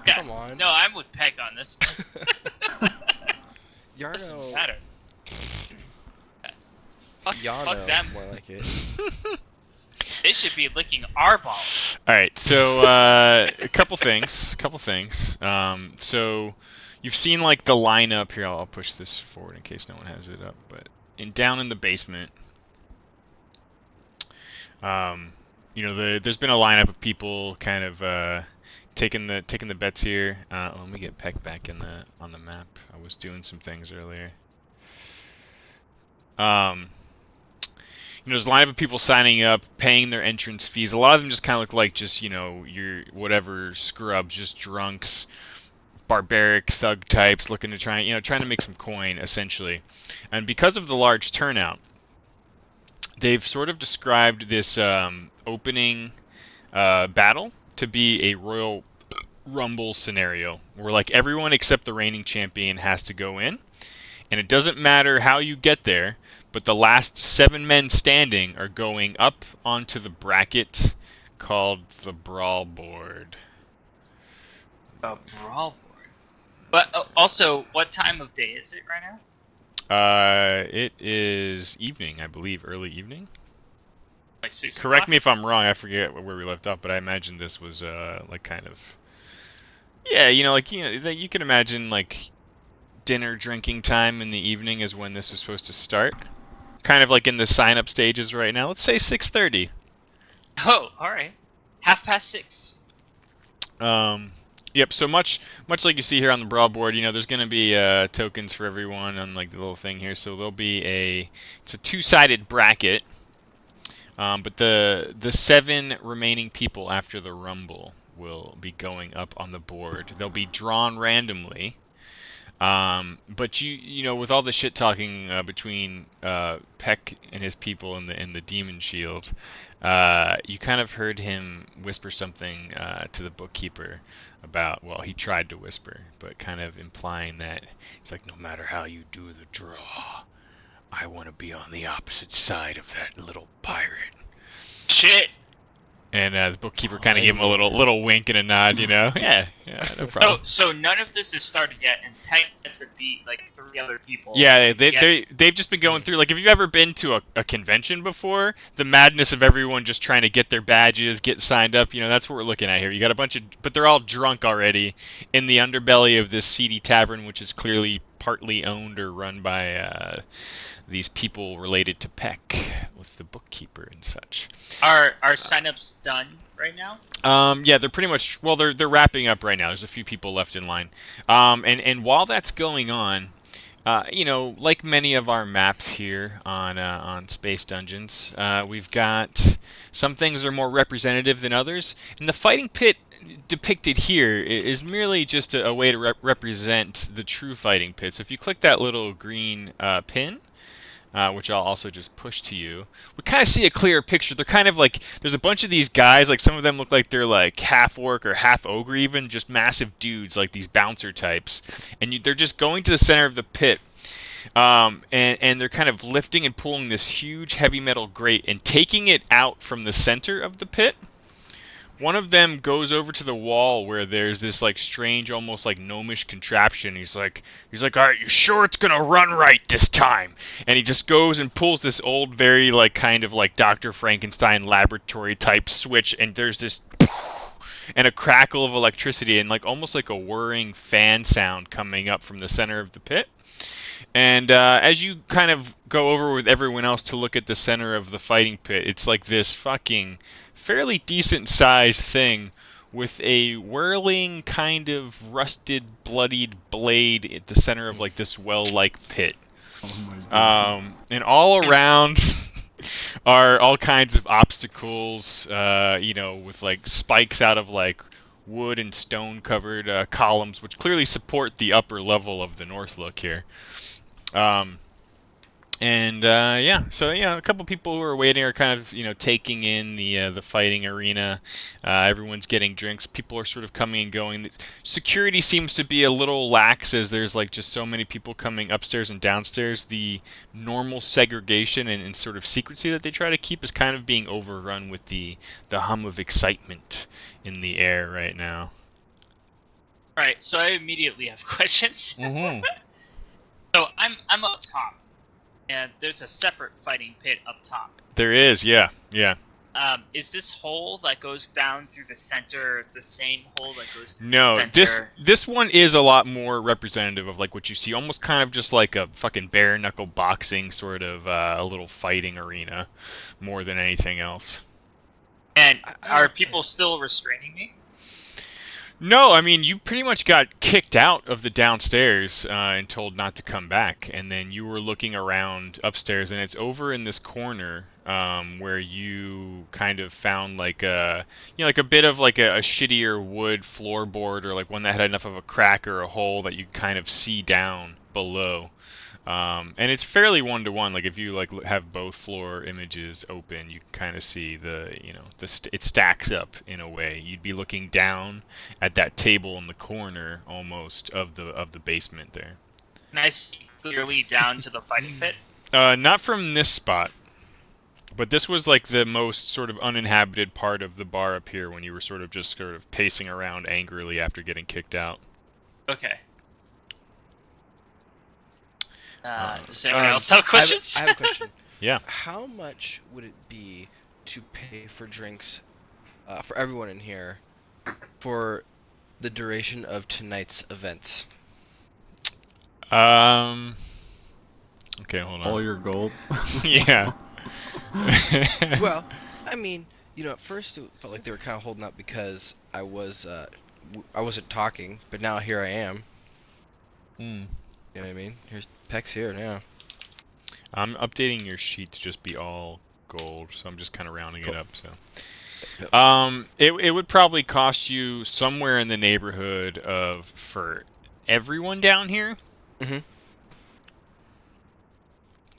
Come on. No, I'm with Peck on this one. Doesn't Yarno. matter. Fuck Yarno, them. more like it. They should be licking our balls. All right, so a couple things. So you've seen like the lineup here. I'll push this forward in case no one has it up. But down in the basement, there's been a lineup of people kind of taking the bets here. Let me get Peck back on the map. I was doing some things earlier. There's a lineup of people signing up, paying their entrance fees. A lot of them just kind of look like just, your whatever scrubs, just drunks, barbaric thug types looking to trying to make some coin, essentially. And because of the large turnout, they've sort of described this opening battle to be a Royal Rumble scenario, where like everyone except the reigning champion has to go in. And it doesn't matter how you get there, but the last 7 men standing are going up onto the bracket called the Brawl board. A Brawl board. But also, what time of day is it right now? It is evening, I believe, early evening. Like 6 Correct o'clock? me if I'm wrong. I forget where we left off, but I imagine this was like kind of, yeah, you can imagine like dinner drinking time in the evening is when this is supposed to start. Kind of like in the sign-up stages right now. Let's say 6:30. Oh, all right. 6:30. Yep. So much like you see here on the Brawl board, there's going to be tokens for everyone on like the little thing here. So there'll be it's a 2-sided bracket. But the 7 remaining people after the Rumble will be going up on the board. They'll be drawn randomly. But with all the shit talking between Peck and his people and the Demon Shield, you kind of heard him whisper something to the Bookkeeper about, well, he tried to whisper, but kind of implying that it's like, no matter how you do the draw, I want to be on the opposite side of that little pirate. Shit. And the Bookkeeper kind of gave him a little wink and a nod, Yeah, no problem. So none of this has started yet, and Peck has to beat like 3 other people. Yeah, they've just been going through, like, if you've ever been to a convention before, the madness of everyone just trying to get their badges, get signed up, that's what we're looking at here. You got a bunch of, but they're all drunk already in the underbelly of this seedy tavern, which is clearly partly owned or run by these people related to Peck, with the Bookkeeper and such. Are signups done right now? Yeah, they're pretty much, well, they're wrapping up right now. There's a few people left in line. And while that's going on, like many of our maps here on Space Dungeons, we've got some things are more representative than others. And the fighting pit depicted here is merely just a way to represent the true fighting pit. So if you click that little green pin, which I'll also just push to you, we kind of see a clearer picture. They're kind of like, there's a bunch of these guys, like some of them look like they're like half orc or half ogre even, just massive dudes, like these bouncer types. And they're just going to the center of the pit. And they're kind of lifting and pulling this huge heavy metal grate and taking it out from the center of the pit. One of them goes over to the wall where there's this like strange, almost like gnomish contraption. He's like, all right, you sure it's gonna run right this time? And he just goes and pulls this old, very like kind of like Dr. Frankenstein laboratory type switch, and there's this and a crackle of electricity and like almost like a whirring fan sound coming up from the center of the pit. And as you kind of go over with everyone else to look at the center of the fighting pit, it's like this fucking fairly decent sized thing with a whirling kind of rusted, bloodied blade at the center of like this well-like pit. Oh my God. And all around are all kinds of obstacles, with like spikes out of like wood and stone covered columns, which clearly support the upper level of the North Look here. So a couple people who are waiting are kind of taking in the fighting arena. Everyone's getting drinks. People are sort of coming and going. Security seems to be a little lax as there's like just so many people coming upstairs and downstairs. The normal segregation and sort of secrecy that they try to keep is kind of being overrun with the hum of excitement in the air right now. Alright, so I immediately have questions. Mm-hmm. So I'm up top, and there's a separate fighting pit up top. There is, yeah. Is this hole that goes down through the center the same hole that goes through the No, center? this one is a lot more representative of like what you see, almost kind of just like a fucking bare knuckle boxing sort of a little fighting arena, more than anything else. And are people still restraining me? No, I mean, you pretty much got kicked out of the downstairs and told not to come back, and then you were looking around upstairs, and it's over in this corner where you kind of found like a, like a bit of like a shittier wood floorboard, or like one that had enough of a crack or a hole that you kind of see down below. And it's fairly one-to-one. Like if you like have both floor images open, you can kind of see it stacks up in a way. You'd be looking down at that table in the corner almost of the basement there. Can I see clearly down to the fighting pit? Not from this spot, but this was like the most sort of uninhabited part of the bar up here when you were sort of pacing around angrily after getting kicked out. Okay. Does anyone else have questions? I have a question. Yeah. How much would it be to pay for drinks for everyone in here for the duration of tonight's events? Okay, hold on. All your gold. Yeah. Well, I mean, at first it felt like they were kind of holding up because I wasn't talking, but now here I am. Hmm. You know what I mean? Peck's here now. I'm updating your sheet to just be all gold, so I'm just kind of rounding it up. So, Yep. it would probably cost you somewhere in the neighborhood of, for everyone down here. Mhm.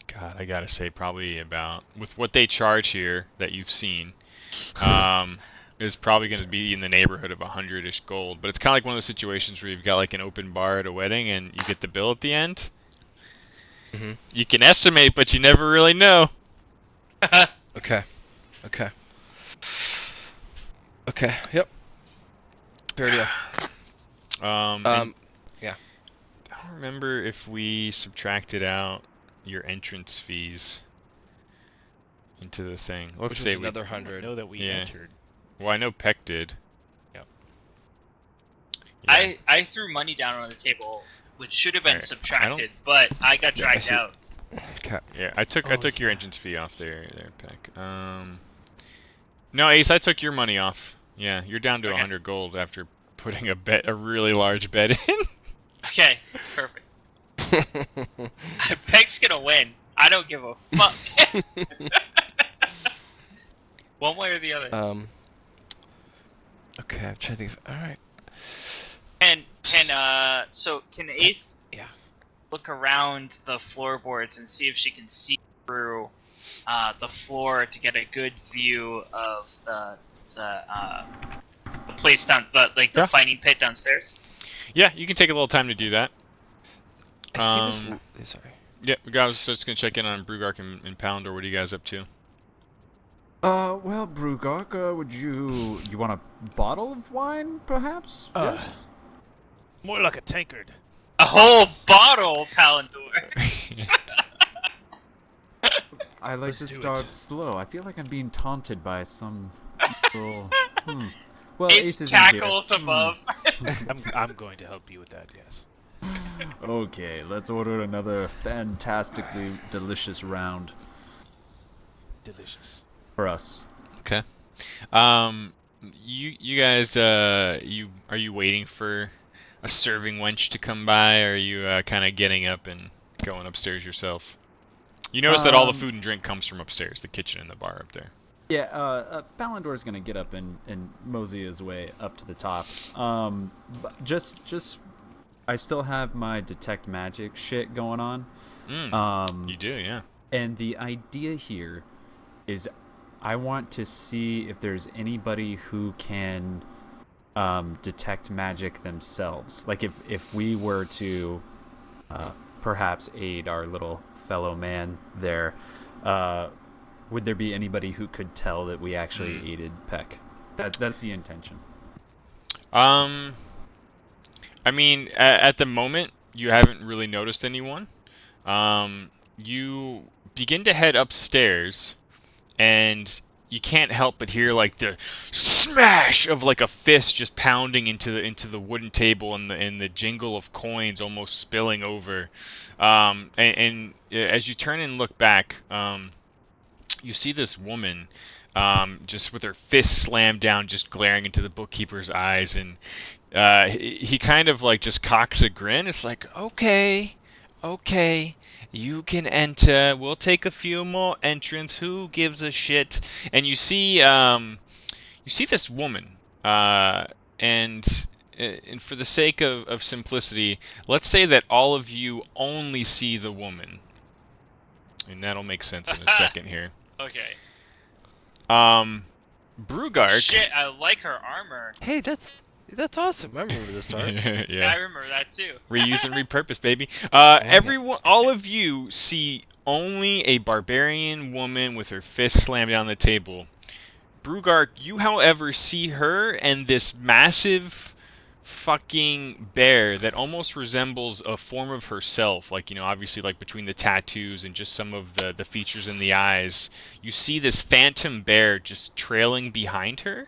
God, I gotta say, probably about, with what they charge here that you've seen, is probably going to be in the neighborhood of 100-ish gold. But it's kind of like one of those situations where you've got like an open bar at a wedding and you get the bill at the end. Mhm. You can estimate, but you never really know. Okay. Yep. Fair deal. Yeah. I don't remember if we subtracted out your entrance fees into the thing. Let's Which say was another 100. I know that we Yeah. entered. Well, I know Peck did. Yep. Yeah. I threw money down on the table, which should have been Alright, subtracted, but I got Yeah, I dragged see. out. Okay. Yeah, I took Oh, your entrance fee off there, Peck. No, Ace, I took your money off. Yeah, you're down to Okay. 100 gold after putting a really large bet in. Okay, perfect. Peck's gonna win. I don't give a fuck. One way or the other. Okay, I'm trying to think of. All right. So can Ace Yeah. look around the floorboards and see if she can see through the floor to get a good view of the place down, the Yeah. fighting pit downstairs? Yeah, you can take a little time to do that. I see this. Sorry. Yeah, I was just gonna check in on Brugark and Pounder. What are you guys up to? Well, Brugark, would you want a bottle of wine, perhaps? Yes. More like a tankard. A whole bottle, Palandor. I like Let's to do start it. slow. I feel like I'm being taunted by some evil... Well, Ace Ace isn't here. cackles above. I'm going to help you with that. Yes. Okay, let's order another fantastically delicious round Delicious. for us. Okay. You guys, are you waiting for a serving wench to come by, or are you kind of getting up and going upstairs yourself? You notice that all the food and drink comes from upstairs, the kitchen and the bar up there. Yeah, Balindor's gonna get up and mosey his way up to the top. But just, I still have my detect magic shit going on. You do, yeah. And the idea here is I want to see if there's anybody who can detect magic themselves. Like if we were to perhaps aid our little fellow man there, would there be anybody who could tell that we actually aided Peck? That's the intention. I mean, at the moment, you haven't really noticed anyone. You begin to head upstairs, and you can't help but hear like the smash of like a fist just pounding into the wooden table, and the jingle of coins almost spilling over. And as you turn and look back, you see this woman just with her fist slammed down, just glaring into the bookkeeper's eyes, and he kind of like just cocks a grin. It's like, okay, okay, you can enter. We'll take a few more entrants. Who gives a shit? And you see this woman, and for the sake of simplicity, let's say that all of you only see the woman, and that'll make sense in a second here. Okay. Brugard. Shit, I like her armor. Hey, that's awesome. I remember this art. Yeah, I remember that too. Reuse and repurpose, baby. yeah. Everyone, all of you see only a barbarian woman with her fist slammed down the table. Brugard, you, however, see her and this massive fucking bear that almost resembles a form of herself, like, you know, obviously like between the tattoos and just some of the features in the eyes. You see this phantom bear just trailing behind her.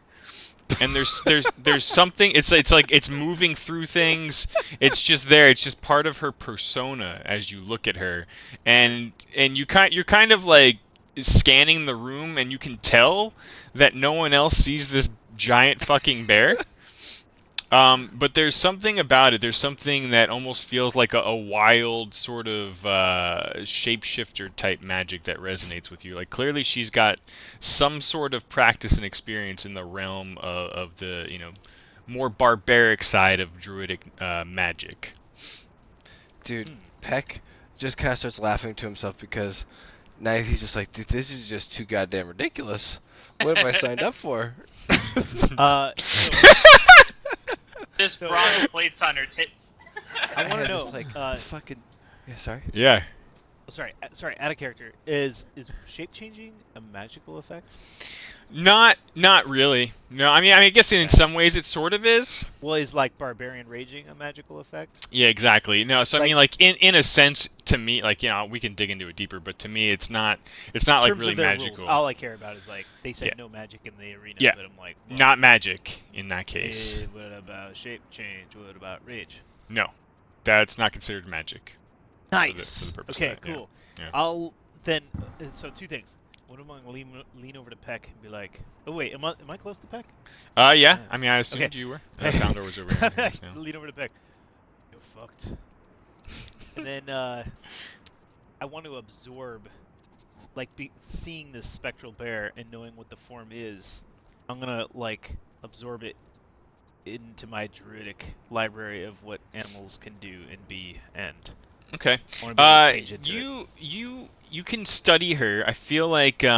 And there's something, it's like it's moving through things. It's just there. It's just part of her persona as you look at her. And you're kind of like scanning the room, and you can tell that no one else sees this giant fucking bear. But there's something about it. There's something that almost feels like a wild sort of shapeshifter type magic that resonates with you. Like, clearly she's got some sort of practice and experience in the realm of the, you know, more barbaric side of druidic magic. Dude, Peck just kind of starts laughing to himself because now he's just like, dude, this is just too goddamn ridiculous. What have I signed up for? Just bronze plates on her tits. I want to Yeah, know, it's like fucking. Yeah, sorry. Yeah. sorry, out of character. Is shape changing a magical effect? Not really. No, I mean, I guess in some ways it sort of is. Well, is like barbarian raging a magical effect? Yeah, exactly. No, so I Like- mean, like in a sense, to me, like, you know, we can dig into it deeper, but to me, it's not In like terms really of their magical. rules, all I care about is like they said Yeah. no magic in the arena, Yeah. but I'm like, well, Not magic in that case. what about shape change? What about rage? No, that's not considered magic. Nice. for the purpose Okay, of that, yeah. cool. Yeah. I'll then. So two things. One of them, I'm gonna lean over to Peck and be like, "Oh wait, am I close to Peck?" Yeah. I mean, I assumed Okay. you were. Founder was over here. Yes, yeah. Lean over to Peck. You're fucked. And then I want to absorb, like, seeing this spectral bear and knowing what the form is. I'm gonna like absorb it into my druidic library of what animals can do and be and. Okay. I wanna be able to change into it. You can study her. I feel like you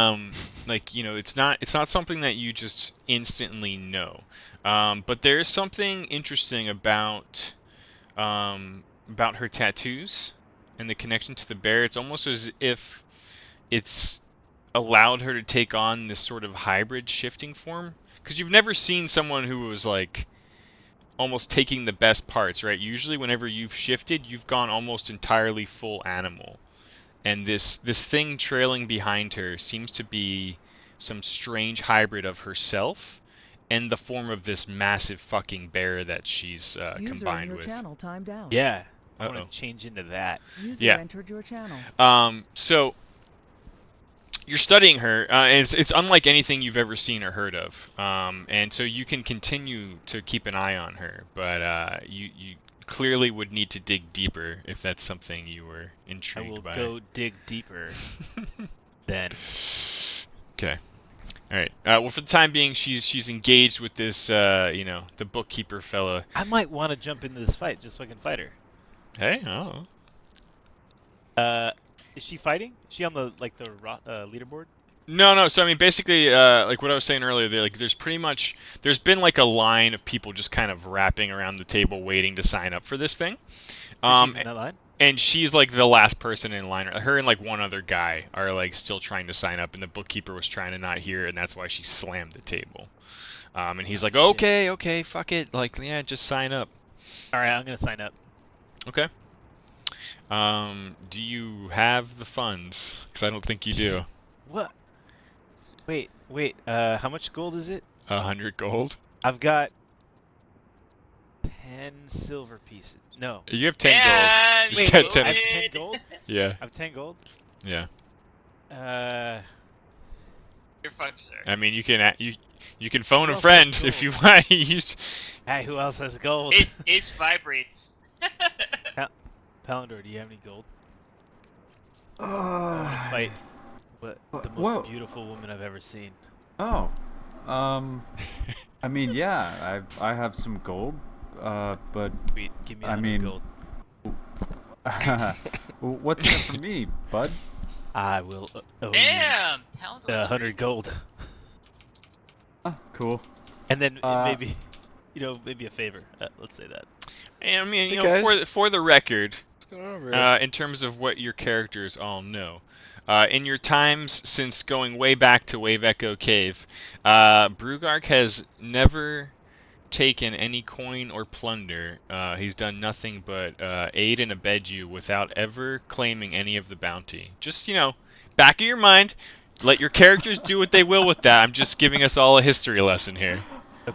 know, it's not something that you just instantly know. But there's something interesting about her tattoos and the connection to the bear. It's almost as if it's allowed her to take on this sort of hybrid shifting form, because you've never seen someone who was like almost taking the best parts, right? Usually whenever you've shifted, you've gone almost entirely full animal. And this thing trailing behind her seems to be some strange hybrid of herself and the form of this massive fucking bear that she's User in combined your with. channel timed out. Yeah. I Uh-oh. want to change into that. User Yeah. entered your channel. So you're studying her, and it's unlike anything you've ever seen or heard of. And so you can continue to keep an eye on her, but you clearly would need to dig deeper if that's something you were I intrigued will by. go dig deeper then. Okay. All right. Well, for the time being, she's engaged with this, you know, the bookkeeper fella. I might want to jump into this fight just so I can fight her. Hey, oh. Is she fighting? Is she on the leaderboard? No. So I mean, basically, like what I was saying earlier, there's been like a line of people just kind of wrapping around the table, waiting to sign up for this thing. She's in that line? And she's like the last person in line. Her and like one other guy are like still trying to sign up, and the bookkeeper was trying to not hear it, and that's why she slammed the table. And he's like, shit. okay, fuck it, like, yeah, just sign up. All right, I'm gonna sign up. Okay. Do you have the funds? Because I don't think you do. What? Wait. How much gold is it? 100 gold. I've got 10 silver pieces. No. You have 10 Yeah, gold. You Wait, got wait, 10. I have 10 gold? Yeah. I have 10 gold? Yeah. You're fucked, sir. I mean, you can phone Who a else friend has if you gold? want. Use. Hey, who else has gold? Ace vibrates. Palindor, do you have any gold? I want to fight the most Whoa. beautiful woman I've ever seen. Oh, I mean, yeah, I have some gold, but Sweet, give me I 100 mean- gold. what's in it for me, bud? I will owe you Damn, Paladin's 100 gold. Ah, cool. And then Uh, maybe, maybe a favor. Let's say that. And I mean, Hey, you know, guys. for the record, What's going on over here? in terms of what your characters all know, in your times since going way back to Wave Echo Cave, Brugark has never taken any coin or plunder. He's done nothing but aid and abet you without ever claiming any of the bounty. Just, back of your mind, let your characters do what they will with that. I'm just giving us all a history lesson here.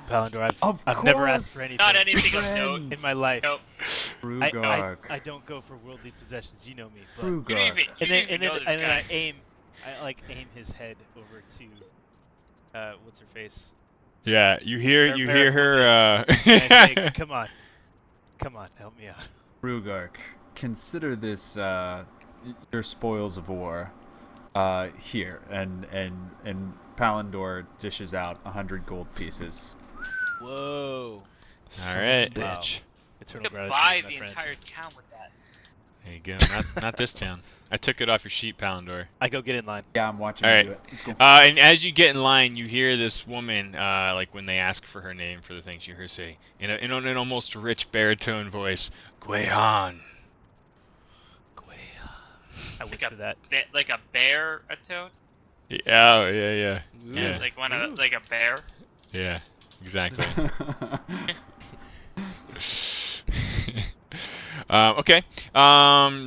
Palindor, Of I've never asked for course. anything Not anything of note. Friend. in my life. Nope. Brugark. I don't go for worldly possessions. You know me. But You don't Brugark. even, you and don't then even and know then, this and then guy. I aim his head over to what's her face? Yeah, you hear Barbaric her. And I say, come on, help me out. Brugark, consider this your spoils of war. Here, and Palindor dishes out 100 gold pieces. Whoa. All right. Wow. Bitch. Eternal You could gratitude, buy my the friend. entire town with that. There you go. Not this town. I took it off your sheet, Palindor. I go get in line. Yeah, I'm watching All you right. do it. Let's go. And as you get in line, you hear this woman, like when they ask for her name for the things, you hear her say in an almost rich baritone voice, Guehan. I whisper that. Like a bear, a toad? Yeah, yeah. Ooh. Yeah. Like like a bear. Yeah, exactly. Okay.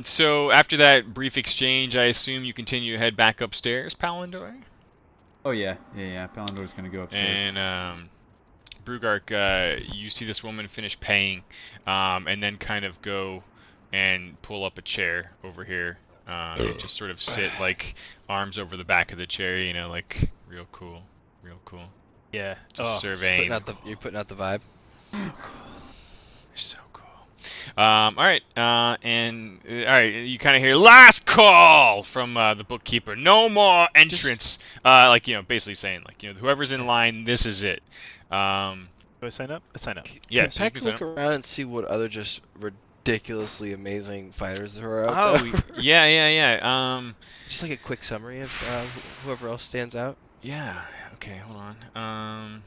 So after that brief exchange, I assume you continue to head back upstairs, Palindor? Oh yeah. Palindor's gonna go upstairs. And Brugark, you see this woman finish paying, and then kind of go and pull up a chair over here, and just sort of sit like arms over the back of the chair, like real cool. Yeah. Just surveying. You're putting out the vibe. So cool. All right, and all right, you kind of hear last call from the bookkeeper. No more entrance. Like basically saying like whoever's in line, this is it. Do I sign up? I sign up. Yeah, Can so you Peck can sign look up. around and see what other just ridiculously amazing fighters there are out there? Yeah. Just like a quick summary of whoever else stands out. Yeah. Okay, hold on.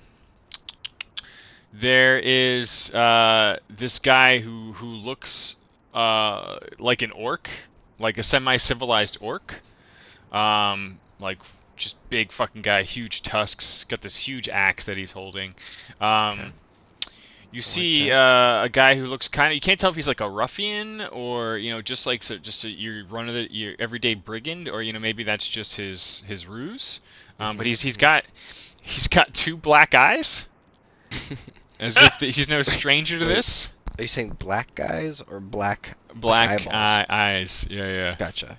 There is this guy who looks like an orc, like a semi-civilized orc. Like just big fucking guy, huge tusks, got this huge axe that he's holding. Okay. You like see a guy who looks kind of, you can't tell if he's like a ruffian or just like your your everyday brigand, or maybe that's just his ruse. But he's got two black eyes, as if he's no stranger to Wait. this. Are you saying black guys or black Black eyeballs? eyes. Yeah. Gotcha.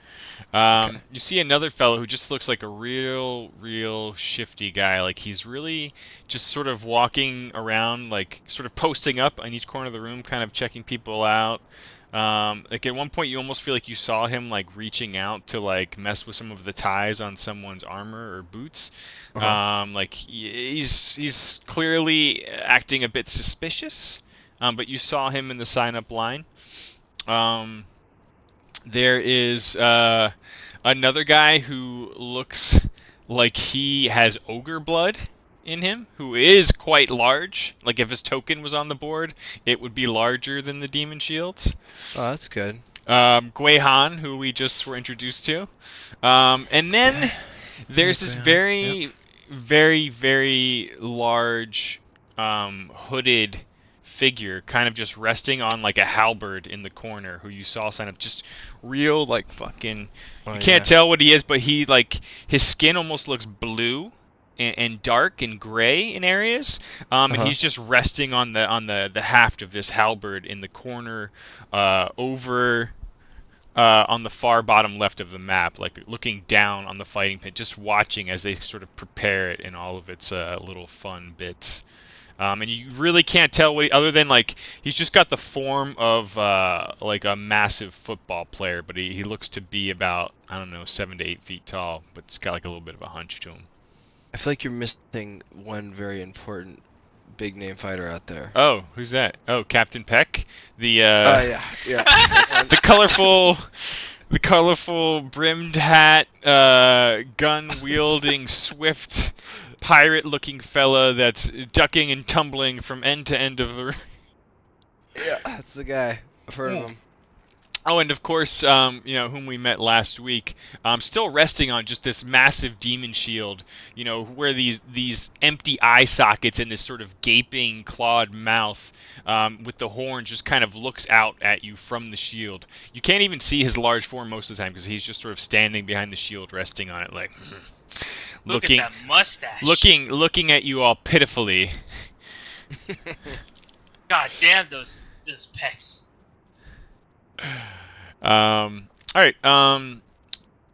You see another fellow who just looks like a real shifty guy. Like he's really just sort of walking around, like sort of posting up on each corner of the room, kind of checking people out. Like at one point you almost feel like you saw him like reaching out to like mess with some of the ties on someone's armor or boots. Like he's clearly acting a bit suspicious. But you saw him in the sign-up line. There is another guy who looks like he has ogre blood in him, who is quite large. Like if his token was on the board, it would be larger than the demon shields. Oh, that's good. Guehan, who we just were introduced to. And then there's this very large hooded figure kind of just resting on like a halberd in the corner, who you saw sign up, just real like fucking. Oh, You can't yeah. tell what he is, but he like his skin almost looks blue and dark and gray in areas, and Uh-huh. he's just resting on the haft of this halberd in the corner, over. On the far bottom left of the map, like looking down on the fighting pit, just watching as they sort of prepare it in all of its little fun bits. And you really can't tell what other than like he's just got the form of like a massive football player, but he looks to be about, I don't know, 7 to 8 feet tall, but it's got like a little bit of a hunch to him. I feel like you're missing one very important big name fighter out there. Oh, who's that? Oh, Captain Peck, the Yeah. the colorful brimmed hat, gun wielding, swift pirate looking fella that's ducking and tumbling from end to end of the. Yeah, that's the guy. I've heard of him. Oh, and of course, whom we met last week, still resting on just this massive demon shield, where these empty eye sockets and this sort of gaping clawed mouth, with the horn just kind of looks out at you from the shield. You can't even see his large form most of the time because he's just sort of standing behind the shield, resting on it, like Look at that mustache. looking at you all pitifully. God damn those pecs. All right.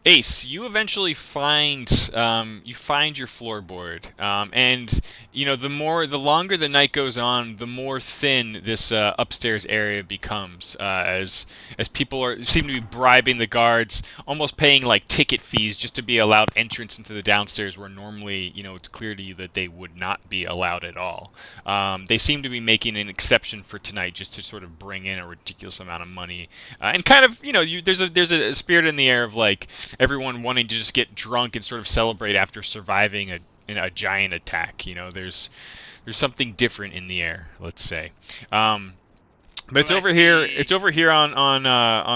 Ace, you eventually find your floorboard, and the longer the night goes on, the more thin this upstairs area becomes, as people seem to be bribing the guards, almost paying like ticket fees just to be allowed entrance into the downstairs, where normally it's clear to you that they would not be allowed at all. They seem to be making an exception for tonight just to sort of bring in a ridiculous amount of money, and kind of there's a spirit in the air of like everyone wanting to just get drunk and sort of celebrate after surviving a giant attack. There's something different in the air, let's say. But it's over here. It's over here on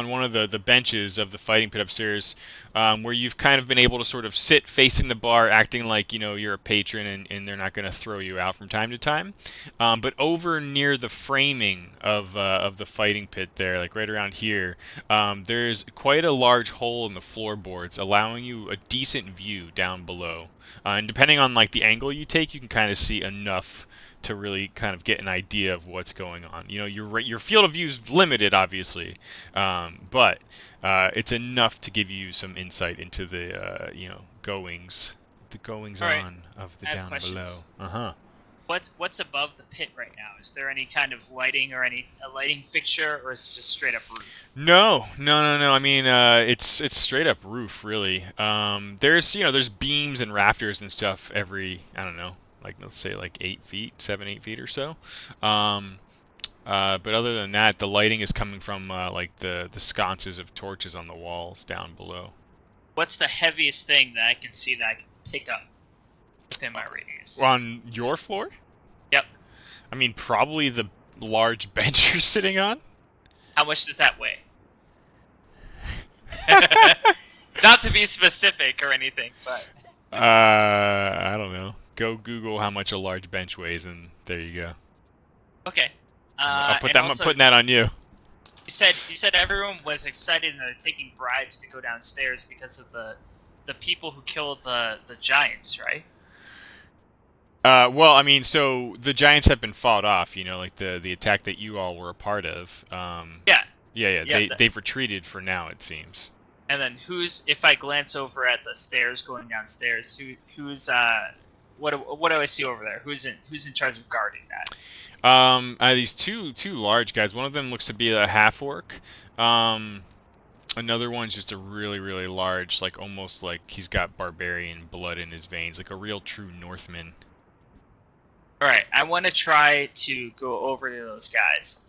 one of the benches of the fighting pit upstairs, where you've kind of been able to sort of sit facing the bar, acting like you're a patron and they're not going to throw you out from time to time. But over near the framing of the fighting pit there, like right around here, there's quite a large hole in the floorboards, allowing you a decent view down below. And depending on like the angle you take, you can kind of see enough to really kind of get an idea of what's going on. Your field of view is limited, obviously, but it's enough to give you some insight into the goings Right. on of the I have down questions. below. What's above the pit right now? Is there any kind of lighting or a lighting fixture, or is it just straight up roof? No. I mean, it's straight up roof, really. There's beams and rafters and stuff every, I don't know, like let's say like 7, 8 feet or so. But other than that, the lighting is coming from like the sconces of torches on the walls down below. What's the heaviest thing that I can see that I can pick up within my radius? On your floor? Yep. I mean, probably the large bench you're sitting on. How much does that weigh? Not to be specific or anything, but I don't know. Go Google how much a large bench weighs, and there you go. okay. I'm Also, putting that on you. You said everyone was excited and they're taking bribes to go downstairs because of the people who killed the giants, right? Well, I mean, so the giants have been fought off. Like the attack that you all were a part of. Yeah. Yeah. They've retreated for now, it seems. And then if I glance over at the stairs going downstairs, who's what do I see over there? Who's in charge of guarding that? These two large guys. One of them looks to be a half orc. Another one's just a really, really large, like almost like he's got barbarian blood in his veins, like a real true Northman. All right, I want to try to go over to those guys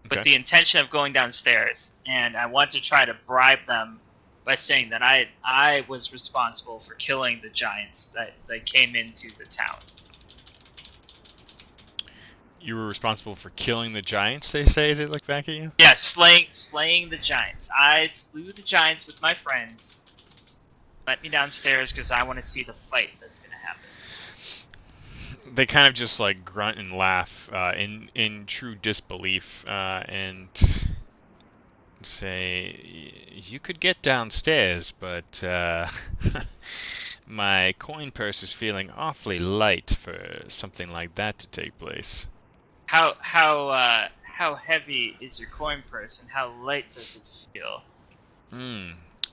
with the intention of going downstairs, and I want to try to bribe them by saying that I was responsible for killing the giants that came into the town. You were responsible for killing the giants, they say? Is it like back at you? Yeah, slaying the giants. I slew the giants with my friends. Let me downstairs because I want to see the fight that's going to happen. they kind of just like grunt and laugh in true disbelief and say, "You could get downstairs, but my coin purse is feeling awfully light for something like that to take place." How heavy is your coin purse, and how light does it feel?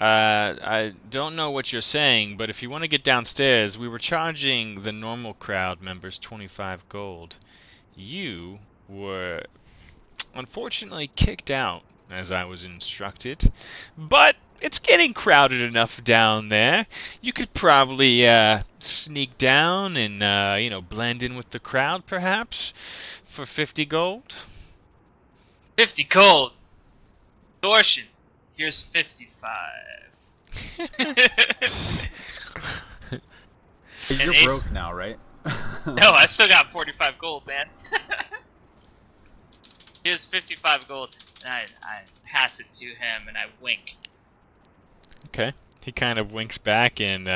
I don't know what you're saying, but if you want to get downstairs, we were charging the normal crowd members 25 gold. You were unfortunately kicked out, as I was instructed. But it's getting crowded enough down there. You could probably sneak down and, blend in with the crowd, perhaps, for 50 gold. 50 gold. Extortion. Here's 55. You're Ace- broke now, right? No, I still got 45 gold, man. Here's 55 gold, and I pass it to him, and I wink. Okay. He kind of winks back, and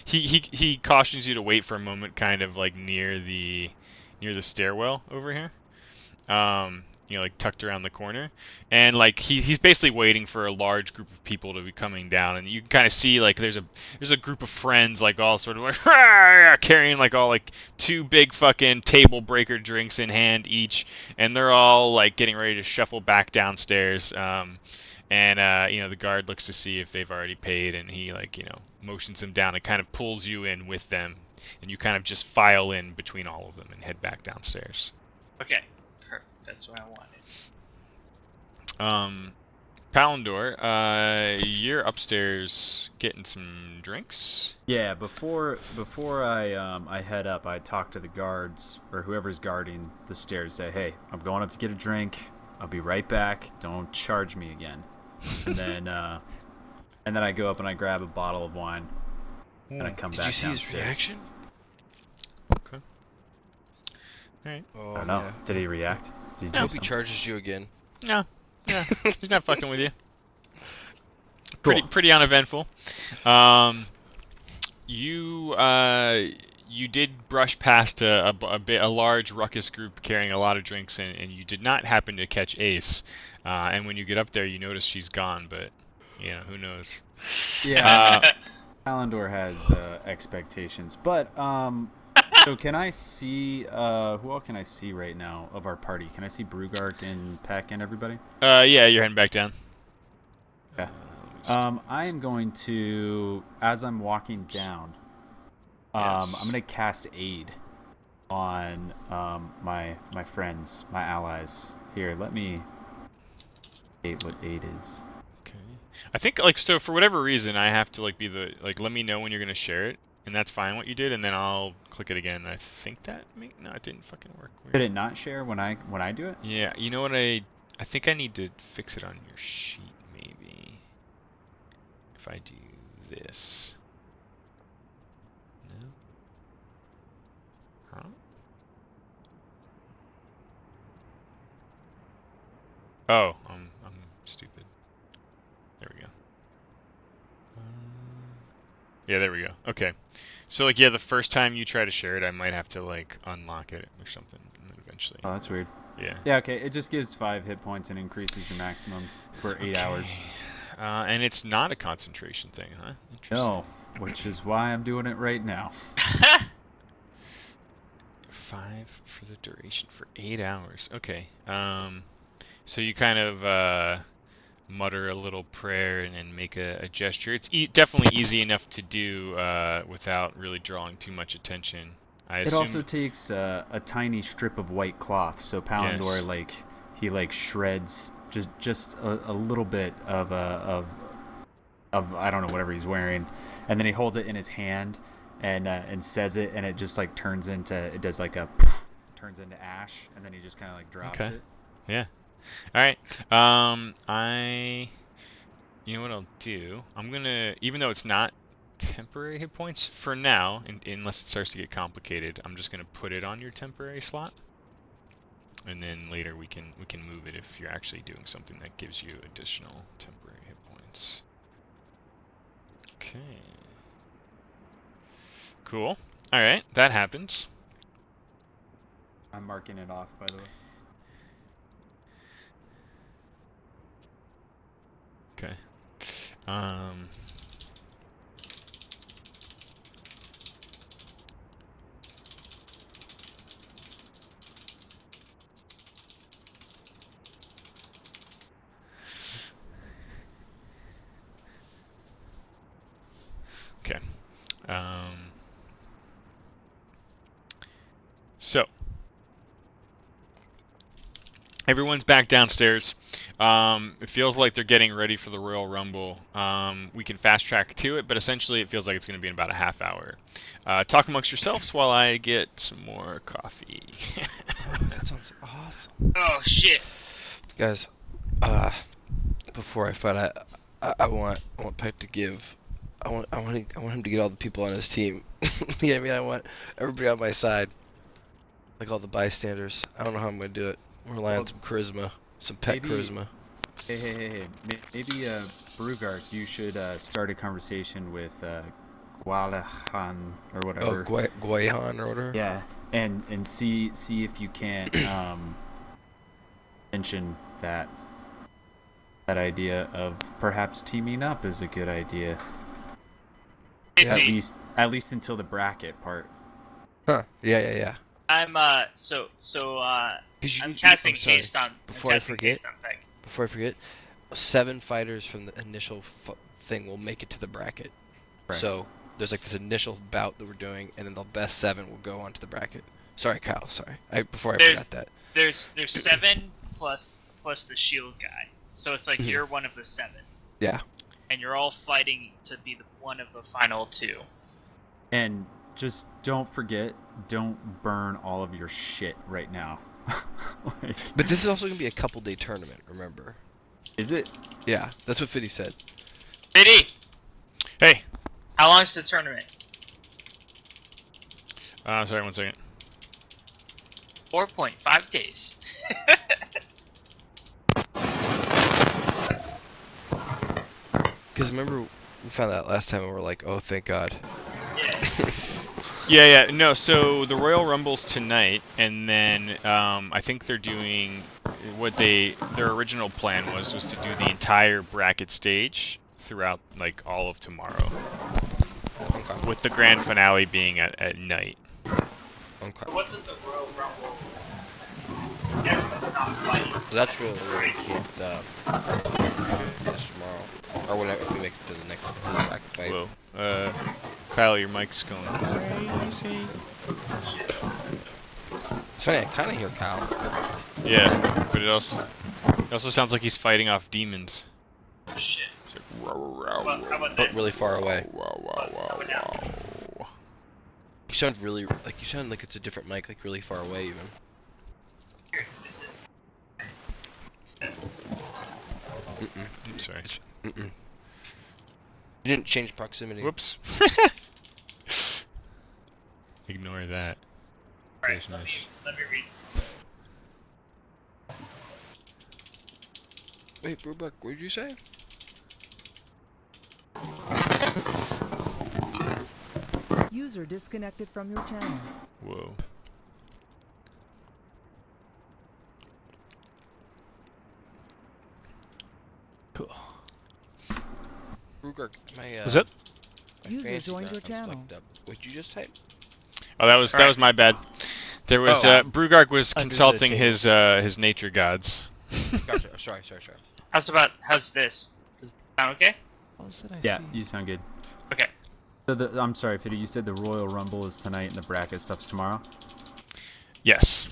he cautions you to wait for a moment, kind of like near the stairwell over here. Like tucked around the corner, and like he's basically waiting for a large group of people to be coming down, and you can kind of see like there's a group of friends like all sort of like carrying like all like 2 big fucking table breaker drinks in hand each, and they're all like getting ready to shuffle back downstairs. The guard looks to see if they've already paid, and he motions them down and kind of pulls you in with them, and you kind of just file in between all of them and head back downstairs. Okay, perfect. That's what I wanted. Palandor, you're upstairs getting some drinks. Yeah, before I head up, I talk to the guards or whoever's guarding the stairs. Say, hey, I'm going up to get a drink. I'll be right back. Don't charge me again. And then I go up and I grab a bottle of wine, and I come Did back you see downstairs. his reaction? Okay. All right. Oh, I don't know. yeah. Did he react? Did he I do hope he something? charges you again. No. Yeah. He's not fucking with you. Cool. Pretty uneventful. You did brush past a large ruckus group carrying a lot of drinks, and you did not happen to catch Ace. And when you get up there, you notice she's gone, but who knows? Yeah. Palandor has expectations, but so can I see who all can I see right now of our party? Can I see Brugark and Peck and everybody? Yeah, you're heading back down. Yeah. I am going to, as I'm walking down, Yes. I'm going to cast aid on my friends, my allies. Here, let me state what aid is. Okay. I think so for whatever reason I have to be the let me know when you're gonna share it, and that's fine what you did, and then I'll click it again. And I think no, it didn't fucking work. Weird. Did it not share when I do it? Yeah, you know what I think I need to fix it on your sheet maybe. If I do this. No. Huh? Oh, I'm stupid. There we go. Yeah, there we go. Okay. So the first time you try to share it, I might have to unlock it or something, and then eventually. Oh, that's weird. Yeah. Yeah, okay. It just gives 5 hit points and increases your maximum for 8 hours. And it's not a concentration thing, huh? Interesting. No, which is why I'm doing it right now. 5 for the duration for 8 hours. Okay. So you kind of mutter a little prayer and then make a gesture. It's definitely easy enough to do without really drawing too much attention. I assume... It also takes a tiny strip of white cloth, so Palandor Yes. he shreds just a little bit of I don't know whatever he's wearing, and then he holds it in his hand and says it, and it just turns into turns into ash, and then he just kind of drops Okay. it. Yeah. All right. You know what I'll do? I'm gonna, even though it's not temporary hit points for now, unless it starts to get complicated, I'm just gonna put it on your temporary slot, and then later we can move it if you're actually doing something that gives you additional temporary hit points. Okay. Cool. All right, that happens. I'm marking it off, by the way. Okay. Okay. So everyone's back downstairs. It feels like they're getting ready for the Royal Rumble. We can fast track to it, but essentially it feels like it's going to be in about a half hour. Talk amongst yourselves while I get some more coffee. Oh, that sounds awesome. Oh shit! Guys, before I fight, I want Pike to give. I want him to get all the people on his team. Yeah, I mean, I want everybody on my side, like all the bystanders. I don't know how I'm gonna do it. We're relying on some charisma, some pet maybe- charisma. Hey. Maybe, Brugard, you should start a conversation with Gualahan or Oh, whatever. Guayan or whatever. Yeah, and see if you can't mention that idea of perhaps teaming up is a good idea. Casey, At least until the bracket part. Huh? Yeah. I'm I'm 'Cause casting I'm sorry. haste on. Before I'm I casting forget- haste on Peg. Before I forget, 7 fighters from the initial thing will make it to the bracket. Correct. So there's like this initial bout that we're doing, and then the best 7 will go on to the bracket. Sorry, Kyle. Sorry. Before I forgot that. There's 7 plus the shield guy, so it's like Mhm. you're one of the 7. Yeah. And you're all fighting to be one of the final 2. And just don't forget, don't burn all of your shit right now. Like, But this is also gonna be a couple-day tournament. Remember? is it? Yeah, that's what Fiddy said. Biddy, Hey. how long is the tournament? Sorry, 1 second. 4.5 days. Because remember, we found out last time, and we're like, oh, thank God. Yeah. Yeah. No, so the Royal Rumble's tonight, and then I think they're doing what their original plan was to do the entire bracket stage throughout like all of tomorrow, Okay. with the grand finale being at night. Okay. What does the Royal Rumble? Everyone's not fighting. So that's really where we can't this tomorrow, or whatever, if we make it to the bracket fight. Whoa. Kyle, your mic's going crazy. It's funny, I kind of hear Kyle. Yeah, but it also sounds like he's fighting off demons. Shit. It's like, "Row, row, How about But this? really far away. row, row, row, row." You sound like it's a different mic, like really far away even. Here, this is. This. Mm-mm. I'm sorry. Mm-mm. You didn't change proximity. Whoops. Ignore that. Alright, let me Business. read. Wait, Brubuck, what did you say? User disconnected from your channel. Whoa. Cool. Brubuck, my Is it? my User fancy joined your background's channel. fucked up. What'd you just type? Oh, that was Alright. my bad. There was Oh. Brugark was Under the consulting table. his nature gods. Gotcha. Sorry. How's this? Does it sound okay? What else did I Yeah, see? you sound good. Okay. So I'm sorry, Fiddy, you said the Royal Rumble is tonight and the bracket stuff's tomorrow? Yes.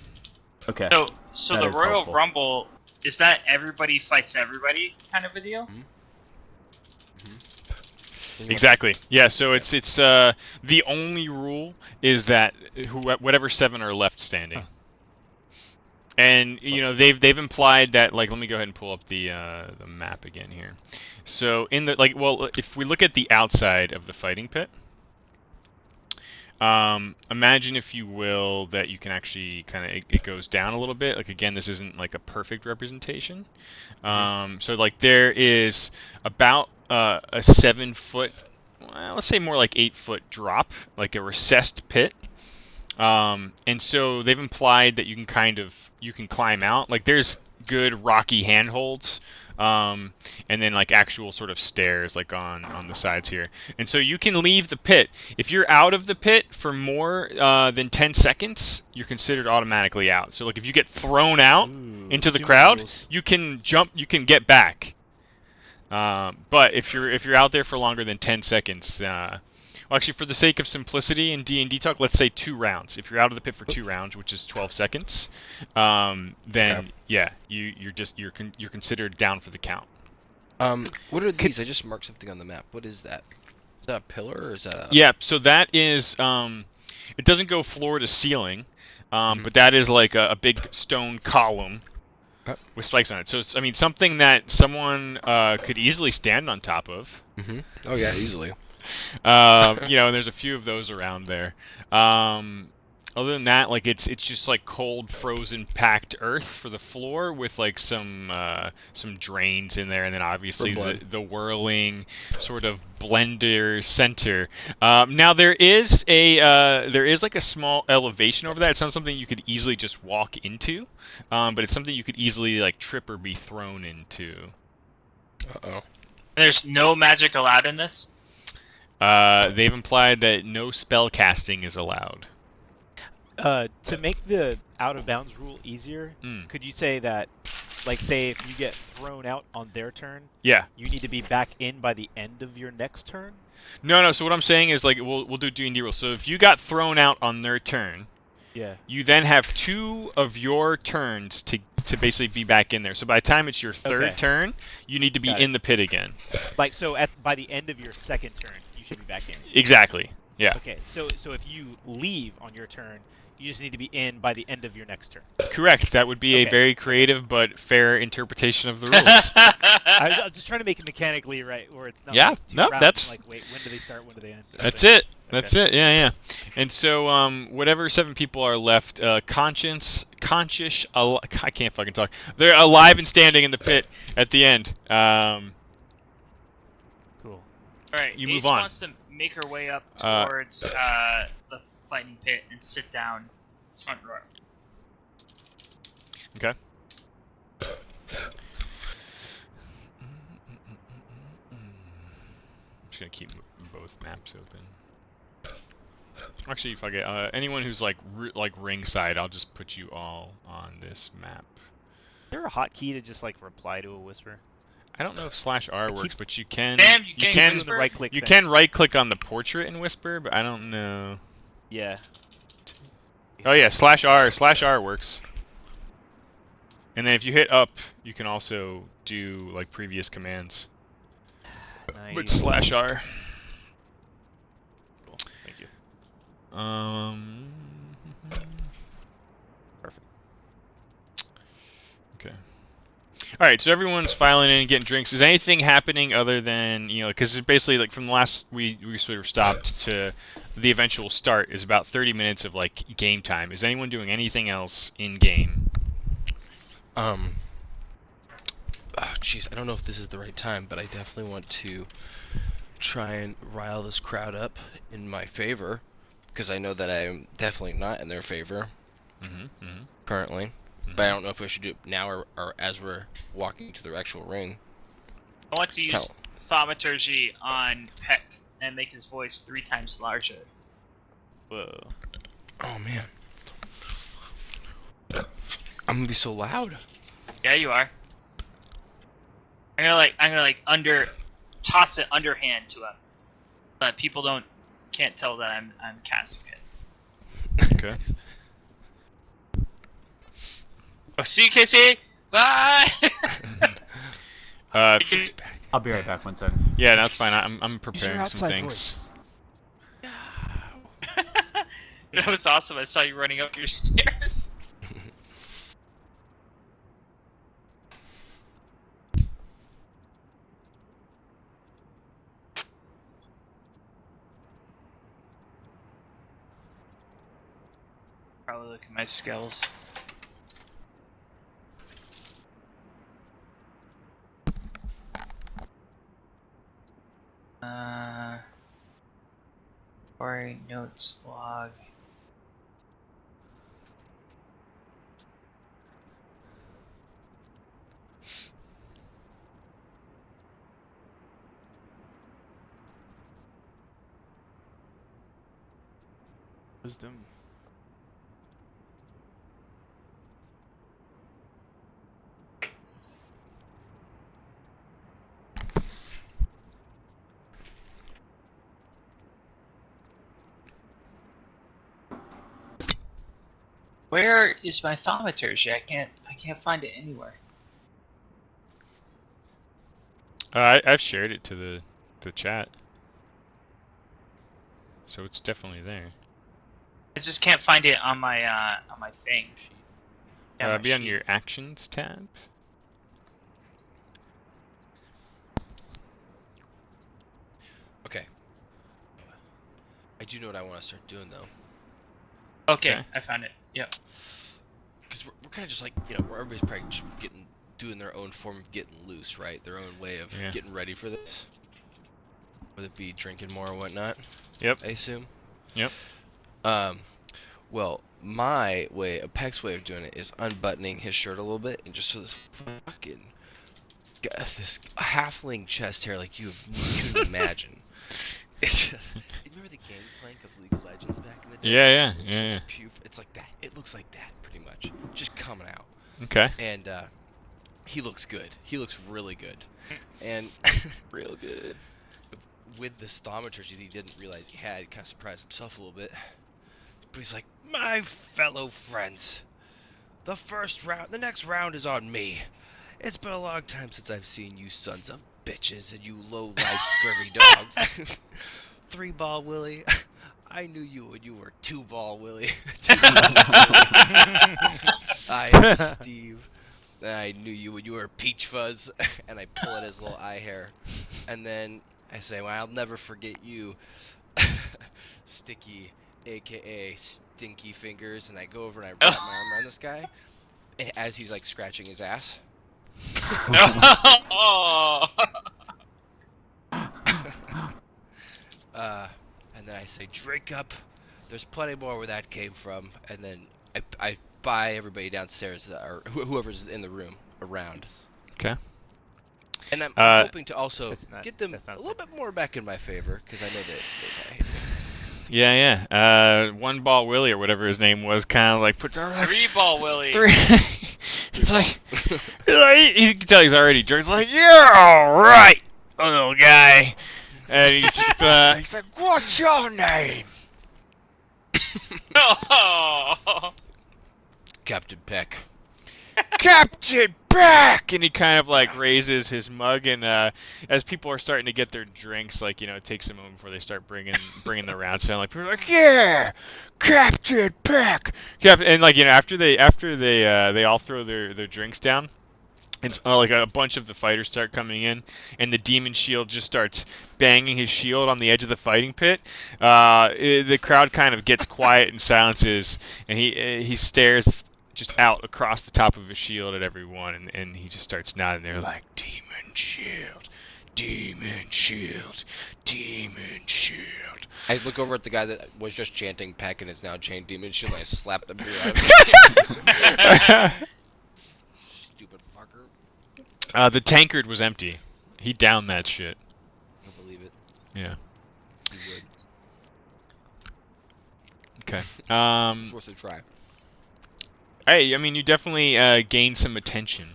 Okay. So That the is Royal helpful. Rumble, is that everybody fights everybody kind of a deal? Exactly. Yeah. So it's the only rule is that whatever 7 are left standing. Huh. And you know they've implied that, like, let me go ahead and pull up the map again here. So in the if we look at the outside of the fighting pit, imagine, if you will, that you can actually it goes down a little bit. Like, again, this isn't like a perfect representation. So like there is about a 7-foot, well, let's say more like 8-foot drop, like a recessed pit. And so they've implied that you can climb out. Like there's good rocky handholds, and then like actual sort of stairs like on the sides here. And so you can leave the pit. If you're out of the pit for more than 10 seconds, you're considered automatically out. So like if you get thrown out Ooh, into the sumo crowd, rules. you can jump, you can get back. But if you're out there for longer than 10 seconds, well, actually, for the sake of simplicity in D&D talk, let's say 2 rounds. If you're out of the pit for 2 rounds, which is 12 seconds, then Okay. yeah, you're considered down for the count. What are these? I just marked something on the map. What is that? Is that a pillar or is that a? Yeah, so that is it doesn't go floor to ceiling, Mhm. but that is like a big stone column Okay. with spikes on it. So it's, I mean, something that someone could easily stand on top of. Oh yeah, easily. You know, and there's a few of those around there. Other than that, like it's just like cold, frozen, packed earth for the floor with like some drains in there, and then obviously For blood. the whirling sort of blender center. Now there is like a small elevation over that. It's not something you could easily just walk into, but it's something you could easily like trip or be thrown into. Uh-oh. There's no magic allowed in this. They've implied that no spell casting is allowed. To make the out of bounds rule easier, could you say that, like, say if you get thrown out on their turn, Yeah. you need to be back in by the end of your next turn? No. So what I'm saying is like we'll do D&D rules. So if you got thrown out on their turn, Yeah. you then have 2 of your turns to basically be back in there. So by the time it's your third Okay. turn, you need to be Got it. in the pit again. Like, so by the end of your second turn, you should be back in. Exactly. Yeah. Okay. So if you leave on your turn, you just need to be in by the end of your next turn. Correct. That would be a Okay. very creative but fair interpretation of the rules. I'm just trying to make it mechanically right, where it's not Yeah, like 2 no, rounds. that's- Like, wait, when do they start? When do they end? That's But- it. That's it. Yeah. And so, whatever 7 people are left, conscious, I can't fucking talk. They're alive and standing in the pit at the end. Cool. Alright, You Ace move on. wants to make her way up towards the fighting pit and sit down front row. Okay. I'm just gonna keep both maps open. Actually, if I get anyone who's like ringside, I'll just put you all on this map. Is there a hotkey to just like reply to a whisper? I don't know if /R works, but you can. Bam, you you can can. whisper. The right click. You thing. can right click on the portrait and whisper, but I don't know. Yeah. Oh yeah, /R works. And then if you hit up, you can also do like previous commands Nice. with /R. Cool. Thank you. Perfect. Okay. All right, so everyone's filing in and getting drinks. Is anything happening other than, you know, because basically like from the last we sort of stopped to the eventual start is about 30 minutes of like game time. Is anyone doing anything else in game? Jeez, I don't know if this is the right time, but I definitely want to try and rile this crowd up in my favor, because I know that I am definitely not in their favor currently. But I don't know if I should do it now or as we're walking to the actual ring. I want to use thaumaturgy on Peck and make his voice 3 times larger. Whoa. Oh man, I'm gonna be so loud. Yeah, you are. I'm gonna toss it underhand to him, so that people can't tell that I'm casting it. Okay. Oh, see you, Casey. Bye. I'll be right back. 1 second. Yeah, that's fine. I'm Use your preparing some outside things. voice. That was awesome. I saw you running up your stairs. Probably look at my skills. Or notes log. Wisdom. Where is my thaumaturgy? I can't find it anywhere. I've shared it to the chat, so it's definitely there. I just can't find it on my thing. Yeah, my Be on sheet. your actions tab. Okay. I do know what I want to start doing though. Okay, Okay. I found it. Yep. Because we're kind of just like, you know, where everybody's probably just doing their own form of getting loose, right? Their own way of Yeah. getting ready for this. Whether it be drinking more or whatnot. Yep. I assume. Yep. Well, my way, a Peck's way of doing it is unbuttoning his shirt a little bit and just so this fucking this halfling chest hair like you couldn't imagine. It's just, you remember the gangplank of League of Legends back in the day? Yeah. It's like that. It looks like that pretty much, just coming out. Okay. And he looks good. He looks really good. And Real good. with the thaumaturgy that he didn't realize he had, he kind of surprised himself a little bit. But he's like, my fellow friends, the next round is on me. It's been a long time since I've seen you sons of bitches and you low-life scurvy dogs. 3-ball Willie, I knew you when you were 2-ball Willie. I am Steve. I knew you when you were Peach Fuzz. And I pull at his little eye hair. And then I say, well, I'll never forget you, Sticky, aka Stinky Fingers. And I go over and I wrap my arm around this guy as he's like scratching his ass. Oh. And then I say, drink up. There's plenty more where that came from. And then I buy everybody downstairs that are whoever's in the room around. Okay. And I'm hoping to also That's not- get them that's a not little fair. bit more back in my favor because I know that they hate me. Yeah. 1-ball Willie or whatever his name was, kind of like puts our 3-ball Willie. three. He's like, you can tell he's already drunk. He's like, you're all right, little guy. And he's just, he's like, what's your name? Oh. Captain Peck. Captain Peck! And he kind of like raises his mug, and as people are starting to get their drinks, like, you know, it takes a moment before they start bringing the rounds down. Like, people are like, yeah, Captain Peck. And like, you know, after they all throw their drinks down, it's like a bunch of the fighters start coming in, and the demon shield just starts banging his shield on the edge of the fighting pit. The crowd kind of gets quiet and silences, and he stares just out across the top of his shield at everyone, and he just starts nodding. They're like, demon shield, demon shield, demon shield. I look over at the guy that was just chanting Peck and is now chanting Demon Shield, and I slap the beer out of him. Stupid fucker. The tankard was empty. He downed that shit. I believe it. Yeah. He would. Okay. It's worth a try. Hey, I mean, you definitely gained some attention.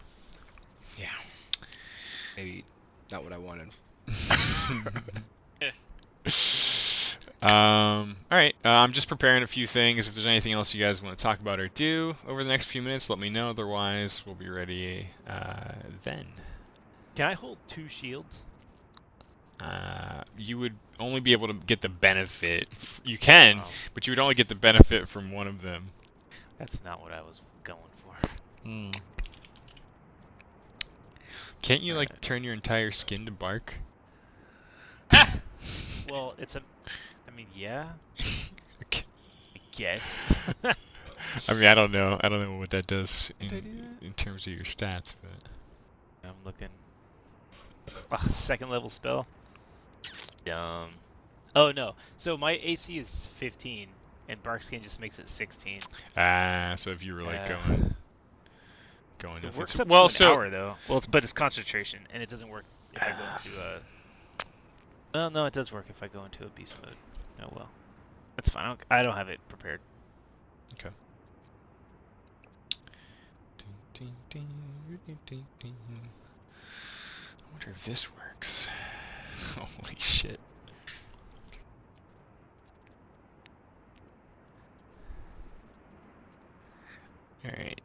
Yeah. Maybe not what I wanted. Alright, I'm just preparing a few things. If there's anything else you guys want to talk about or do over the next few minutes, let me know. Otherwise, we'll be ready then. Can I hold 2 shields? You would only be able to get the benefit. You can, Oh, but you would only get the benefit from one of them. that's not what I was going for. Can't you, like, turn your entire skin to bark? Well, it's a... I mean, yeah, Okay. I guess. I mean, I don't know. I don't know what that does Did I do that? in terms of your stats, but... I'm looking. Oh, 2nd level spell. Dumb. Oh no. So my AC is 15, and Barkskin just makes it 16. So if you were like going It nothing. works So- up well, to an so hour though. Well, but it's concentration, and it doesn't work if I go into Well, no, it does work if I go into a beast mode. Oh well. That's fine. I don't have it prepared. Okay. I wonder if this works. Holy shit. Alright.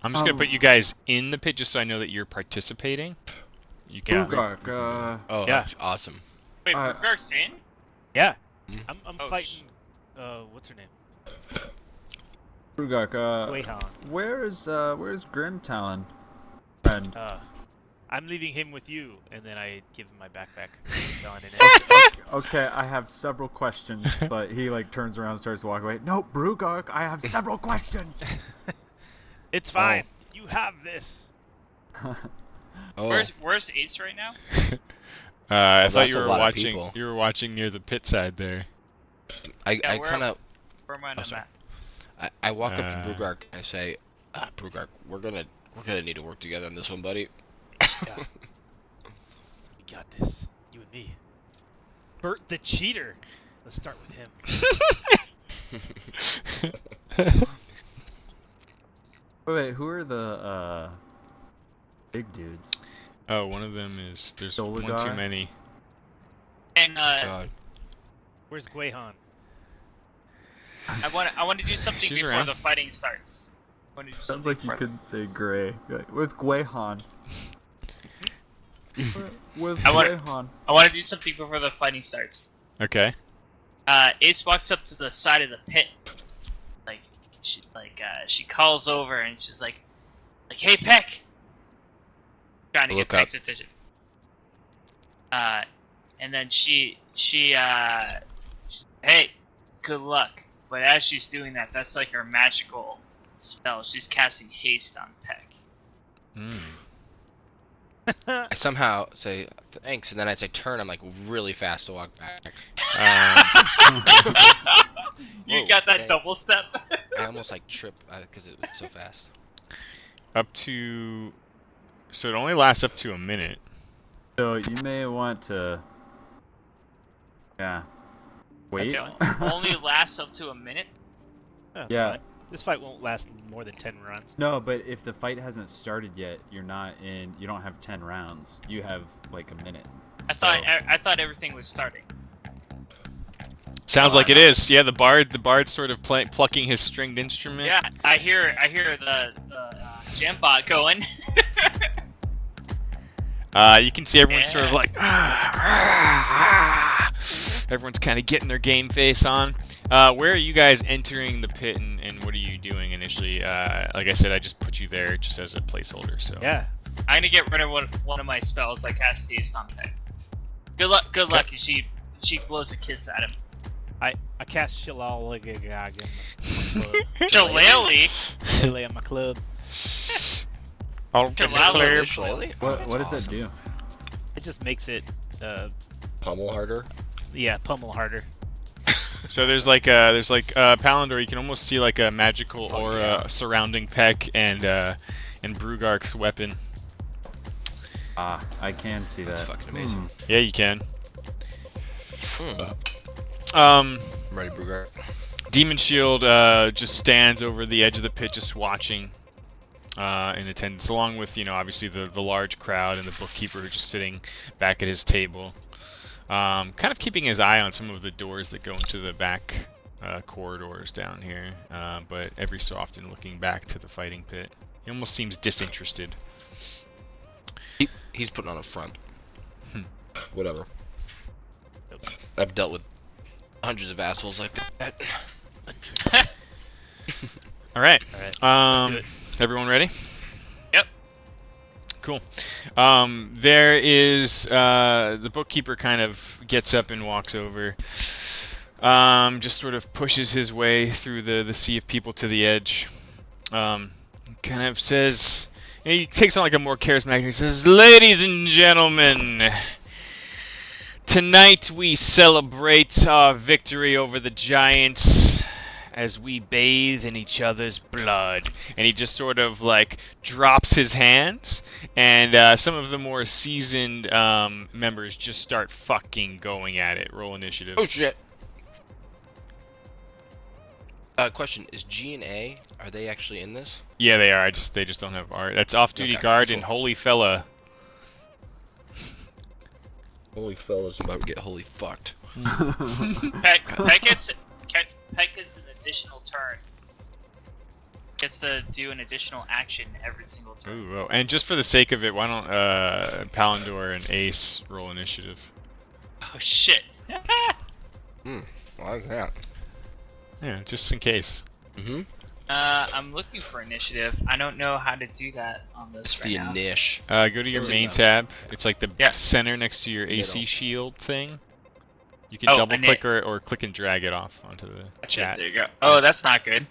I'm just gonna put you guys in the pit just so I know that you're participating. You can. Brugok, Oh, Yeah. awesome. Wait, Uh, Burgark's in? Yeah. Hmm? I'm Oh, fighting. What's her name? Brugok, Wayhan. where's Grim Talon? Friend. I'm leaving him with you, and then I give him my backpack. Telling it. Okay, I have several questions, but he like turns around and starts walking away. No, Brugok, I have several questions. It's fine. You have this. Oh, Where's Ace right now? I thought that's you a were lot of watching. people. You were watching near the pit side there. I Yeah, kind of Where am I on the sorry. map? I walk up to Brugark and I say, Brugark, we're gonna need to work together on this one, buddy. Yeah. We got this. You and me. Bert the cheater. Let's start with him. Wait, who are the big dudes? Oh, one of them is. There's Solar one too guy? many. And God. Where's Guayhan? I want to do something She's before around. the fighting starts. I want to do Sounds something like you before- couldn't say Gray. With Guayhan. With I want- Guayhan. I want to do something before the fighting starts. Okay. Ace walks up to the side of the pit, she calls over and she's like, hey Peck, trying to get Look up. Peck's attention. And then she hey, good luck. But as she's doing that, that's like her magical spell. She's casting haste on Peck. Hmm. I somehow say thanks, and then I say turn. I'm like really fast to walk back. You Whoa, got that dang. double step. I almost like trip because it was so fast. Up to. So it only lasts up to a minute. So you may want to. Yeah. Wait. It only lasts up to a minute. That's Yeah. fine. This fight won't last more than 10 runs. No, but if the fight hasn't started yet, you're not in. You don't have 10 rounds. You have like a minute. I thought everything was starting. Sounds Oh, like I it know. is. Yeah, the bard's sort of plucking his stringed instrument. Yeah, I hear the jam bot going. You can see everyone's sort of Yeah. like. Everyone's kind of getting their game face on. Where are you guys entering the pit, and what are you doing initially? Like I said, I just put you there just as a placeholder. So. Yeah. I'm gonna get rid of one of my spells. I cast haste on Peck. Good luck. Good luck. And she blows a kiss at him. I cast Shillelagh in my club. Shillelagh? Shillelagh in my club. I'll Shillelagh. Shillelagh? What does that do? It just makes it, Pummel harder. yeah, pummel harder. So there's Palandor. You can almost see like a magical aura yeah. surrounding Peck and Brugark's weapon. Ah, I can see that. That's fucking amazing. Yeah, you can. I'm ready, Brugark. Demon Shield just stands over the edge of the pit, just watching in attendance, along with obviously the large crowd and the bookkeeper who's just sitting back at his table, kind of keeping his eye on some of the doors that go into the back corridors down here, but every so often looking back to the fighting pit. He almost seems disinterested. He's putting on a front. Hmm. Whatever. I've dealt with hundreds of assholes like that. All right. Alright, let's do it. Everyone ready? Yep. Cool. There is the bookkeeper kind of gets up and walks over. Just sort of pushes his way through the sea of people to the edge. Kind of says, he takes on like a more charismatic. He says, "Ladies and gentlemen, tonight we celebrate our victory over the giants as we bathe in each other's blood. And he just sort of like drops his hands, and some of the more seasoned members just start fucking going at it. Roll initiative. Oh shit. Question: is G and A, are they actually in this? Yeah, they are. They just don't have art. That's off-duty Okay, guard cool. and holy fella. Holy fellas, I'm about to get holy fucked. Pet gets an additional turn. Gets to do an additional action every single turn. Ooh, oh. And just for the sake of it, why don't Palandor and Ace roll initiative? Oh shit. Why is that? Yeah, just in case. Mm-hmm. I'm looking for initiative. I don't know how to do that on this right The now. niche. Go to your Where's it main go? tab. It's like the Yeah. center next to your AC Middle. shield thing. You can Oh, double and click or click and drag it off onto the Gotcha, chat. there you go. Oh, that's not good.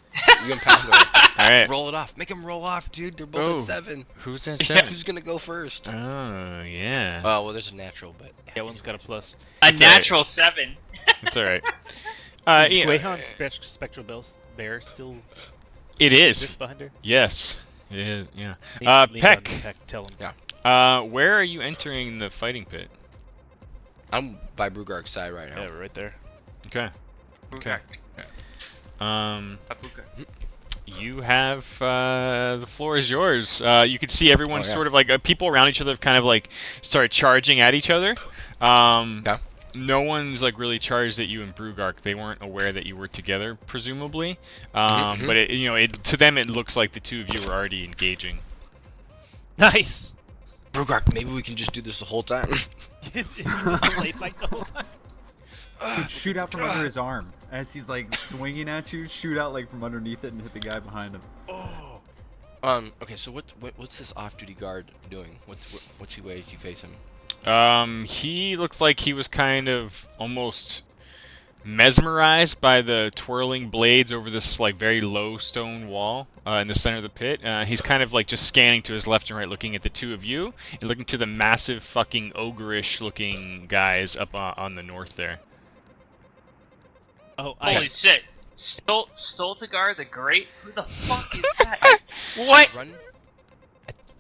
You can pound it. Alright. Roll it off. Make him roll off, dude. They're both Oh. at 7. Who's that 7? Who's gonna go first? Oh, yeah. Oh, well, there's a natural, but Yeah, one's got a plus. A It's alright. natural 7. It's alright. Is Yeah, Guehon Spectral Bear still it exists is. behind her? Yes. It is, yeah. Lean on Peck. Peck, tell him. Yeah. Where are you entering the fighting pit? I'm by Brugark's side right now. Yeah, we're right there. Okay. Okay. Okay. You have the floor is yours. You can see everyone Oh, yeah. sort of like people around each other have kind of like started charging at each other. Yeah. No one's like really charged at you and Brugark. They weren't aware that you were together, presumably. Mhm. But to them it looks like the two of you were already engaging. Nice! Brugark, maybe we can just do this the whole time. Just a late fight the whole time. Dude, shoot out from under his arm as he's like swinging at you. Shoot out like from underneath it and hit the guy behind him. Oh. Okay, so what's this off-duty guard doing? What's he ways you face him? He looks like he was kind of almost mesmerized by the twirling blades over this like very low stone wall in the center of the pit. He's kind of like just scanning to his left and right, looking at the two of you and looking to the massive fucking ogreish looking guys up on the north there. Oh, Holy shit. Stoltegar the Great? Who the fuck is that? What? Run?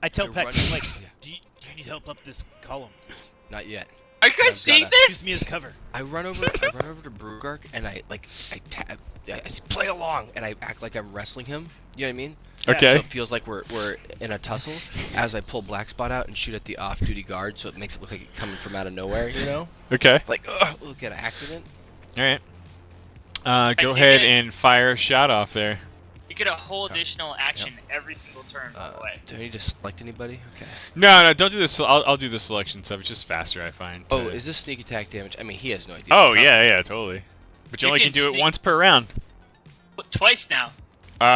I tell I Peck, run- I'm like, Yeah. do you need help up this column? Not yet. Are you guys I've seeing gotta- Use me this? as cover. I run over to Brugark and I tap. I say, play along, and I act like I'm wrestling him. You know what I mean? Okay. So it feels like we're in a tussle. As I pull Black Spot out and shoot at the off-duty guard, so it makes it look like it's coming from out of nowhere. You know? Okay. Like, ugh, look at an accident. All right. Go you ahead get- and fire a shot off there. You get a whole additional action every single turn, by the way. Do I need to select anybody? Okay. No, don't do this. I'll do the selection stuff. It's just faster, I find. Oh, to- is this sneak attack damage? I mean, he has no idea. Oh yeah, totally. But you You only can can do it sneak- once per round. Twice now.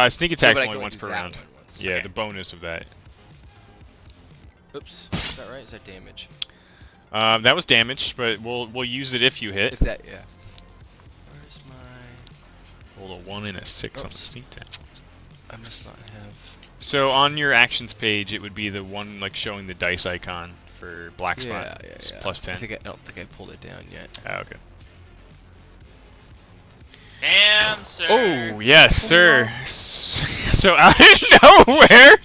Sneak Yeah, attack's but I only can once do per that round. one once. Yeah, Okay. the bonus of that. Oops. Is that right? Is that damage? That was damage, but we'll use it if you hit. If that, yeah. Where's my? Roll a 1 and a 6 on the Oops. sneak attack. I must not have. So on your actions page, it would be the one like showing the dice icon for black spot. Yeah, It's yeah. plus 10. I don't think I pulled it down yet. Ah, okay. Damn, sir. Oh yes, sir. So out of nowhere,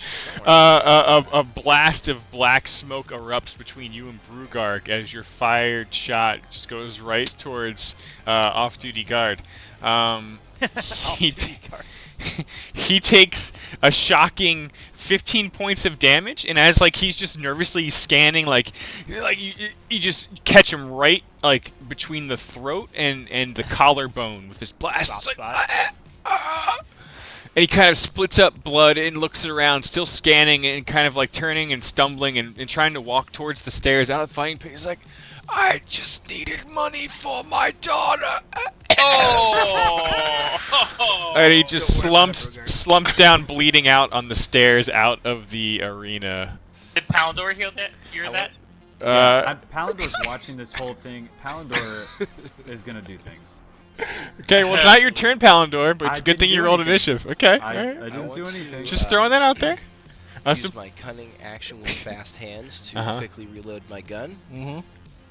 a blast of black smoke erupts between you and Brugark as your fired shot just goes right towards off-duty guard. He Off-duty guard. he takes a shocking 15 points of damage, and as like he's just nervously scanning, like you just catch him right like between the throat and the collarbone with this blast. Soft It's spot. and he kind of splits up blood and looks around, still scanning and kind of like turning and stumbling and trying to walk towards the stairs out of the fighting pit. He's like, I just needed money for my daughter. Oh! And he just Don't worry about it, Brugark. slumps down, bleeding out on the stairs out of the arena. Did Palandor hear that? Palandor's watching this whole thing. Palandor is gonna do things. Okay, well it's not your turn, Palandor, but it's I a good thing didn't you do rolled anything. initiative. Okay, I alright. didn't do want anything. to- Just throwing that out there. Use So, my cunning action with fast hands to Uh-huh. quickly reload my gun. mhm.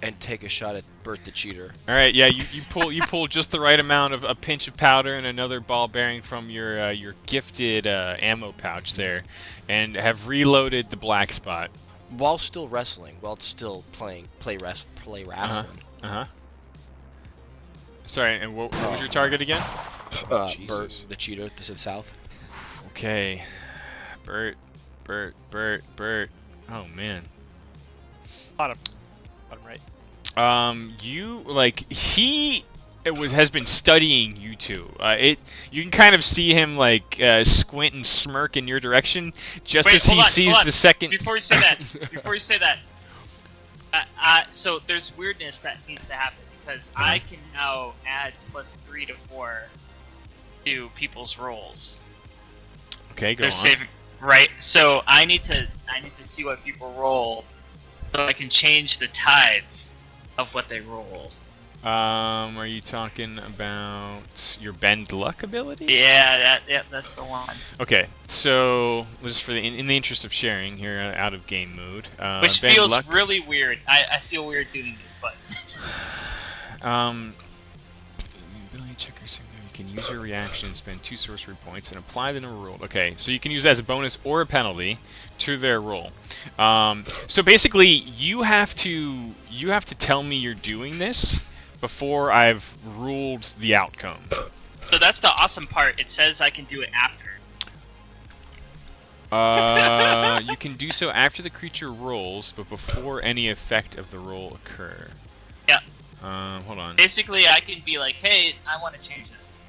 and take a shot at Bert the Cheater. All right, yeah, you pull just the right amount of a pinch of powder and another ball bearing from your gifted ammo pouch there, and have reloaded the black spot. While still wrestling, while still play wrestling. Uh-huh. Sorry, and what was your target again? Bert Jesus. the Cheater, this is south. Okay. Bert. Oh man. Bottom right. He has been studying you two. You can kind of see him like squint and smirk in your direction just Wait, as he sees the second. Before you say that, so there's weirdness that needs to happen because I can now add +3 to 4 to people's rolls. Okay, go They're on. saving, right? So I need to see what people roll, so I can change the tides of what they roll. Are you talking about your bend luck ability? Yeah, that's the one. Okay, so just in the interest of sharing here, out of game mode, Which bend feels luck. really weird. I feel weird doing this, but Ability checker signal. You can use your reaction and spend 2 sorcery points and apply the number rolled. Okay, so you can use that as a bonus or a penalty to their roll. So basically, you have to tell me you're doing this before I've ruled the outcome. so that's the awesome part. It says I can do it after. You can do so after the creature rolls, but before any effect of the roll occur. Yeah. Hold on. Basically, I can be like, hey, I want to change this.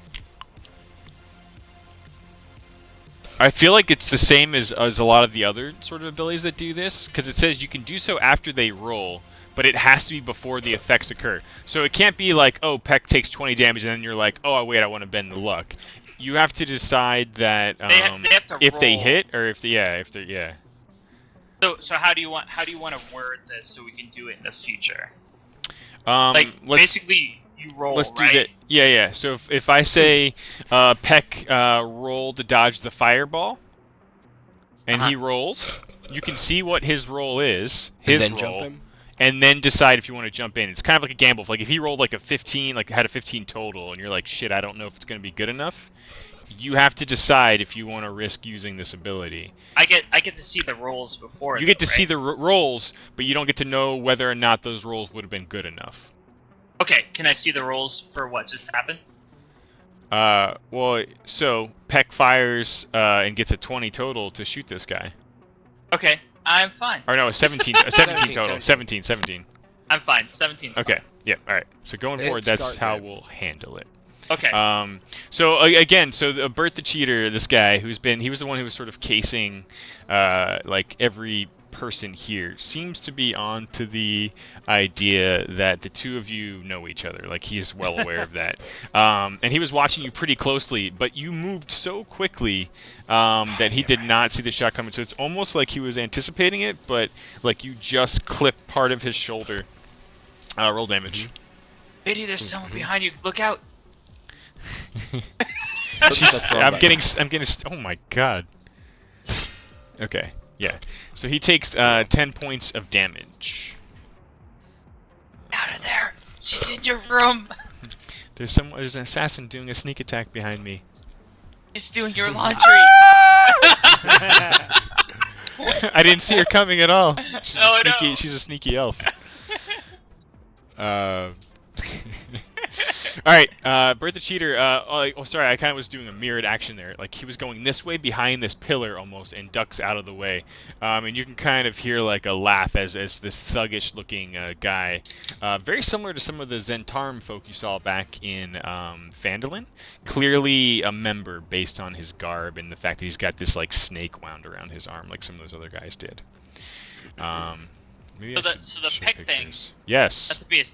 I feel like it's the same as a lot of the other sort of abilities that do this, because it says you can do so after they roll, but it has to be before the effects occur. So it can't be like, oh, Peck takes 20 damage, and then you're like, oh, wait, I want to bend the luck. You have to decide that They have to if they roll. hit or if they're. So how do you want to word this so we can do it in the future? Let's Basically, you roll, let's do right? that. Yeah. So if I say Peck roll to dodge the fireball, and he rolls, you can see what his roll is. His And then roll. jump him? And then decide if you want to jump in. It's kind of like a gamble. Like if he rolled like a 15, like had a 15 total, and you're like, shit, I don't know if it's going to be good enough. You have to decide if you want to risk using this ability. I get to see the rolls before. You get to though, see right? the rolls, but you don't get to know whether or not those rolls would have been good enough. Okay, can I see the rolls for what just happened? Well, so Peck fires and gets a 20 total to shoot this guy. Okay, I'm fine. Or no, 17 total. 17. I'm fine. 17's Okay. fine. Yeah. All right. So going They forward, didn't that's start how good. we'll handle it. Okay. So again, Bert the Cheater, this guy he was the one who was sort of casing, like every person here, seems to be on to the idea that the two of you know each other. Like he's well aware of that. And he was watching you pretty closely, but you moved so quickly that he did not see the shot coming. So it's almost like he was anticipating it, but like you just clipped part of his shoulder. Roll damage. Biddy, there's someone behind you. Look out. I'm getting. Oh my god. Okay. Yeah. So he takes 10 points of damage. Out of there. She's in your room. There's an assassin doing a sneak attack behind me. She's doing your laundry. I didn't see her coming at all. She's Oh, a sneaky. no. She's a sneaky elf. All right, Bert the Cheater. Sorry, I kind of was doing a mirrored action there. Like he was going this way behind this pillar almost, and ducks out of the way. And you can kind of hear like a laugh as this thuggish-looking guy, very similar to some of the Zentarm folk you saw back in Phandalin. Clearly a member based on his garb and the fact that he's got this like snake wound around his arm, like some of those other guys did. Maybe So the show peck thing. pictures. Yes.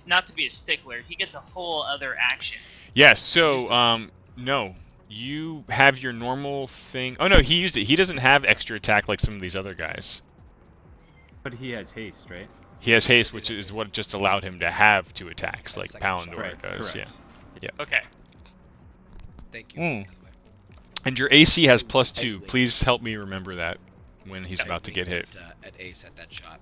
Not to be a stickler, he gets a whole other action. Yes. So, no, you have your normal thing. Oh no, he used it. He doesn't have extra attack like some of these other guys. But he has haste, right? He has haste, which is what just allowed him to have 2 attacks, like Second shot. Palandor does. Correct. Yeah. Okay. Thank you. Mm. And your AC has +2. Please help me remember that when he's about to get hit. At Ace at that shot.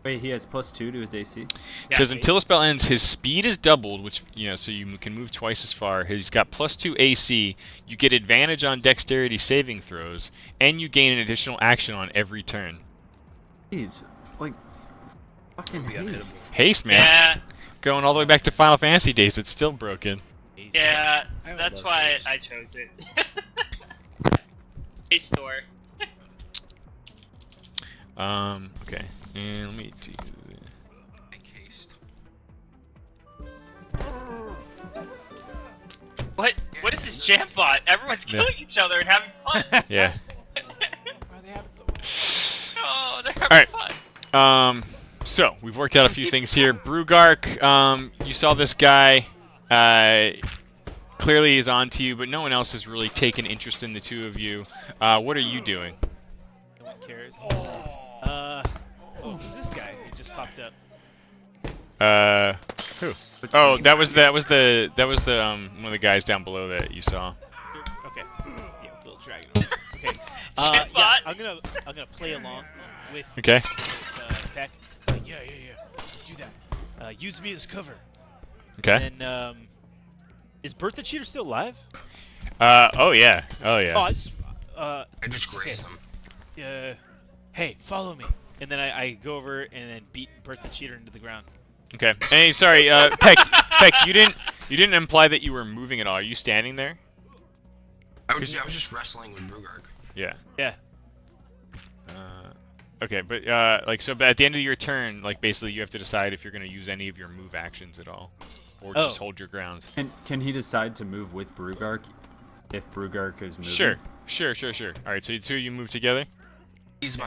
Wait, he has +2 to his AC. It says until the spell ends, his speed is doubled, which so you can move twice as far. He's got +2 AC. You get advantage on dexterity saving throws, and you gain an additional action on every turn. Jeez, like fucking Be haste. Haste, man. Yeah, Going all the way back to Final Fantasy days, it's still broken. yeah. I would That's love why those. I chose it. Hey, store. Okay. And let me do. Make haste. What? What is this jam bot? Everyone's killing each other and having fun. Yeah. Are they having so much fun? Oh, they're having Alright. fun. So we've worked out a few things here. Brugark, you saw this guy. Clearly is on to you, but no one else has really taken interest in the two of you. What are you doing? No one cares. Who's this guy? He just popped up. Who? Oh, that was the one of the guys down below that you saw. Okay. Yeah, with the little dragon. Okay. Shit Yeah, bot. I'm gonna play along with Okay. Peck. Yeah. Let's do that. Use me as cover. Okay. And is Bertha Cheater still alive? Oh yeah. Oh, I just I just grazed him. hey, follow me. And then I go over and then beat Bertha Cheater into the ground. Okay. Hey, sorry, Peck, you didn't imply that you were moving at all. Are you standing there? I was just wrestling with Brugark. Yeah. Yeah. Okay, but but at the end of your turn, like basically you have to decide if you're gonna use any of your move actions at all, or just hold your ground. And can he decide to move with Brugark if Brugark is moving? Sure. All right, so you two you move together. He was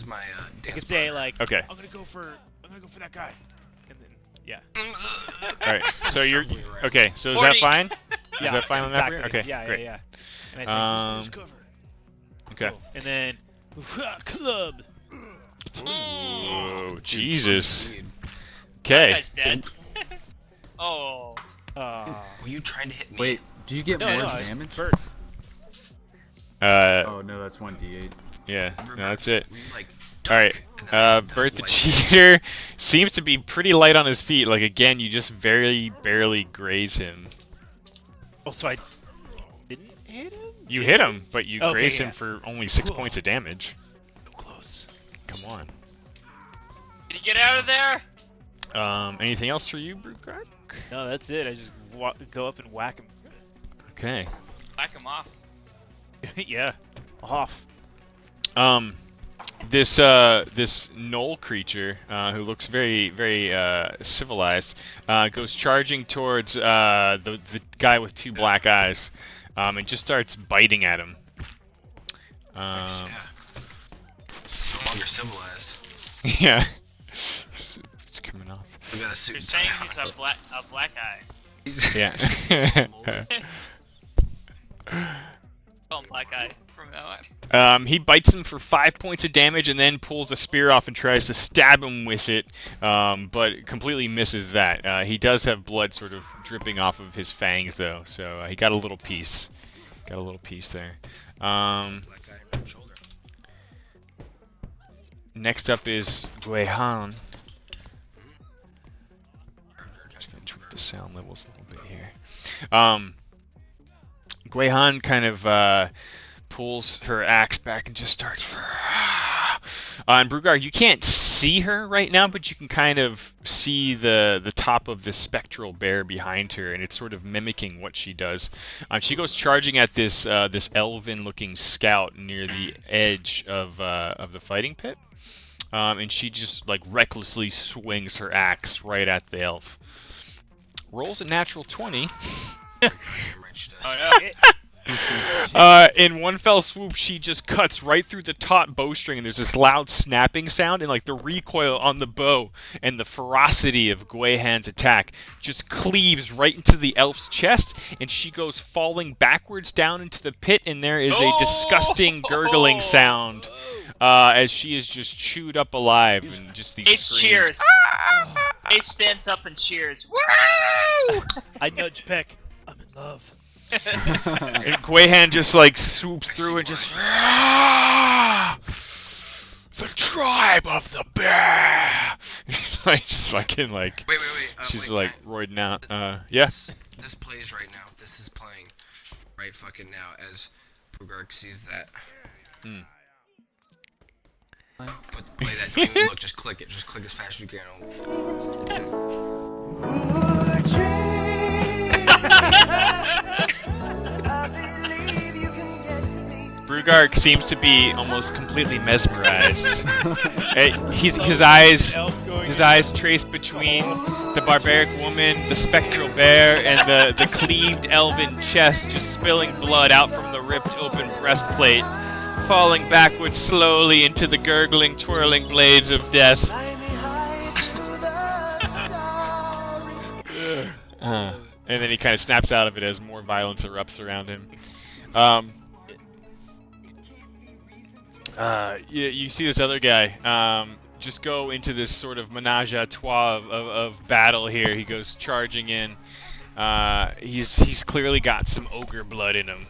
my I dance could say partner. like, Okay. I'm gonna go for that guy. And then yeah. All right, so you're Shuffling around. okay. So is that 40. fine? Yeah, Is that fine on that for you? exactly. Okay, Yeah, great. yeah. And I say, use cover. Okay. Cool. And then club. Oh, Jesus. Dude, That Okay. guy's dead. Oh. Uh, were you trying to hit me? Wait, do you get more it's damage? Bert. Oh no, that's 1d8. Yeah. Brugark, No, that's it. we, like, All right. duck, and then Bert the like- Cheater seems to be pretty light on his feet. Like again, you just very barely graze him. Oh, so I didn't hit him? You hit him, but you Okay, grazed yeah. him for only 6 Cool. points of damage. So close. Come on. Did he get out of there? Anything else for you, Brugark? No, that's it. I just go up and whack him. Okay. Back him off. Yeah. Off. This knoll creature, who looks very civilized, goes charging towards the guy with two black eyes, and just starts biting at him. Yeah. So longer civilized. Yeah. It's coming off. We got a suit. You're and saying tie he's on. a black eyes. Yeah. Call him black eye from now on. He bites him for 5 points of damage and then pulls a spear off and tries to stab him with it, but completely misses that. He does have blood sort of dripping off of his fangs, though, so he got a little piece. Got a little piece there. Black guy on the shoulder. Next up is Guehan. Just gonna tweak the sound levels a little bit here. Guehan kind of pulls her axe back and just starts. And Brugar, you can't see her right now, but you can kind of see the top of the spectral bear behind her, and it's sort of mimicking what she does. She goes charging at this this elven-looking scout near the edge of the fighting pit, and she just like recklessly swings her axe right at the elf. Rolls a natural 20. Damn right she does. Oh no. In one fell swoop, she just cuts right through the taut bowstring, and there's this loud snapping sound, and like the recoil on the bow and the ferocity of Guehan's attack just cleaves right into the elf's chest, and she goes falling backwards down into the pit, and there is a disgusting gurgling sound as she is just chewed up alive, and just these Ace screams. cheers. Ace stands up and cheers. Woo! I nudge Peck. I'm in love. And Guehan just like swoops through and just the tribe of the bear. like just fucking like Wait. she's wait, like roiding out. Yeah. This plays right now. This is playing right fucking now as Pugark sees that. Hmm. Play that. Don't even look. Just click it. Just click as fast as you can. Brugark seems to be almost completely mesmerized. His eyes trace between the barbaric woman, the spectral bear, and the cleaved elven chest just spilling blood out from the ripped open breastplate, falling backwards slowly into the gurgling, twirling blades of death. And then he kind of snaps out of it as more violence erupts around him. You see this other guy just go into this sort of menage a trois of battle here. He goes charging in. He's clearly got some ogre blood in him.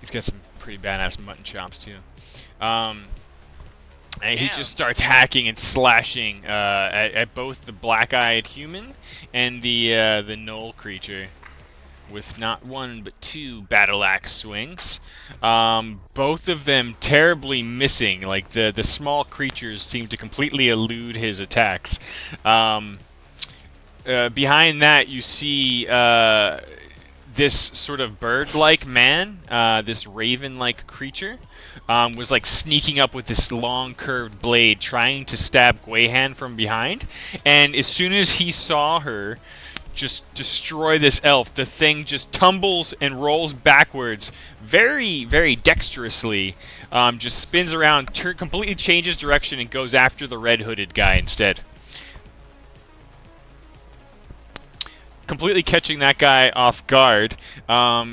He's got some pretty badass mutton chops too. And he just starts hacking and slashing at both the black-eyed human and the gnoll creature, with not one but two battle axe swings. Both of them terribly missing. Like the small creatures seem to completely elude his attacks. Behind that, you see this sort of bird-like man, this raven-like creature. Was like sneaking up with this long curved blade, trying to stab Guihan from behind. And as soon as he saw her just destroy this elf, the thing just tumbles and rolls backwards very, very dexterously. Just spins around, completely changes direction, and goes after the red hooded guy instead. Completely catching that guy off guard,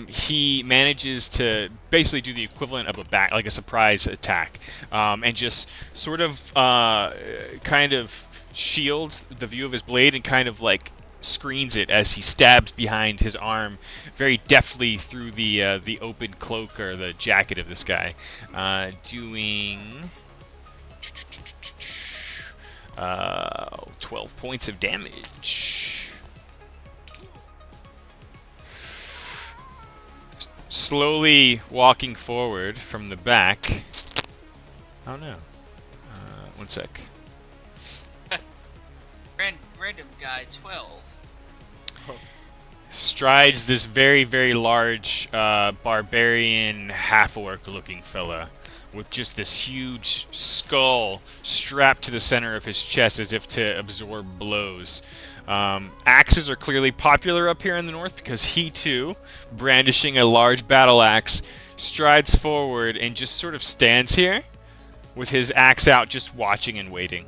he manages to basically do the equivalent of a surprise attack, and just sort of kind of shields the view of his blade and kind of like screens it as he stabs behind his arm very deftly through the open cloak or the jacket of this guy, doing 12 points of damage. Slowly walking forward from the back. Oh no. One sec. Random guy 12. Strides this very, very large barbarian half-orc looking fella with just this huge skull strapped to the center of his chest as if to absorb blows. Axes are clearly popular up here in the north because he too, brandishing a large battle axe, strides forward and just sort of stands here with his axe out, just watching and waiting.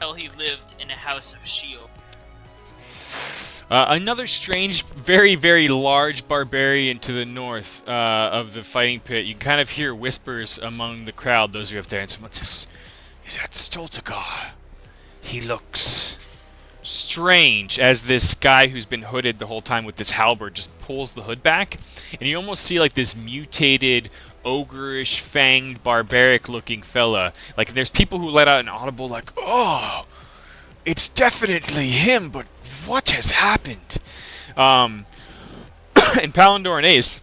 Hell, he lived in a house of shield. Another strange, very, very large barbarian to the north of the fighting pit. You can kind of hear whispers among the crowd, those who are up there, and someone says, "Is that Stoltagar? He looks strange," as this guy who's been hooded the whole time with this halberd just pulls the hood back, and you almost see like this mutated, ogreish, fanged, barbaric-looking fella. Like, there's people who let out an audible like, "Oh, it's definitely him, but what has happened?" And Palandor and Ace,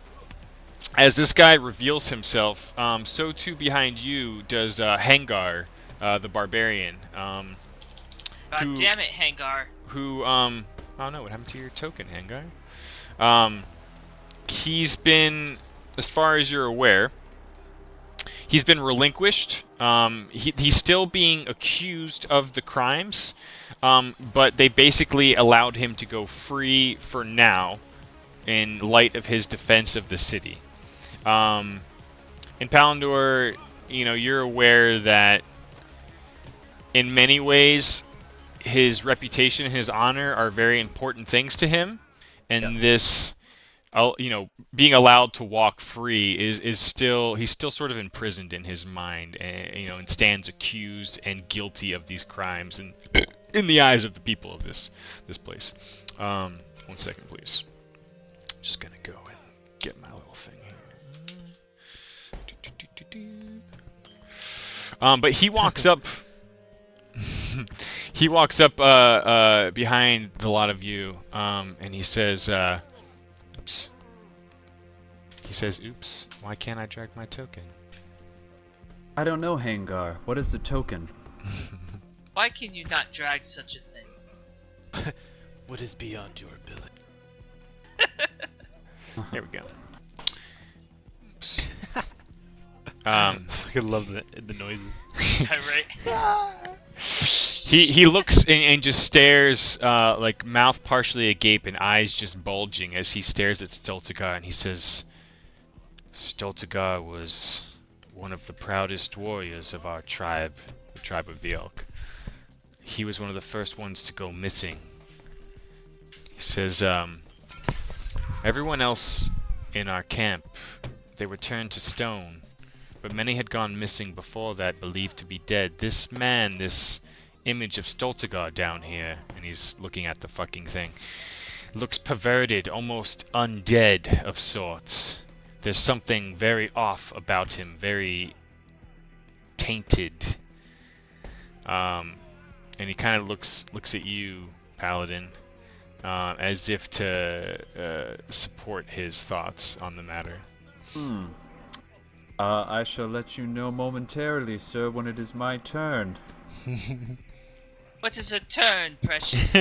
as this guy reveals himself, so too behind you does Hangar, the barbarian. God damn it, Hangar. Oh no, what happened to your token, Hangar? He's been, as far as you're aware, he's been relinquished. He's still being accused of the crimes, but they basically allowed him to go free for now in light of his defense of the city. In Palandor, you're aware that in many ways his reputation and his honor are very important things to him, and this, being allowed to walk free is still, he's still sort of imprisoned in his mind, and stands accused and guilty of these crimes, and in the eyes of the people of this place. 1 second, please. Just gonna go and get my little thing here. But he walks up. He walks up behind the lot of you, and he says, "Oops." He says, "Oops. Why can't I drag my token?" I don't know, Hangar. What is the token? Why can you not drag such a thing? What is beyond your ability? There we go. Oops. I fucking love the noises. Right? He looks and just stares, like mouth partially agape and eyes just bulging as he stares at Stoltagar, and he says, "Stoltagar was one of the proudest warriors of our tribe, the tribe of the Elk. He was one of the first ones to go missing." He says, "Everyone else in our camp, they were turned to stone, but many had gone missing before that, believed to be dead. This man, this image of Stoltagar down here," and he's looking at the fucking thing, "looks perverted, almost undead of sorts. There's something very off about him, very tainted." And he kind of looks at you, Paladin, as if to support his thoughts on the matter. I shall let you know momentarily, sir, when it is my turn. What is a turn, precious?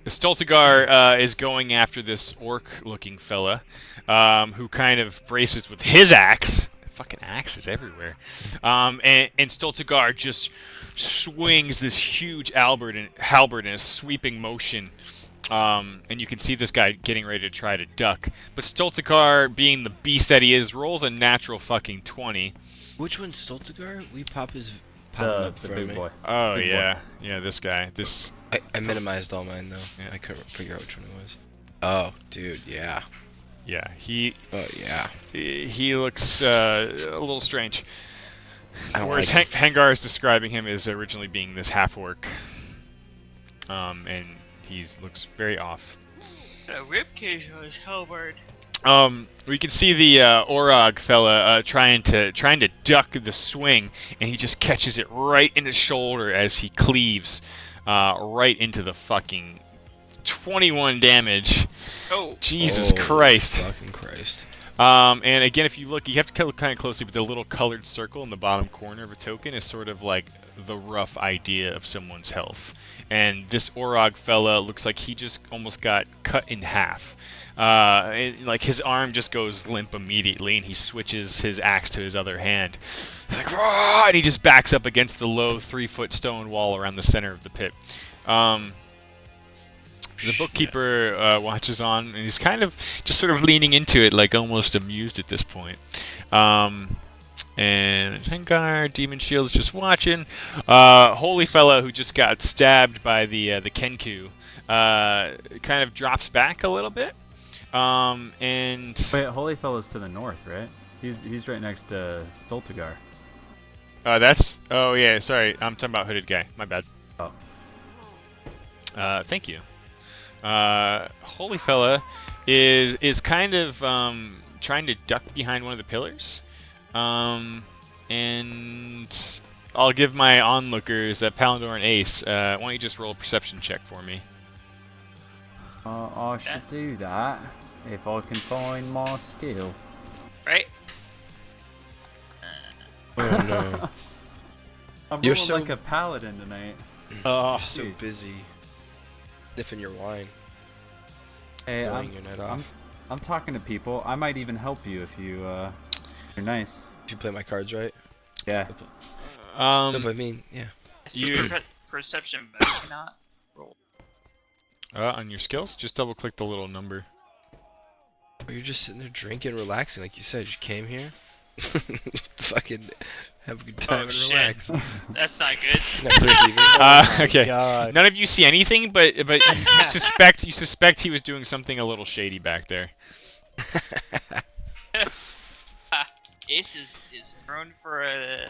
Stoltagar is going after this orc-looking fella, who kind of braces with his axe. Fucking axes everywhere. And Stoltagar just swings this huge halberd in a sweeping motion. And you can see this guy getting ready to try to duck. But Stoltagar, being the beast that he is, rolls a natural fucking 20. Which one's Stoltagar? We pop his The, up the for big me. boy. Oh, Big yeah. Yeah, this guy. I minimized all mine though. Yeah. I couldn't figure out which one it was. Oh, dude, yeah. Yeah, he looks a little strange. I don't Whereas like Hangar is describing him as originally being this half-orc. And he looks very off. A ribcage on his halberd. We can see the Orog fella trying to duck the swing, and he just catches it right in the shoulder as he cleaves right into the fucking 21 damage. Oh. Jesus Christ. Fucking Christ. And again, if you look, you have to look kind of closely, but the little colored circle in the bottom corner of a token is sort of like the rough idea of someone's health. And this Orog fella looks like he just almost got cut in half. Like his arm just goes limp immediately, and he switches his axe to his other hand. He's like, "Rah!" And he just backs up against the low 3-foot stone wall around the center of the pit. The bookkeeper watches on, and he's kind of just sort of leaning into it, like almost amused at this point. And Hengar, Demon Shield's just watching. Holy fella who just got stabbed by the Kenku kind of drops back a little bit. And Wait, Holy Fellow's to the north, right? He's right next to Stoltagar. oh yeah, sorry, I'm talking about Hooded Guy. My bad. Oh. Thank you. Holy fella is kind of trying to duck behind one of the pillars. And I'll give my onlookers a Palandor and Ace. Why don't you just roll a perception check for me? I should do that if I can find my skill. Right? Oh no. I'm You're rolling so- like a paladin tonight. Oh, You're so jeez. busy sniffing your wine, Hey, blowing your night off. I'm talking to people. I might even help you if you're nice. If you play my cards right. Yeah. No, but I mean, yeah. I see You- perception, but I cannot roll. On your skills, just double click the little number. Or you're just sitting there drinking, relaxing, like you said. You came here, fucking have a good time and shit. relax. That's not good. Netflix TV. Okay. God. None of you see anything, but you suspect he was doing something a little shady back there. Ace is thrown for a.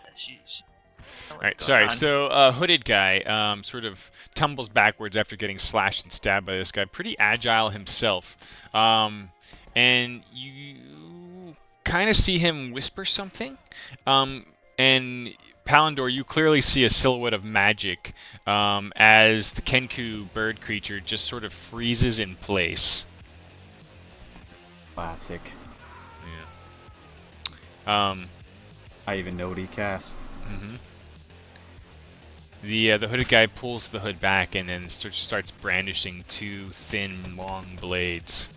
Alright, sorry. So, Hooded Guy sort of tumbles backwards after getting slashed and stabbed by this guy. Pretty agile himself. And you kind of see him whisper something, and Palandor, you clearly see a silhouette of magic as the Kenku bird creature just sort of freezes in place. Classic. Yeah. I even know what he cast. Mm-hmm. The hooded guy pulls the hood back and then starts brandishing two thin, long blades,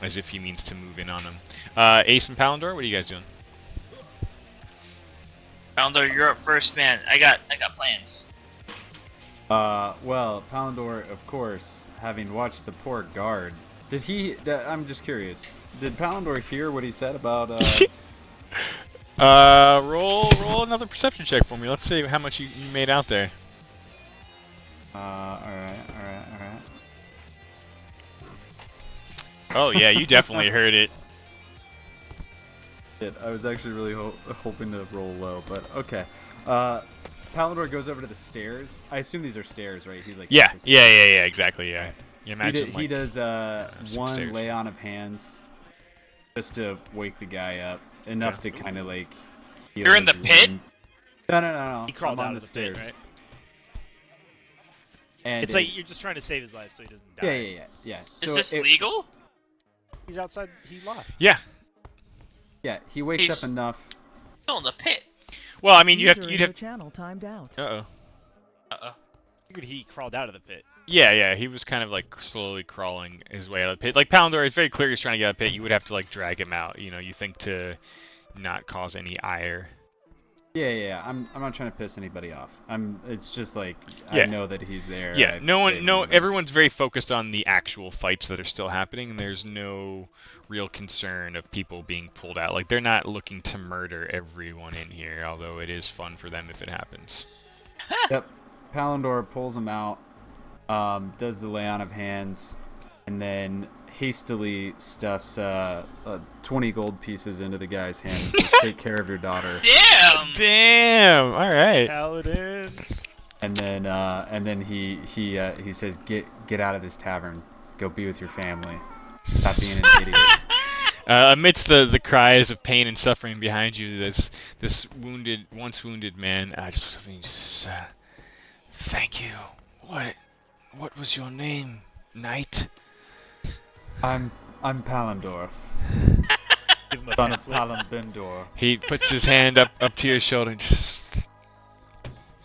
as if he means to move in on him. Ace and Palandor, what are you guys doing? Palandor, you're up first, man. I got plans. Well, Palandor, of course, having watched the poor guard, did he? I'm just curious. Did Palandor hear what he said about? Roll another perception check for me. Let's see how much you made out there. All right. Oh yeah, you definitely heard it. I was actually really hoping to roll low, but okay. Palandor goes over to the stairs. I assume these are stairs, right? He's like Yeah, up the stairs. yeah, exactly, yeah. You imagine He does one stairs. lay on of hands, just to wake the guy up, enough to kind of like. Heal You're in his the pit? wounds. No. He crawled I'm out on of the the pit, stairs. right? And It's like you're just trying to save his life so he doesn't die. Yeah. Is So this it- legal? He's outside. He lost. Yeah. Yeah, he wakes He's- up enough. Still in the pit. Well, I mean, you'd User in have. your channel timed out. Uh-oh. Uh-oh. Figured he crawled out of the pit. Yeah, he was kind of like slowly crawling his way out of the pit. Like Palandor, it's very clear he's trying to get out of the pit. You would have to like drag him out. You think to not cause any ire. Yeah. I'm not trying to piss anybody off. It's just like Yeah. I know that he's there. Yeah, I've saved him. everyone's very focused on the actual fights that are still happening, and there's no real concern of people being pulled out. Like, they're not looking to murder everyone in here, although it is fun for them if it happens. Yep. Palandor pulls him out, does the lay on of hands, and then hastily stuffs 20 gold pieces into the guy's hand and says, "Take care of your daughter." Damn! Alright. Paladins. And then he says, "Get out of this tavern. Go be with your family. Stop being an idiot." Amidst the cries of pain and suffering behind you, this once wounded man just says, "Thank you. What was your name, knight?" I'm Palandor, Give him a son of pamphlet. Palambendor. He puts his hand up to your shoulder and just,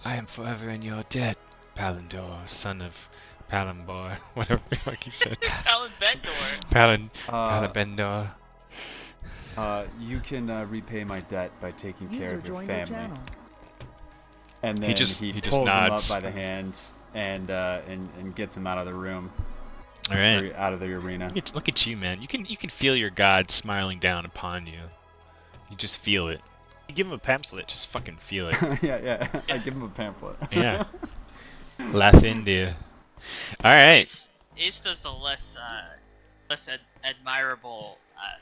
"I am forever in your debt, Palandor, son of Palambor," whatever the fuck he said. Palandor. Palabendor. You can repay my debt by taking care User of your joined your family. channel. And then He just pulls nods. him up by the hand and gets him out of the room, All right. or out of the arena. Look at you, man. You can feel your god smiling down upon you. You just feel it. You give him a pamphlet. Just fucking feel it. yeah. I give him a pamphlet. Yeah. Lathindia. All right. Ace does the less admirable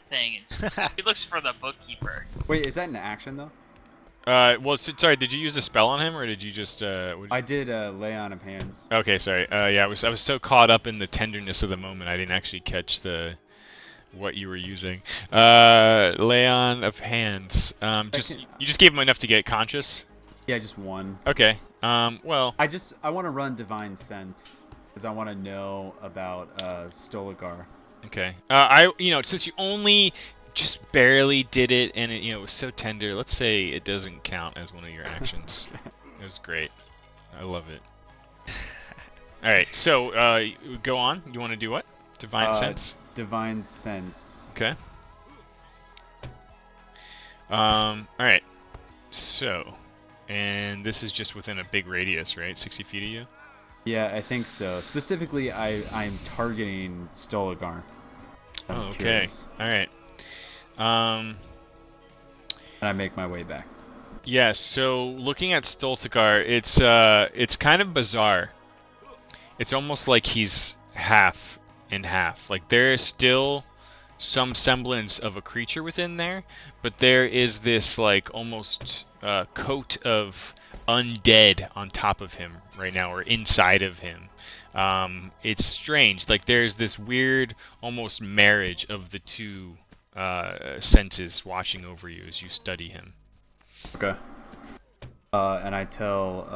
thing. And he looks for the bookkeeper. Wait, is that an action though? Well, sorry. Did you use a spell on him, or did you just? I did lay on of hands. Okay, sorry. Yeah, I was so caught up in the tenderness of the moment, I didn't actually catch what you were using. Lay on of hands. You just gave him enough to get conscious. Yeah, just one. Okay. Well. I want to run Divine Sense because I want to know about Stoligar. Okay. Since you only just barely did it, and it was so tender, let's say it doesn't count as one of your actions. It was great. I love it. All right. So, go on. You want to do what? Divine Sense. Divine Sense. Okay. All right. So, and this is just within a big radius, right? 60 feet of you. Yeah, I think so. Specifically, I'm targeting Stoligar. I'm Okay. curious. All right. And I make my way back. Yeah, so looking at Stoltikar, it's kind of bizarre. It's almost like he's half and half. Like there is still some semblance of a creature within there, but there is this like almost coat of undead on top of him right now, or inside of him. It's strange. Like there's this weird almost marriage of the two senses watching over you as you study him. Okay. And I tell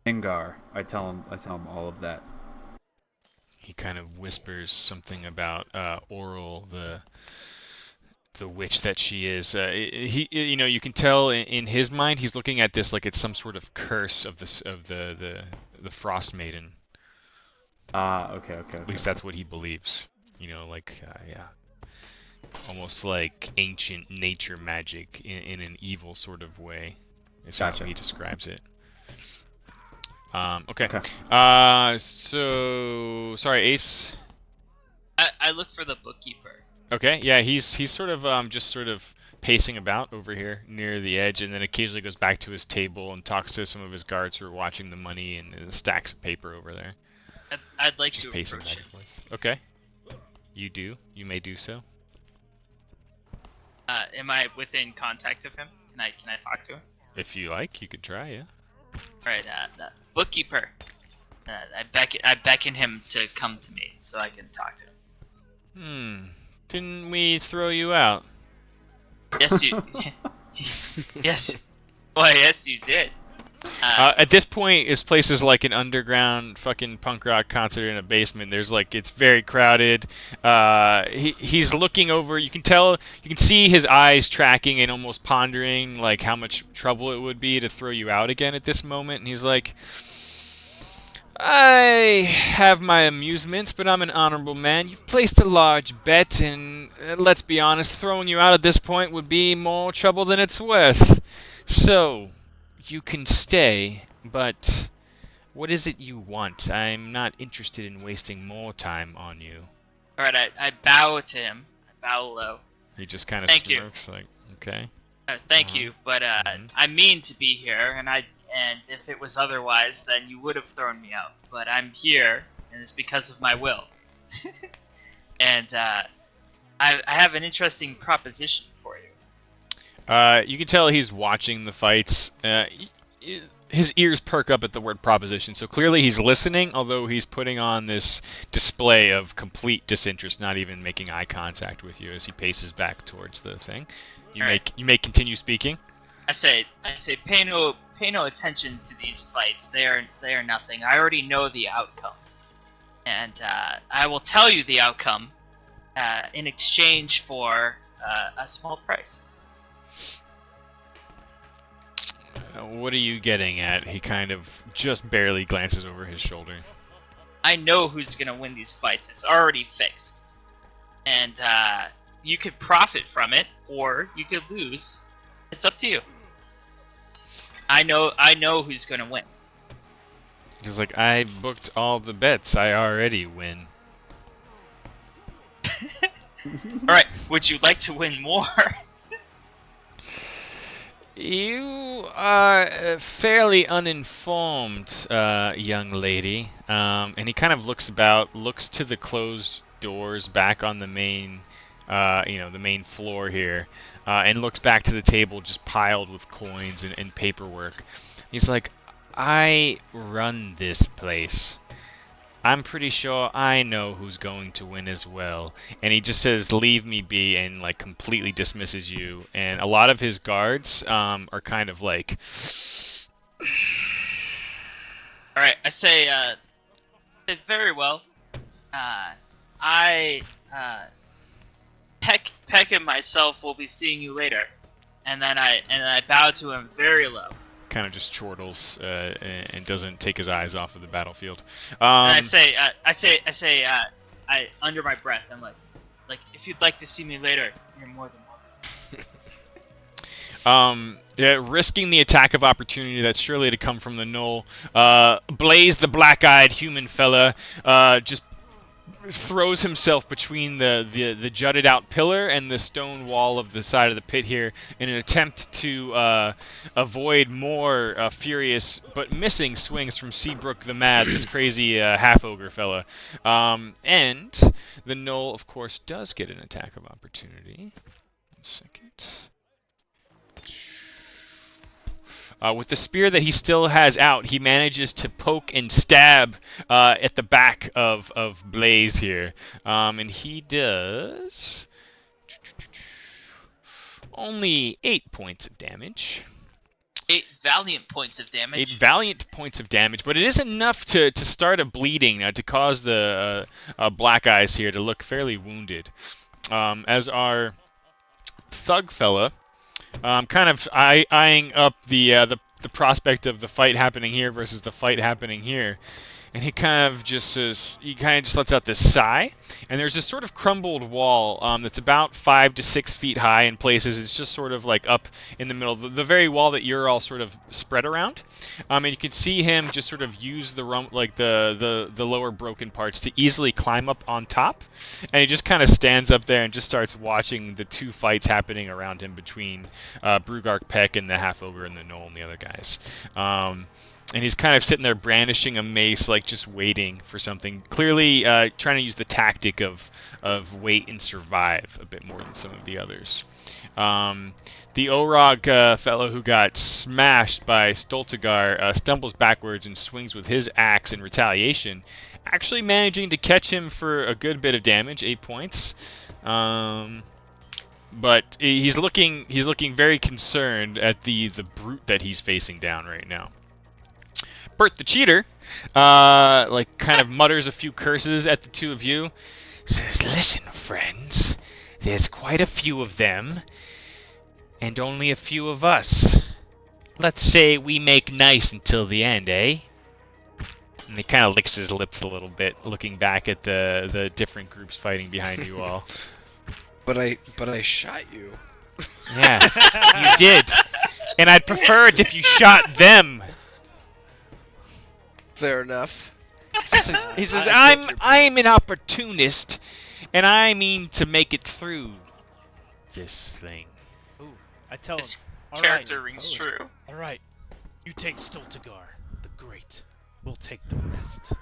Ingar. I tell him all of that. He kind of whispers something about Oral, the witch that she is. You can tell in his mind he's looking at this like it's some sort of curse of the Frost Maiden. Okay. At least that's what he believes. Almost like ancient nature magic in an evil sort of way. Is Gotcha. how he describes it. Okay. So sorry, Ace. I look for the bookkeeper. Okay, yeah, he's sort of just sort of pacing about over here near the edge, and then occasionally goes back to his table and talks to some of his guards who are watching the money and the stacks of paper over there. I'd like Just to pacing approach back him. and forth. Okay, you may do so. Am I within contact of him? Can I talk to him? If you like, you could try, yeah. All right, bookkeeper. I beckon him to come to me so I can talk to him. Didn't we throw you out? Yes, you. Yes. Why, yes, you did. At this point, this place is like an underground fucking punk rock concert in a basement. There's it's very crowded. He's looking over. You can see his eyes tracking and almost pondering like how much trouble it would be to throw you out again at this moment. And he's like, I have my amusements, but I'm an honorable man. You've placed a large bet, and let's be honest, throwing you out at this point would be more trouble than it's worth. So, you can stay, but what is it you want? I'm not interested in wasting more time on you. All right, I bow to him. I bow low. He just kind of Thank you. smirks, like, okay. Thank you, but I mean to be here, and if it was otherwise, then you would have thrown me out. But I'm here, and it's because of my will. And I have an interesting proposition for you. You can tell he's watching the fights. His ears perk up at the word proposition, so clearly he's listening, although he's putting on this display of complete disinterest, not even making eye contact with you as he paces back towards the thing. You may continue speaking. I say, pay no attention to these fights. They are nothing. I already know the outcome, and I will tell you the outcome in exchange for a small price. What are you getting at? He kind of just barely glances over his shoulder. I know who's gonna win these fights. It's already fixed, and you could profit from it, or you could lose. It's up to you. I know who's gonna win. He's like, I booked all the bets. I already win. Alright, would you like to win more? You are fairly uninformed, young lady. And he kind of looks to the closed doors back on the main, the main floor here, and looks back to the table just piled with coins and paperwork. He's like, I run this place. I'm pretty sure I know who's going to win as well. And he just says, leave me be, and like completely dismisses you. And a lot of his guards are kind of like... Alright, I say, very well. Peck and myself will be seeing you later. And then I bow to him very low. Kind of just chortles and doesn't take his eyes off of the battlefield. And I say, under my breath, I'm like, if you'd like to see me later, you're more than welcome. Yeah, risking the attack of opportunity that's surely to come from the knoll. Blaze, the black-eyed human fella, just throws himself between the jutted out pillar and the stone wall of the side of the pit here in an attempt to avoid more furious but missing swings from Seabrook the Mad, this crazy half ogre fella. And the knoll, of course, does get an attack of opportunity. 1 second. With the spear that he still has out, he manages to poke and stab at the back of Blaze here. And he does Only 8 points of damage. 8 valiant points of 8 damage. valiant points of damage, but it is enough to start a bleeding, to cause the Black Eyes here to look fairly wounded. As our thug fella, kind of eyeing up the prospect of the fight happening here versus the fight happening here. And he kind of just lets out this sigh, and there's this sort of crumbled wall that's about 5 to 6 feet high in places. It's just sort of like up in the middle, the very wall that you're all sort of spread around. And you can see him just sort of use the lower broken parts to easily climb up on top, and he just kind of stands up there and just starts watching the two fights happening around him between Brugark Peck and the half ogre and the gnoll and the other guys. And he's kind of sitting there brandishing a mace, like just waiting for something. Clearly trying to use the tactic of wait and survive a bit more than some of the others. The Orog fellow who got smashed by Stoltegar stumbles backwards and swings with his axe in retaliation, actually managing to catch him for a good bit of damage, 8 points. But he's looking very concerned at the brute that he's facing down right now. Bert the cheater, kind of mutters a few curses at the two of you. Says, "Listen, friends, there's quite a few of them, and only a few of us. Let's say we make nice until the end, eh?" And he kind of licks his lips a little bit, looking back at the different groups fighting behind you all. But I shot you. Yeah, you did, and I'd prefer it if you shot them. Fair enough. He says, I'm an opportunist, and I mean to make it through this thing. Ooh, I tell him. This "All character right, rings true. All right, you take Stoltegar, the Great. We'll take the rest."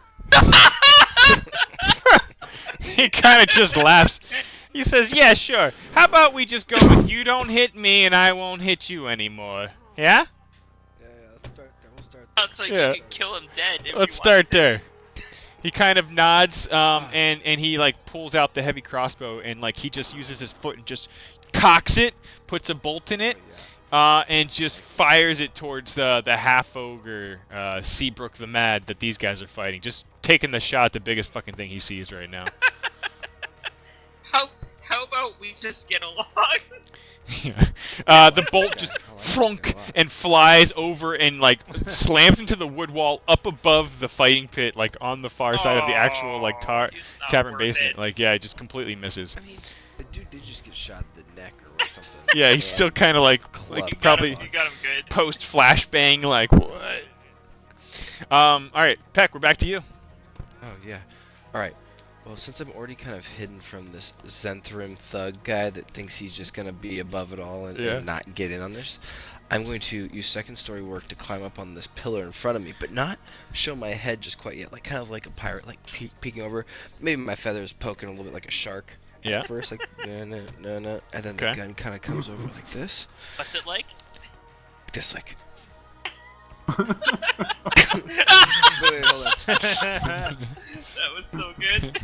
He kind of just laughs. He says, "Yeah, sure. How about we just go with you don't hit me and I won't hit you anymore? Yeah? Yeah, let's start there. We'll start Sounds like Yeah. you could kill him dead if Let's you start wanted to. there." He kind of nods, and he like pulls out the heavy crossbow, and like he just uses his foot and just cocks it, puts a bolt in it, and just fires it towards the half ogre Seabrook the Mad that these guys are fighting. Just taking the shot at the biggest fucking thing he sees right now. How about we just get along? The bolt just frunk and flies over and like slams into the wood wall up above the fighting pit, like on the far side of the actual like He's not tavern worth basement. it. Like, yeah, it just completely misses. I mean, the dude did just get shot in the neck or something. Yeah, he's still kind of like Club. probably You got him good. post flashbang. Like, what? All right, Peck, we're back to you. Oh yeah. All right. Well, since I'm already kind of hidden from this Zenthrym thug guy that thinks he's just gonna be above it all and not get in on this, I'm going to use second story work to climb up on this pillar in front of me, but not show my head just quite yet, like kind of like a pirate, like peeking over. Maybe my feathers poking a little bit like a shark. Yeah. First, like no, and then the gun kind of comes over like this. What's it like? This like. That was so good.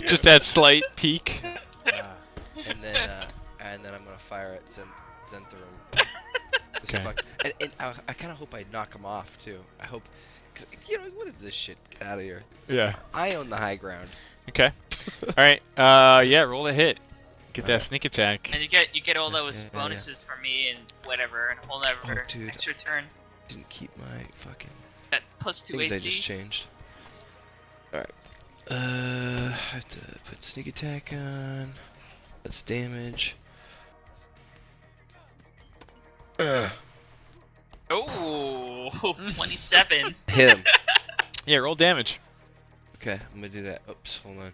Just that slight peek. And then I'm gonna fire at Zenthrym. Okay. And I kind of hope I knock him off too. I hope, cause what is this shit? Get out of here. Yeah. I own the high ground. Okay. All right. Yeah. Roll a hit. Get that sneak attack. And you get all those bonuses from me and whatever, and a whole other dude. extra turn. Didn't keep my fucking That plus 2 things I AC. just changed. All right. I have to put sneak attack on. That's damage. Oh, 27. Hit him. Yeah. Roll damage. Okay, I'm gonna do that. Oops, hold on.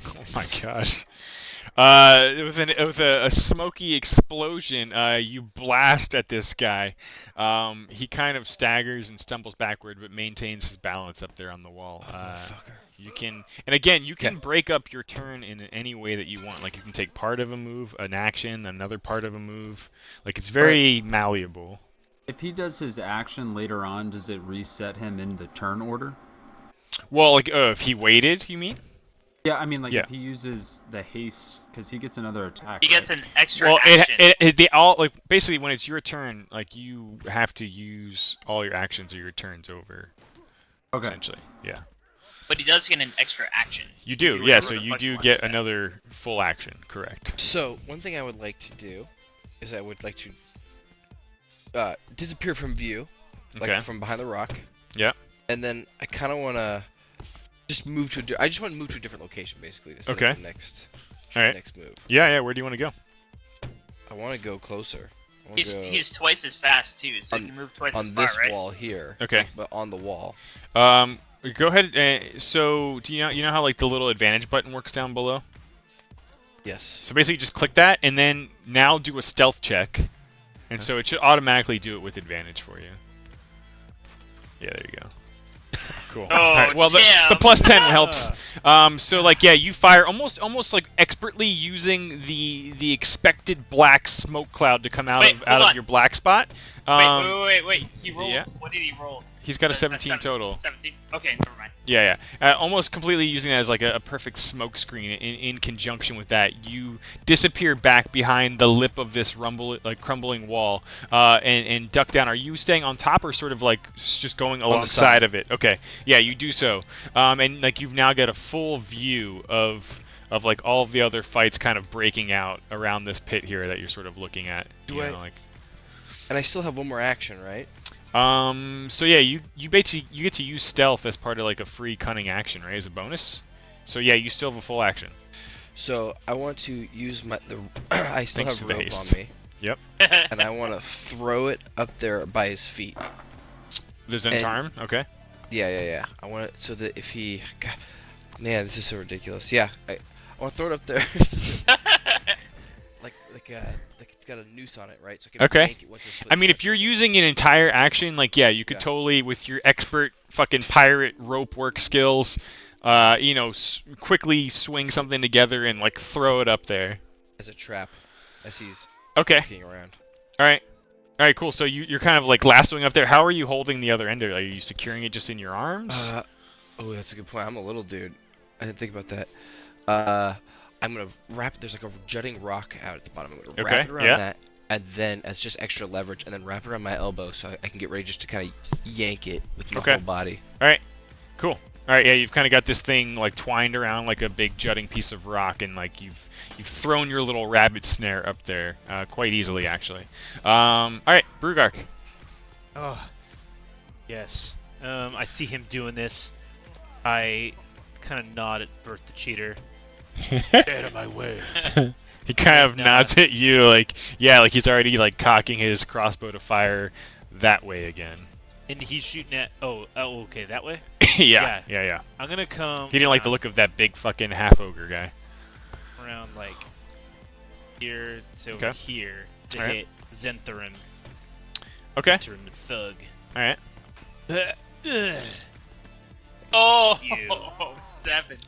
Oh my gosh. It was a smoky explosion. You blast at this guy. He kind of staggers and stumbles backward, but maintains his balance up there on the wall. Motherfucker. You can break up your turn in any way that you want. Like you can take part of a move, an action, another part of a move. Like it's very malleable. If he does his action later on, does it reset him in the turn order? Well, like if he waited, you mean? Yeah, I mean, like, Yeah. if he uses the haste, because he gets another attack, He gets right? an extra Well, action. they all like basically when it's your turn, like you have to use all your actions or your turns over. Okay. Essentially, yeah. But he does get an extra action. You do, do yeah. whatever So the you fuck he do wants get to do. another full action, correct? So one thing I would like to do is I would like to disappear from view, like Okay. from behind the rock. Yeah. And then I kind of want to just move to I just want to move to a different location basically. This Okay. is the next All right. next move. Yeah. Where do you want to go? I want to go closer. I wanna go He's twice as fast too, so he on- can move twice as on far, this right? wall here. Okay. like, but on the wall. Go ahead. So do you know how like the little advantage button works down below? Yes. So basically, just click that, and then now do a stealth check, and so it should automatically do it with advantage for you. Yeah, there you go. Cool. Oh, Alright, well, the damn. plus 10 helps. So like, yeah, you fire almost like expertly using the expected black smoke cloud to come out Wait, of hold on. your black spot. Wait. He rolled. yeah. What did he roll? He's got a 17 total. 17. Okay, never mind. Yeah. Almost completely using that as like a perfect smoke screen. In conjunction with that, you disappear back behind the lip of this crumbling wall, and duck down. Are you staying on top or sort of like just going On the alongside side. of it? Okay. Yeah, you do so. And like you've now got a full view of like all of the other fights kind of breaking out around this pit here that you're sort of looking at. Do you I- know, like. And I still have one more action, right? So yeah, you basically you get to use stealth as part of like a free cunning action, right? As a bonus. So yeah, you still have a full action. So I want to use I still Thanks have to the rope haste. on me, Yep. and I want to throw it up there by his feet. The Zentarm, okay. Yeah. I want it so that if he, God, man, this is so ridiculous. Yeah, I want to throw it up there, like it's got a noose on it, right? So I can Okay. yank it once his foot I mean, if steps you're in it. using an entire action, like yeah, you could Yeah. totally with your expert fucking pirate rope work skills, quickly swing something together and like throw it up there. as a trap, as he's Okay. looking around. All right, cool. So you're kind of like lassoing up there. How are you holding the other end? Are you securing it just in your arms? Oh, that's a good point. I'm a little dude. I didn't think about that. I'm gonna wrap. There's like a jutting rock out at the bottom. I'm gonna wrap Okay, it around yeah. that, and then as just extra leverage, and then wrap it around my elbow so I can get ready just to kind of yank it with my Okay. whole body. All right, cool. All right, yeah, you've kind of got this thing like twined around like a big jutting piece of rock, and like you've thrown your little rabbit snare up there quite easily, actually. All right, Brugark. Oh, yes. I see him doing this. I kind of nod at Bert the Cheater. Get out of my way. He kind of Nah. nods at you, like yeah, like he's already like cocking his crossbow to fire that way again. And he's shooting at... Oh, okay, that way? yeah. I'm gonna come... He didn't like the look of that big fucking half ogre guy. around, like, here to Okay. over here to Alright. hit Zentharin. Okay. Zentharin the Thug. All right. Oh, You. 7.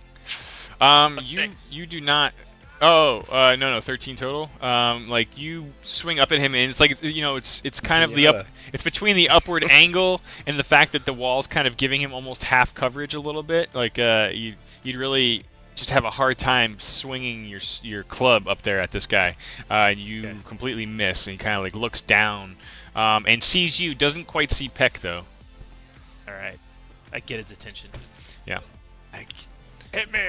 You 6. you do not. Oh, no, 13 total. Like you swing up at him, and it's like it's kind of the Yeah. up. It's between the upward angle and the fact that the wall's kind of giving him almost half coverage a little bit. Like you'd really just have a hard time swinging your club up there at this guy. And you Okay. completely miss, and he kind of like looks down, and sees you. Doesn't quite see Peck though. Alright. I get his attention. Yeah. Hit me!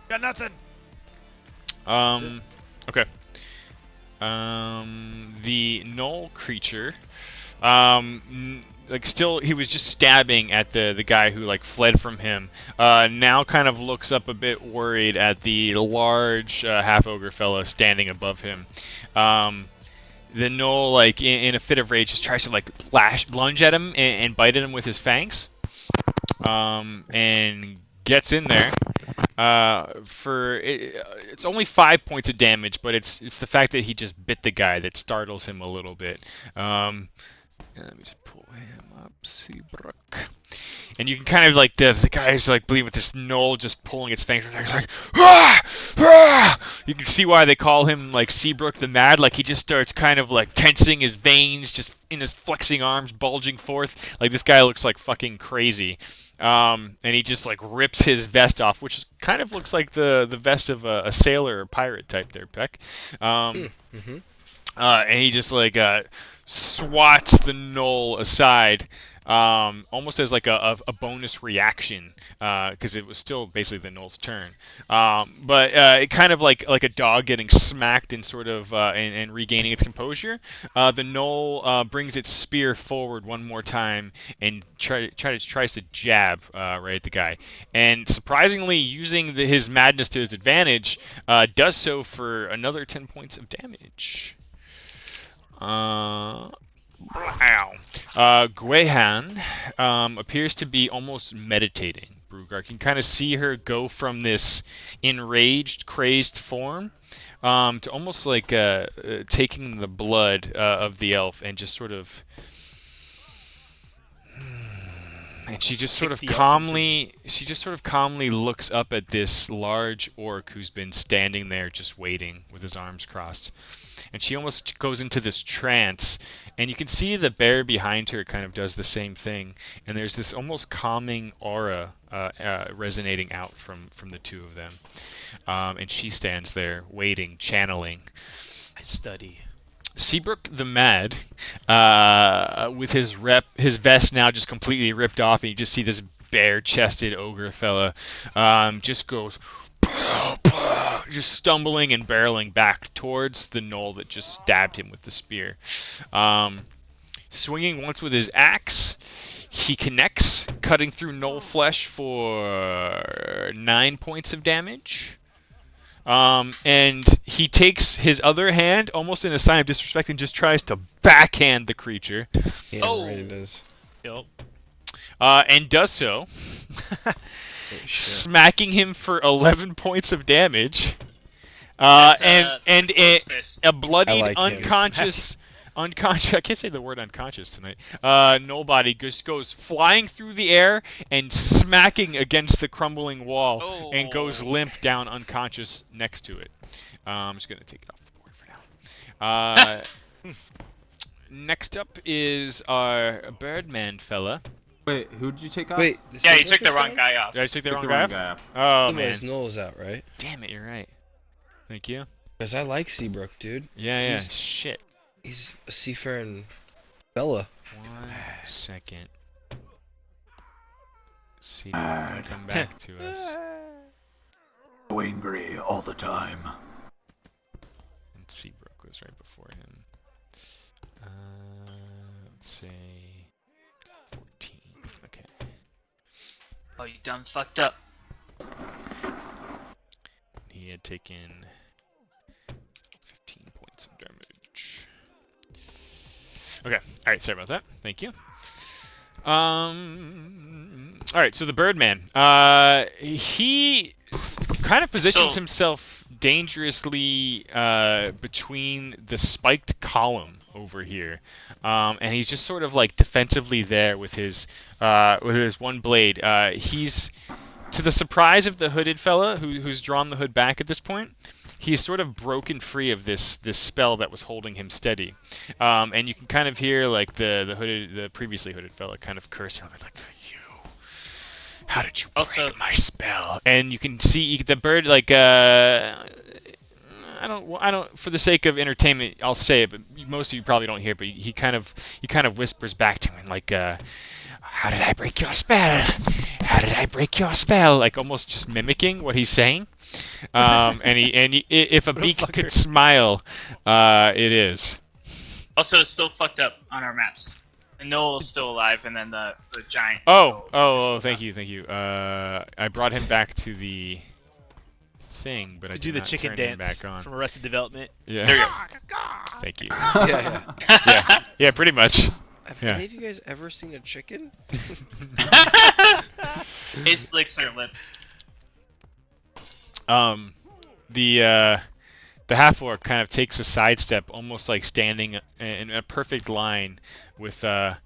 Got nothing! Okay. The null creature, like still, he was just stabbing at the guy who like fled from him. Now kind of looks up a bit worried at the large half ogre fellow standing above him. The null, like in a fit of rage, just tries to like lunge at him and bite at him with his fangs. And gets in there. It's only 5 points of damage, but it's the fact that he just bit the guy that startles him a little bit. Let me just pull him up, Seabrook. And you can kind of like the guy's like bleeding with this knoll just pulling its fangs. He's like, ah! Ah! You can see why they call him like Seabrook the Mad. Like he just starts kind of like tensing his veins, just in his flexing arms, bulging forth. Like this guy looks like fucking crazy. And he just like rips his vest off, which kind of looks like the vest of a sailor or pirate type there, Peck. Mm-hmm. And he just like swats the knoll aside, almost as like a bonus reaction, because it was still basically the knoll's turn. But it kind of like a dog getting smacked and sort of and regaining its composure. The knoll brings its spear forward one more time and tries to jab right at the guy. And surprisingly, using his madness to his advantage, does so for another 10 points of damage. Wow. Guehan appears to be almost meditating. Brugar, you can kind of see her go from this enraged, crazed form to almost like taking the blood of the elf and just sort of. And she just sort of calmly looks up at this large orc who's been standing there just waiting with his arms crossed. And she almost goes into this trance, and you can see the bear behind her kind of does the same thing, and there's this almost calming aura resonating out from the two of them. And she stands there waiting, channeling. I study. Seabrook the Mad, with his vest now just completely ripped off, and you just see this bare-chested ogre fella just goes just stumbling and barreling back towards the knoll that just stabbed him with the spear. Swinging once with his axe, he connects, cutting through knoll flesh for 9 points of damage. And he takes his other hand, almost in a sign of disrespect, and just tries to backhand the creature. Yeah, right it is. Yep. And does so. Smacking him for 11 points of damage. And a bloodied, unconscious, I can't say the word unconscious tonight. Nobody just goes flying through the air and smacking against the crumbling wall and goes limp down unconscious next to it. I'm just gonna take it off the board for now. Next up is our Birdman fella. Wait, who did you take off? Wait, Yeah, you took the wrong guy off. Did I take the wrong guy guy off. Oh man, His nose out, right? damn it, you're right. Thank you. Because I like Seabrook, dude. Yeah. Shit. He's a seafaring fella. 1 second. See if he can come back to us. So angry all the time. And Seabrook was right before him. Let's say 14. Okay. Oh, you done fucked up. He had taken 15 points of damage. Okay. Alright, sorry about that. Thank you. Alright, so the Birdman. He kind of positions himself dangerously between the spiked column over here. And he's just sort of like defensively there with his one blade. He's, to the surprise of the hooded fella who's drawn the hood back at this point, he's sort of broken free of this spell that was holding him steady. And you can kind of hear like the previously hooded fella kind of cursing like, you, how did you break my spell? And you can see the bird like I don't for the sake of entertainment I'll say it, but most of you probably don't hear it, but he kind of whispers back to him like how did I break your spell? How did I break your spell? Like almost just mimicking what he's saying. And if a beak could smile, it is. Also, it's still fucked up on our maps. And Noel's still alive, and then the giant. Thank you. I brought him back to the thing, but I did do the not chicken turn him dance back on. from Arrested Development. Yeah. There you go. Thank you. Yeah. Yeah, pretty much. Have Yeah. any of you guys ever seen a chicken? It licks her lips. The half orc kind of takes a sidestep, almost like standing in a perfect line with Guehan,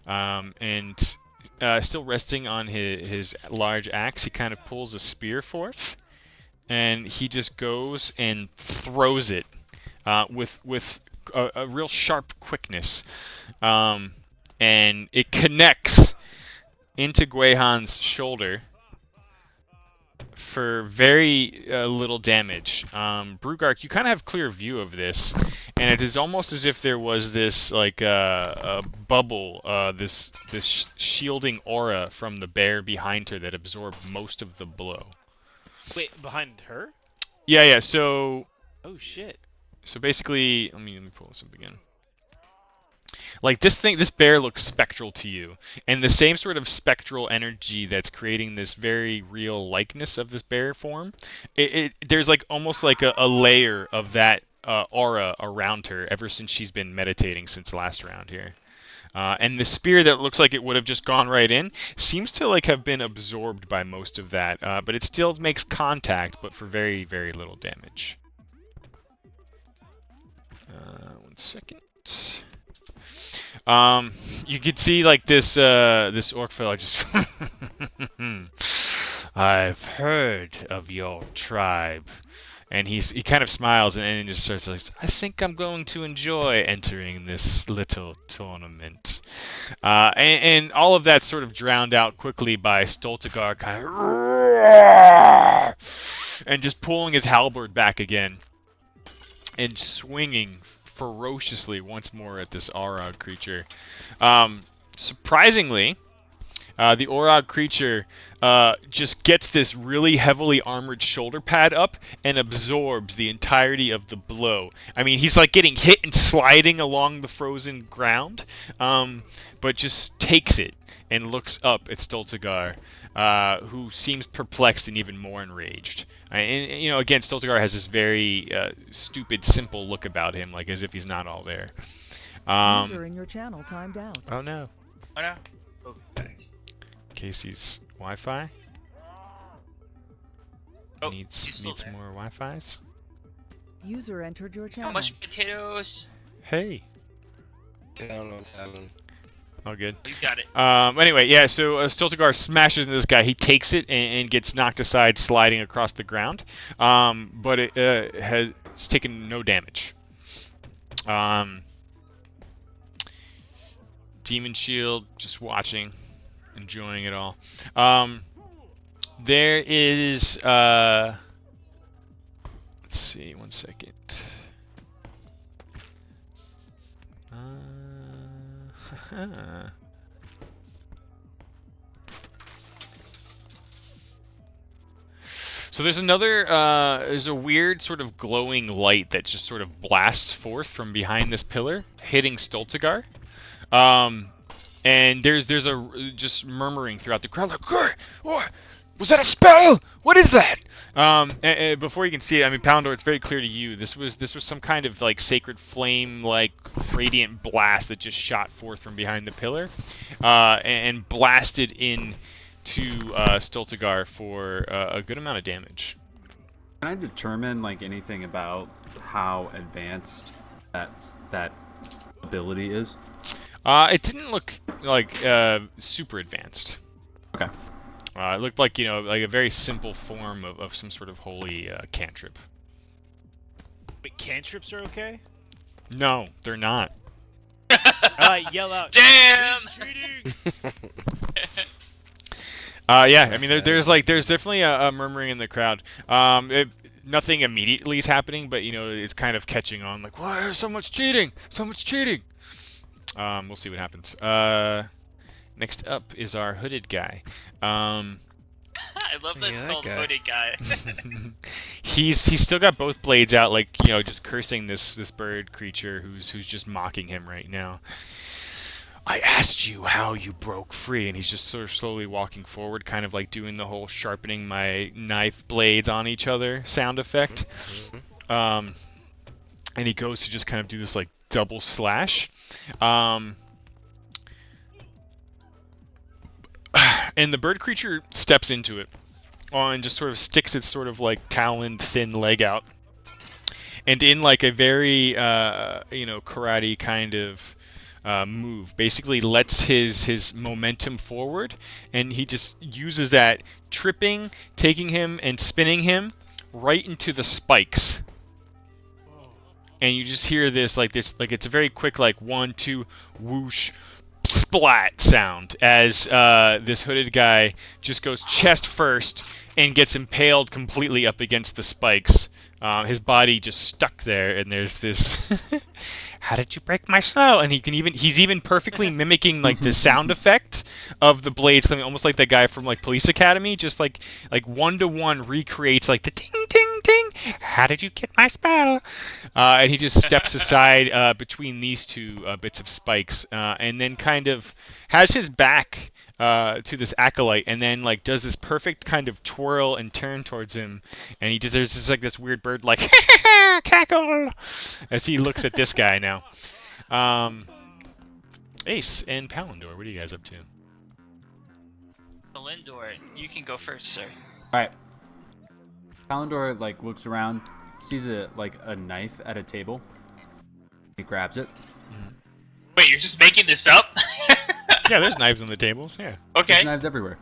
and still resting on his large axe. He kind of pulls a spear forth, and he just goes and throws it with a real sharp quickness. and it connects into Guihan's shoulder for very little damage. Brugark, you kind of have clear view of this, and it is almost as if there was this like a bubble, this shielding aura from the bear behind her that absorbed most of the blow. Wait, behind her? Yeah. So Oh shit. basically, let me pull this up again. Like this bear looks spectral to you, and the same sort of spectral energy that's creating this very real likeness of this bear form. There's like almost like a layer of that aura around her ever since she's been meditating since last round here. And the spear that looks like it would have just gone right in seems to like have been absorbed by most of that, but it still makes contact, but for very, very little damage. 1 second. You could see like this orc fellow just I've heard of your tribe. And he kind of smiles and just starts like, I think I'm going to enjoy entering this little tournament. And all of that sort of drowned out quickly by Stoltegar kind of and just pulling his halberd back again and swinging ferociously once more at this Aurog creature. Surprisingly, the Aurog creature just gets this really heavily armored shoulder pad up and absorbs the entirety of the blow. I mean, he's like getting hit and sliding along the frozen ground, but just takes it and looks up at Stoltegar, who seems perplexed and even more enraged. And you know, again, Stoltegar has this very stupid, simple look about him, like as if he's not all there. User in your channel timed out. Oh no. Oh no. Oh, back. Casey's Wi-Fi Oh, needs he's still there. more Wi-Fi's. User entered your channel. How much potatoes? Hey. I don't know what's happening. All good. You got it. Anyway, yeah, so Stoltegar smashes into this guy. He takes it and gets knocked aside, sliding across the ground. But it has taken no damage. Demon Shield, just watching, enjoying it all. There is... let's see, 1 second. So there's there's a weird sort of glowing light that just sort of blasts forth from behind this pillar, hitting Stoltegar. And there's a just murmuring throughout the crowd, like, was that a spell? What is that? And before you can see it, I mean, Poundor, it's very clear to you. This was some kind of like sacred flame, like radiant blast that just shot forth from behind the pillar, and blasted in to Stoltegar for a good amount of damage. Can I determine like anything about how advanced that ability is? It didn't look like super advanced. Okay. It looked like, you know, like a very simple form of some sort of holy cantrip. Wait, cantrips are okay? No, they're not. Yell out. Damn! Treating! Yeah, I mean, there's definitely a murmuring in the crowd. Nothing immediately is happening, but, you know, it's kind of catching on, like, why is so much cheating? So much cheating! We'll see what happens. Next up is our hooded guy. I love this Yeah, called that guy. hooded guy. He's still got both blades out, like, you know, just cursing this bird creature who's just mocking him right now. I asked you how you broke free, and he's just sort of slowly walking forward, kind of like doing the whole sharpening my knife blades on each other sound effect. And he goes to just kind of do this like double slash. And the bird creature steps into it and just sort of sticks its sort of like taloned thin leg out. And in like a very, karate kind of move, basically lets his momentum forward, and he just uses that, tripping, taking him, and spinning him right into the spikes. And you just hear this, like it's a very quick, like 1, 2, whoosh, splat sound as this hooded guy just goes chest first and gets impaled completely up against the spikes. His body just stuck there, and there's this. How did you break my slow? And he's even perfectly mimicking like the sound effect of the blades coming, almost like that guy from like Police Academy, just like 1-to-1 recreates like the ding ding ding. How did you get my spell? And he just steps aside between these two bits of spikes, and then kind of has his back to this acolyte, and then like does this perfect kind of twirl and turn towards him, and there's just like this weird bird like cackle as he looks at this guy now. Ace and Palindor, what are you guys up to? Palindor, you can go first, sir. All right. Palindor like looks around, sees a knife at a table. He grabs it. Wait, you're just making this up? Yeah, there's knives on the tables. Yeah. Okay. There's knives everywhere.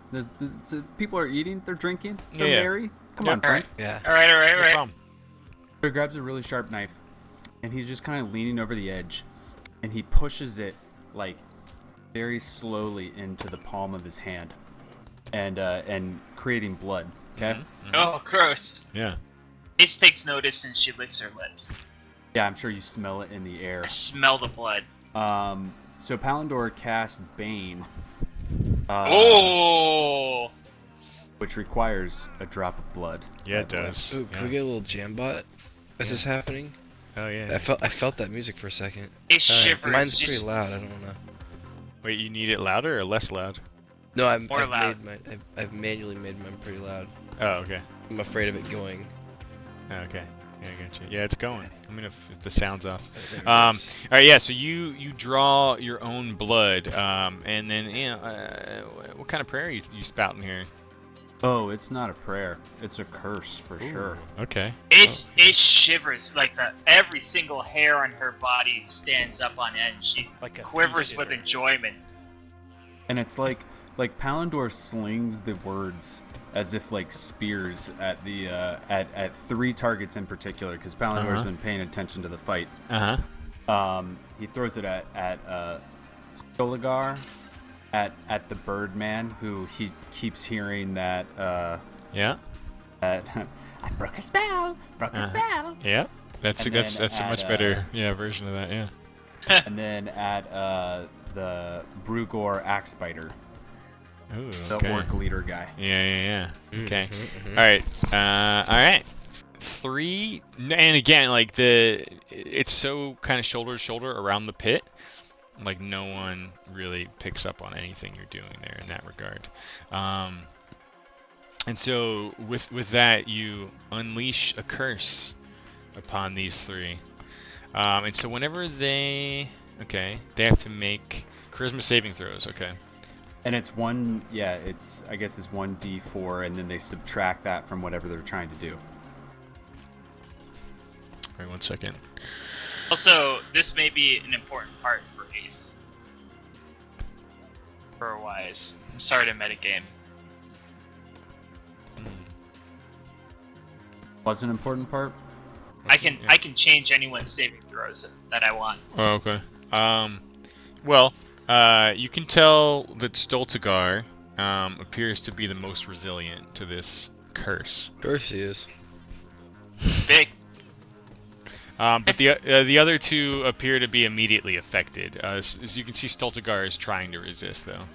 People are eating, they're drinking, they're merry. Come on, Frank. Yeah. All right. No problem. He grabs a really sharp knife, and he's just kind of leaning over the edge, and he pushes it like very slowly into the palm of his hand, and creating blood. Okay. Oh, gross. Yeah. Ace takes notice and she licks her lips. Yeah, I'm sure you smell it in the air. I smell the blood. So Palindor casts Bane. Which requires a drop of blood. Yeah, it does. Ooh, can we get a little jambot? Is this happening? Oh yeah. I felt that music for a second. It shivers. Mine's just... pretty loud. I don't wanna. Wait, you need it louder or less loud? No, I've loud. I've manually made mine pretty loud. Oh, okay. I'm afraid of it going. Oh, okay. Yeah, I gotcha. Yeah, it's going. I mean, if the sound's off. There it All goes. right, yeah. So you draw your own blood, and then what kind of prayer are you spouting here? Oh, it's not a prayer. It's a curse for sure. Okay. It shivers like every single hair on her body stands up on end. She Like a quivers pea with shiver. enjoyment. And it's like Palindor slings the words as if like spears at the at three targets in particular, because Palindor's been paying attention to the fight. He throws it at Stoligar, at the Birdman, who he keeps hearing that Yeah. that I broke a spell, Yeah. That's And that's then a much at, better version of that. Yeah. and then at the Brugor Axebiter, Ooh. the Okay. orc leader guy. Yeah. Okay. Mhm. All right. All right. 3, and again, like it's so kind of shoulder to shoulder around the pit. Like no one really picks up on anything you're doing there in that regard. And so with that, you unleash a curse upon these 3. And so whenever they have to make charisma saving throws. Okay. And it's I guess it's 1d4, and then they subtract that from whatever they're trying to do. All right, 1 second. Also, this may be an important part for Ace. For Wise. I'm sorry to metagame. What's an important part? I can change anyone's saving throws that I want. Oh, okay. Well, you can tell that Stoltigar appears to be the most resilient to this curse. Of course he is. It's big. But the other 2 appear to be immediately affected. As you can see, Stoltigar is trying to resist, though.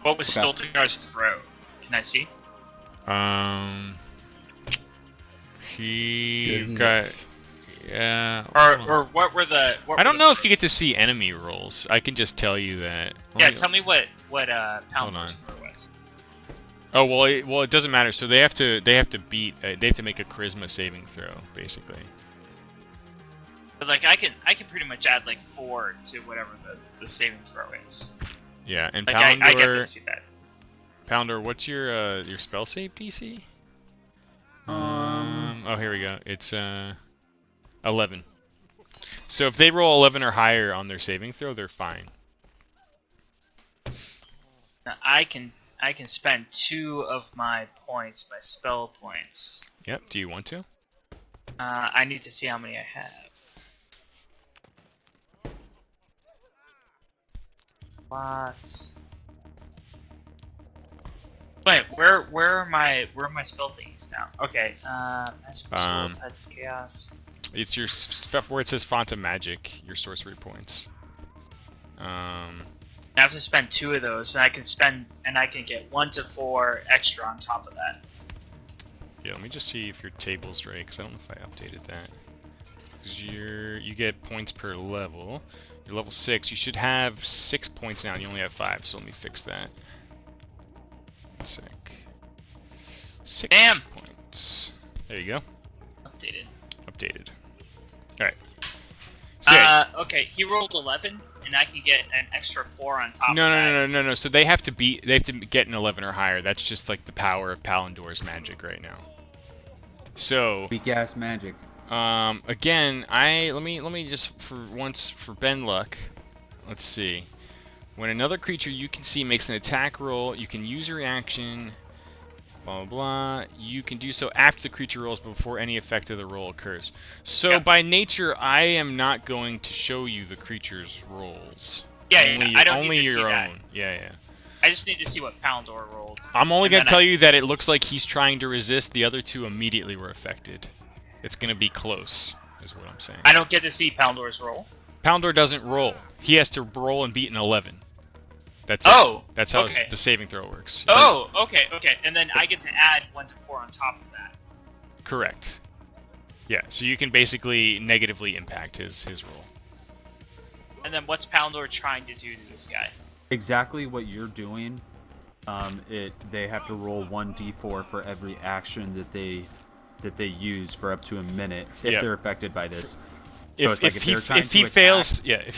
What was Okay. Stoltigar's throw? Can I see? He Good got. enough. Yeah. Or what were the? I don't know if you get to see enemy rolls. I can just tell you that. Yeah, tell me what Palindor's on. throw was. Oh well, it doesn't matter. So they have to beat. They have to make a charisma saving throw, basically. But like I can pretty much add like 4 to whatever the saving throw is. Yeah, and Like Palindor. I get to see that. Palindor, what's your spell save DC? Oh, here we go. It's 11. So if they roll 11 or higher on their saving throw, they're fine. Now, I can spend 2 of my points, my spell points. Yep. Do you want to? I need to see how many I have. Lots. Wait, where are my spell thingies now? Okay, magic soul, tides of chaos. It's your stuff where it says font of magic, your sorcery points. I have to spend 2 of those, and I can get 1 to 4 extra on top of that. Yeah, let me just see if your table's right, because I don't know if I updated that. Because you get points per level. You're level 6. You should have 6 points now, and you only have 5. So let me fix that. 1 sec. 6 Damn! points. There you go. Updated. Updated. All right. So, yeah. Okay, he rolled 11, and I can get an extra 4 on top of No, that. no. So they have to get an 11 or higher. That's just like the power of Palindor's magic right now. So Weak ass magic. again, let me just for Ben luck, let's see. When another creature you can see makes an attack roll, you can use your reaction, blah blah blah. You can do so after the creature rolls, but before any effect of the roll occurs. So by nature, I am not going to show you the creature's rolls. Yeah, I don't only need to your see own. that. Yeah. I just need to see what Palindor rolled. I'm only going to tell you that it looks like he's trying to resist. The other 2 immediately were affected. It's going to be close, is what I'm saying. I don't get to see Palindor's roll. Palindor doesn't roll. He has to roll and beat an 11. That's Oh! it. That's how okay. the saving throw works. Oh, okay. And then I get to add 1 to 4 on top of that. Correct. Yeah, so you can basically negatively impact his roll. And then what's Palindor trying to do to this guy? Exactly what you're doing. They have to roll 1d4 for every action that they use for up to a minute if they're affected by this. So If he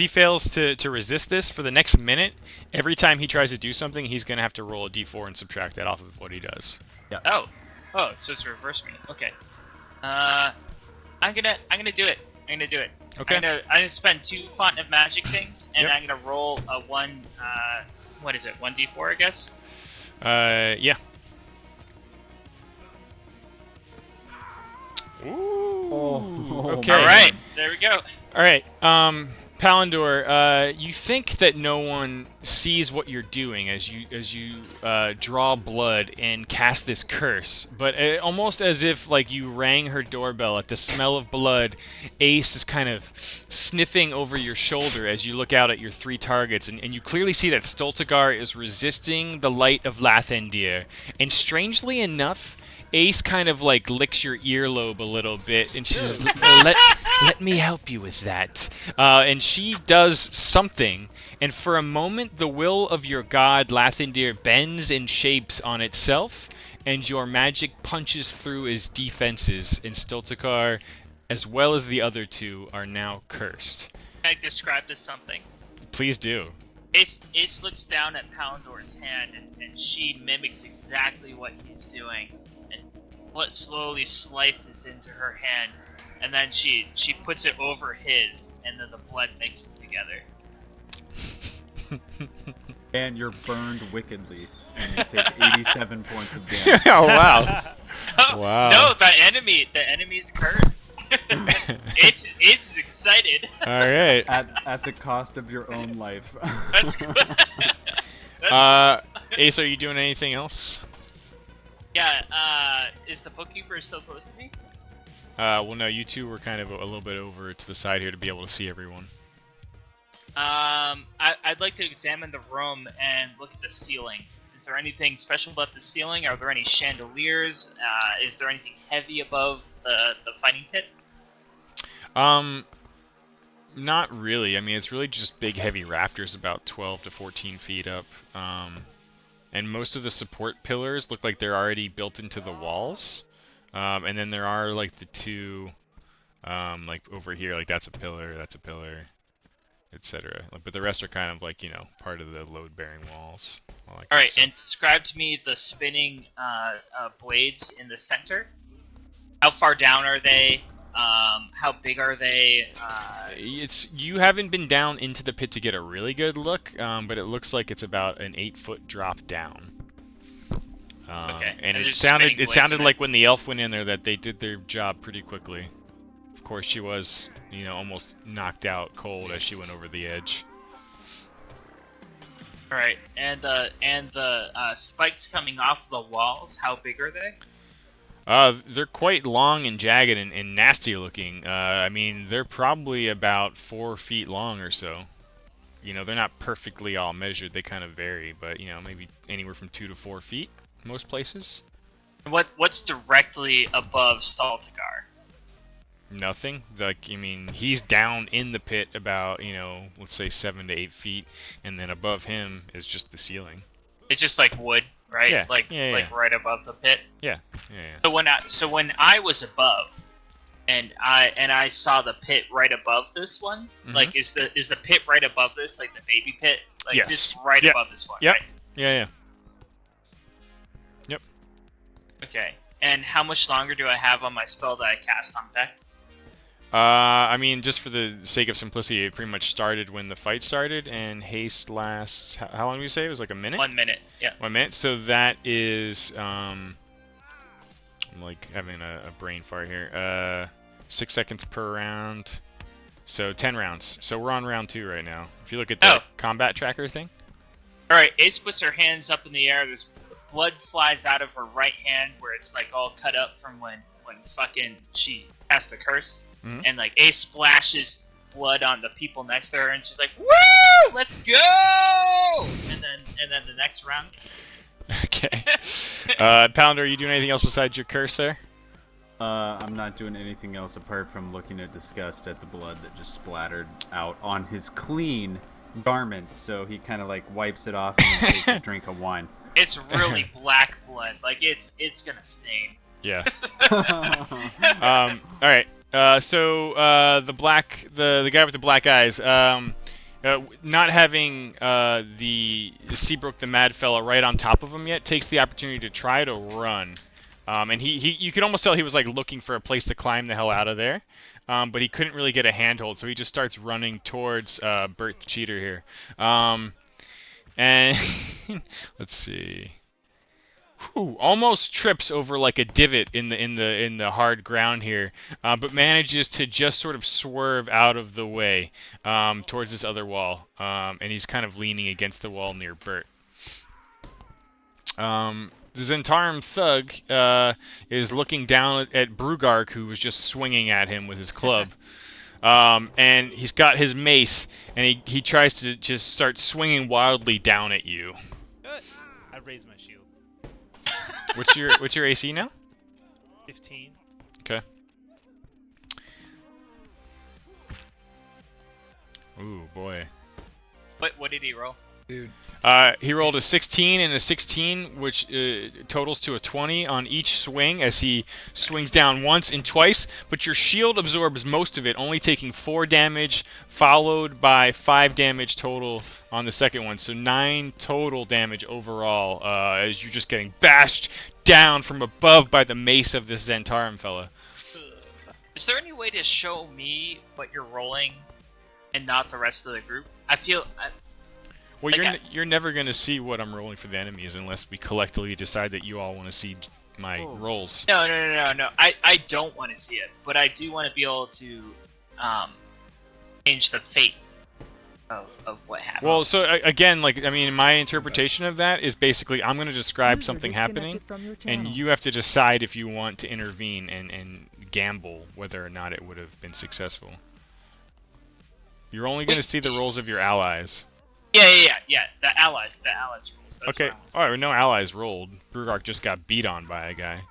fails to resist this for the next minute, every time he tries to do something, he's gonna have to roll a d4 and subtract that off of what he does. Yeah. Oh, so it's reverse me. Okay. I'm gonna do it. Okay. I'm gonna spend 2 font of magic things, and I'm gonna roll a 1. What is it? 1d4, I guess. Yeah. Ooh. Okay. All right. There we go. All right. Palindor, you think that no one sees what you're doing as you draw blood and cast this curse, but almost as if like you rang her doorbell at the smell of blood, Ace is kind of sniffing over your shoulder as you look out at your 3 targets, and you clearly see that Stultigar is resisting the light of Lathendir, and strangely enough, Ace kind of like licks your earlobe a little bit, and she says, let me help you with that. And she does something, and for a moment the will of your god Lathendir bends and shapes on itself, and your magic punches through his defenses, and Stultigar, as well as the other 2, are now cursed. Can I describe this something? Please do. Ace looks down at Palindor's hand, and she mimics exactly what he's doing. Blood slowly slices into her hand, and then she puts it over his, and then the blood mixes together. And you're burned wickedly, and you take 87 points of damage. Oh wow! Wow. No, the enemy's cursed. Ace is excited. All right. At the cost of your own life. That's good. Ace, are you doing anything else? Yeah, is the bookkeeper still close to me? Well, no, you 2 were kind of a little bit over to the side here to be able to see everyone. I'd like to examine the room and look at the ceiling. Is there anything special about the ceiling? Are there any chandeliers? Is there anything heavy above the fighting pit? Not really. I mean, it's really just big, heavy rafters about 12 to 14 feet up. And most of the support pillars look like they're already built into the walls. And then there are like the 2, like over here, like that's a pillar, etc. But the rest are kind of like, part of the load-bearing walls. Alright, and describe to me the spinning blades in the center. How far down are they? How big are they? You haven't been down into the pit to get a really good look, but it looks like it's about an 8-foot drop down. Okay. And it sounded like when the elf went in there that they did their job pretty quickly. Of course, she was, almost knocked out cold as she went over the edge. All right, and the spikes coming off the walls. How big are they? They're quite long and jagged and nasty looking. I mean, they're probably about 4 feet long or so. You know, they're not perfectly all measured. They kind of vary, but you know, maybe anywhere from 2 to 4 feet most places. What's directly above Staltagar? Nothing. Like, I mean, he's down in the pit about, you know, let's say 7 to 8 feet, and then above him is just the ceiling. It's just like wood, right? Yeah. Like Yeah. right above the pit. Yeah. So when I was above, and I saw the pit right above this one, Mhm. like is the pit right above this, like the baby pit, like Yes. this right Yep. above this one, Yep. right? Yeah. Okay. And how much longer do I have on my spell that I cast on deck? I mean, just for the sake of simplicity, it pretty much started when the fight started, and haste lasts. How long did you say? It was like a minute. 1 minute. Yeah. 1 minute. So that is I'm like having a brain fart here. 6 seconds per round. So 10 rounds. So we're on round 2 right now. If you look at the combat tracker thing. All right. Ace puts her hands up in the air. There's blood flies out of her right hand where it's like all cut up from when fucking she cast the curse. Mhm. And like Ace splashes blood on the people next to her, and she's like, "Woo! Let's go!" And then the next round. Okay. Pounder, are you doing anything else besides your curse there? I'm not doing anything else apart from looking at disgust at the blood that just splattered out on his clean garment. So he kind of like wipes it off and then takes a drink of wine. It's really black blood. Like it's gonna stain. Yeah. All right. So the guy with the black eyes, not having the Seabrook the Mad Fella right on top of him yet, takes the opportunity to try to run. And you could almost tell he was like looking for a place to climb the hell out of there. But he couldn't really get a handhold, so he just starts running towards Bert the Cheater here. And let's see. Whew, almost trips over like a divot in the hard ground here, but manages to just sort of swerve out of the way towards this other wall, and he's kind of leaning against the wall near Bert. The Zentarum thug is looking down at Brugark, who was just swinging at him with his club. And he's got his mace, and he tries to just start swinging wildly down at you. I raise my shield. What's your AC now? 15. Okay. Ooh, boy. What did he roll? Dude. He rolled a 16 and a 16, which totals to a 20 on each swing as he swings down once and twice, but your shield absorbs most of it, only taking 4 damage, followed by 5 damage total on the second one. So 9 total damage overall, as you're just getting bashed down from above by the mace of this Zentarum fella. Is there any way to show me what you're rolling and not the rest of the group? I feel... Well, like you're never going to see what I'm rolling for the enemies unless we collectively decide that you all want to see my rolls. No. I don't want to see it, but I do want to be able to change the fate of what happens. Well, so again, like, I mean, my interpretation of that is basically I'm going to describe User something happening, disconnected from your and channel. you have to decide if you want to intervene and gamble whether or not it would have been successful. You're only going to see the rolls of your allies. Yeah. The allies rules. That's Okay. what I want to All right. No allies rolled. Brugark just got beat on by a guy.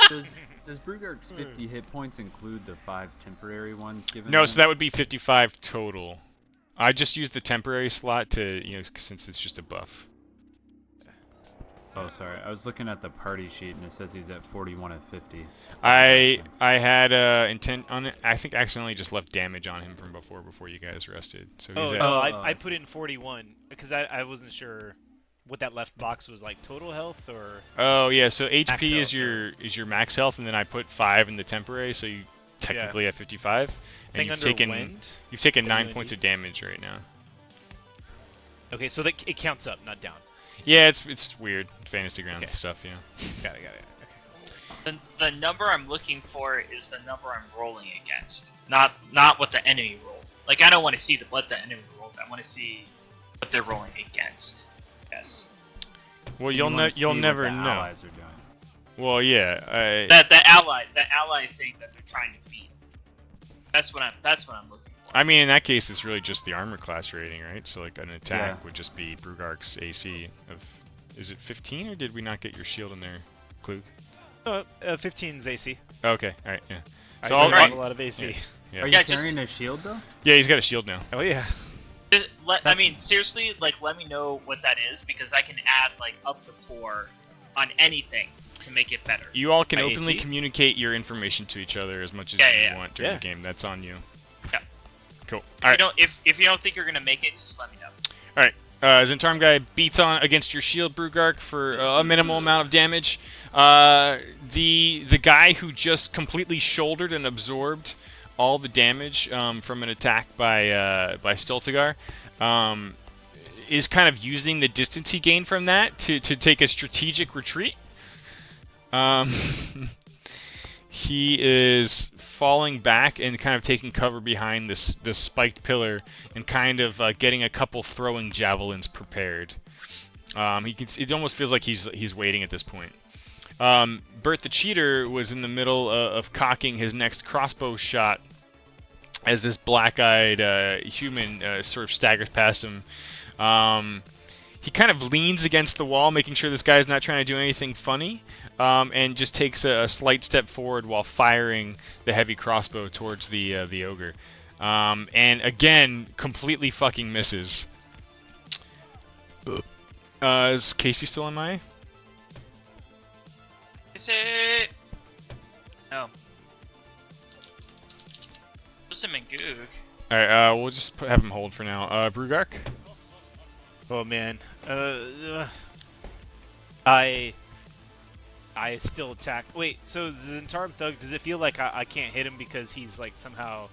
Does Brugark's 50 hit points include the 5 temporary ones given? No, him? so that would be 55 total. I just used the temporary slot to, you know, since it's just a buff. Oh, sorry. I was looking at the party sheet and it says he's at 41 of 50. I had intent on it. I think accidentally just left damage on him from before you guys rested. So he's Oh, at, no, Oh, I I put in 41 because I wasn't sure what that left box was like, total health or... Oh yeah, so HP health, is your max health, and then I put 5 in the temporary, so you technically have 55. And Thing you've under taken wind? 9 UND? points of damage right now. Okay, so that it counts up, not down. Yeah, it's weird fantasy ground Okay. stuff, yeah. Got it. Okay. The number I'm looking for is the number I'm rolling against, not what the enemy rolled. Like I don't want to see what the enemy rolled. I want to see what they're rolling against. Yes. Well, You you'll wanna see you'll what never the know. Allies are doing. Well, yeah. The ally thing that they're trying to beat. That's what I'm looking for. I mean, in that case, it's really just the armor class rating, right? So, like, an attack Yeah. would just be Brugark's AC of... Is it 15, or did we not get your shield in there, Klug? 15's AC. Okay, alright, yeah. I So don't I'll, have a lot of AC. Yeah. Yeah. Are you Yeah, carrying a shield though? Yeah, he's got a shield now. Oh yeah. I mean, seriously, like, let me know what that is, because I can add, like, up to 4 on anything to make it better. You all can My openly AC? communicate your information to each other as much as Yeah, you yeah. want during Yeah. the game. That's on you. Yeah. Cool. If Alright. you don't, if you don't think you're gonna make it, just let me know. Alright. Zentarm guy beats on against your shield, Brugark, for a minimal amount of damage. The guy who just completely shouldered and absorbed all the damage from an attack by Stultigar is kind of using the distance he gained from that to take a strategic retreat. He is falling back and kind of taking cover behind this spiked pillar and kind of getting a couple throwing javelins prepared. It almost feels like he's waiting at this point. Bert the Cheater was in the middle of cocking his next crossbow shot as this black-eyed human sort of staggers past him. He kind of leans against the wall, making sure this guy's not trying to do anything funny, and just takes a slight step forward while firing the heavy crossbow towards the ogre. And again, completely fucking misses. Is Casey still in my? Is it? No. Just him and Goog. Alright, we'll just have him hold for now. Brugark? Oh man. I still attack. Wait, so the Zentarm Thug, does it feel like I can't hit him because he's like somehow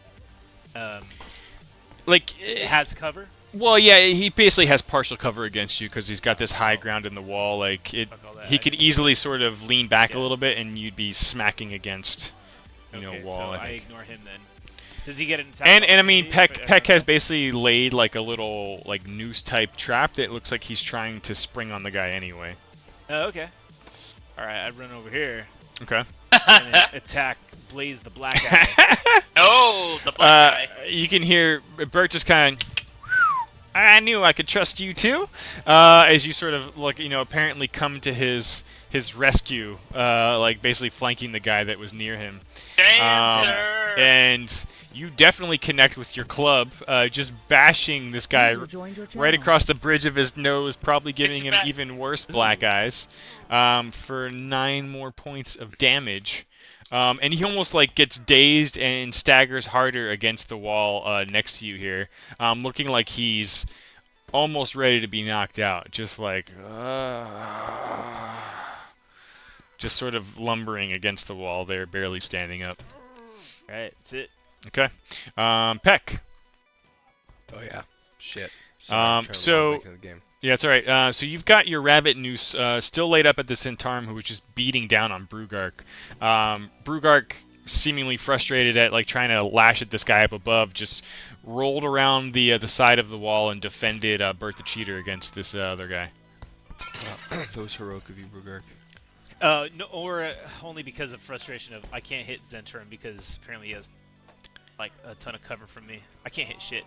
Like, has cover? well, yeah, he basically has partial cover against you because he's got this high ground in the wall. Like, Fuck all that. he could easily sort of lean back a Yeah. little bit and you'd be smacking against, Okay, wall. so I I think. ignore him then. Does he get an attack? And I mean, opportunity if I Peck has don't- basically laid like a little like noose type trap that looks like he's trying to spring on the guy anyway. Oh, okay. All right, I'd run over here Okay. and then attack Blaze the black guy. Oh, the black guy. You can hear Bert just kind of. I knew I could trust you too, as you sort of look, apparently come to his rescue, like basically flanking the guy that was near him. Dancer. And you definitely connect with your club, just bashing this guy User joined your right channel. across the bridge of his nose, probably giving him back. even worse black eyes, for 9 more points of damage. And he almost like gets dazed and staggers harder against the wall next to you here, looking like he's almost ready to be knocked out, just like just sort of lumbering against the wall there, barely standing up. All right, that's it. Okay, Peck. Oh yeah. Shit. Sorry, I'm trying to so- log back into the game. Yeah, that's all right. So you've got your rabbit noose still laid up at the Zentarm, who was just beating down on Brugark. Brugark, seemingly frustrated at like trying to lash at this guy up above, just rolled around the side of the wall and defended Bert the Cheater against this other guy. That was heroic of you, Brugark. No, or only because of frustration of I can't hit Zenturn because apparently he has like a ton of cover from me. I can't hit shit.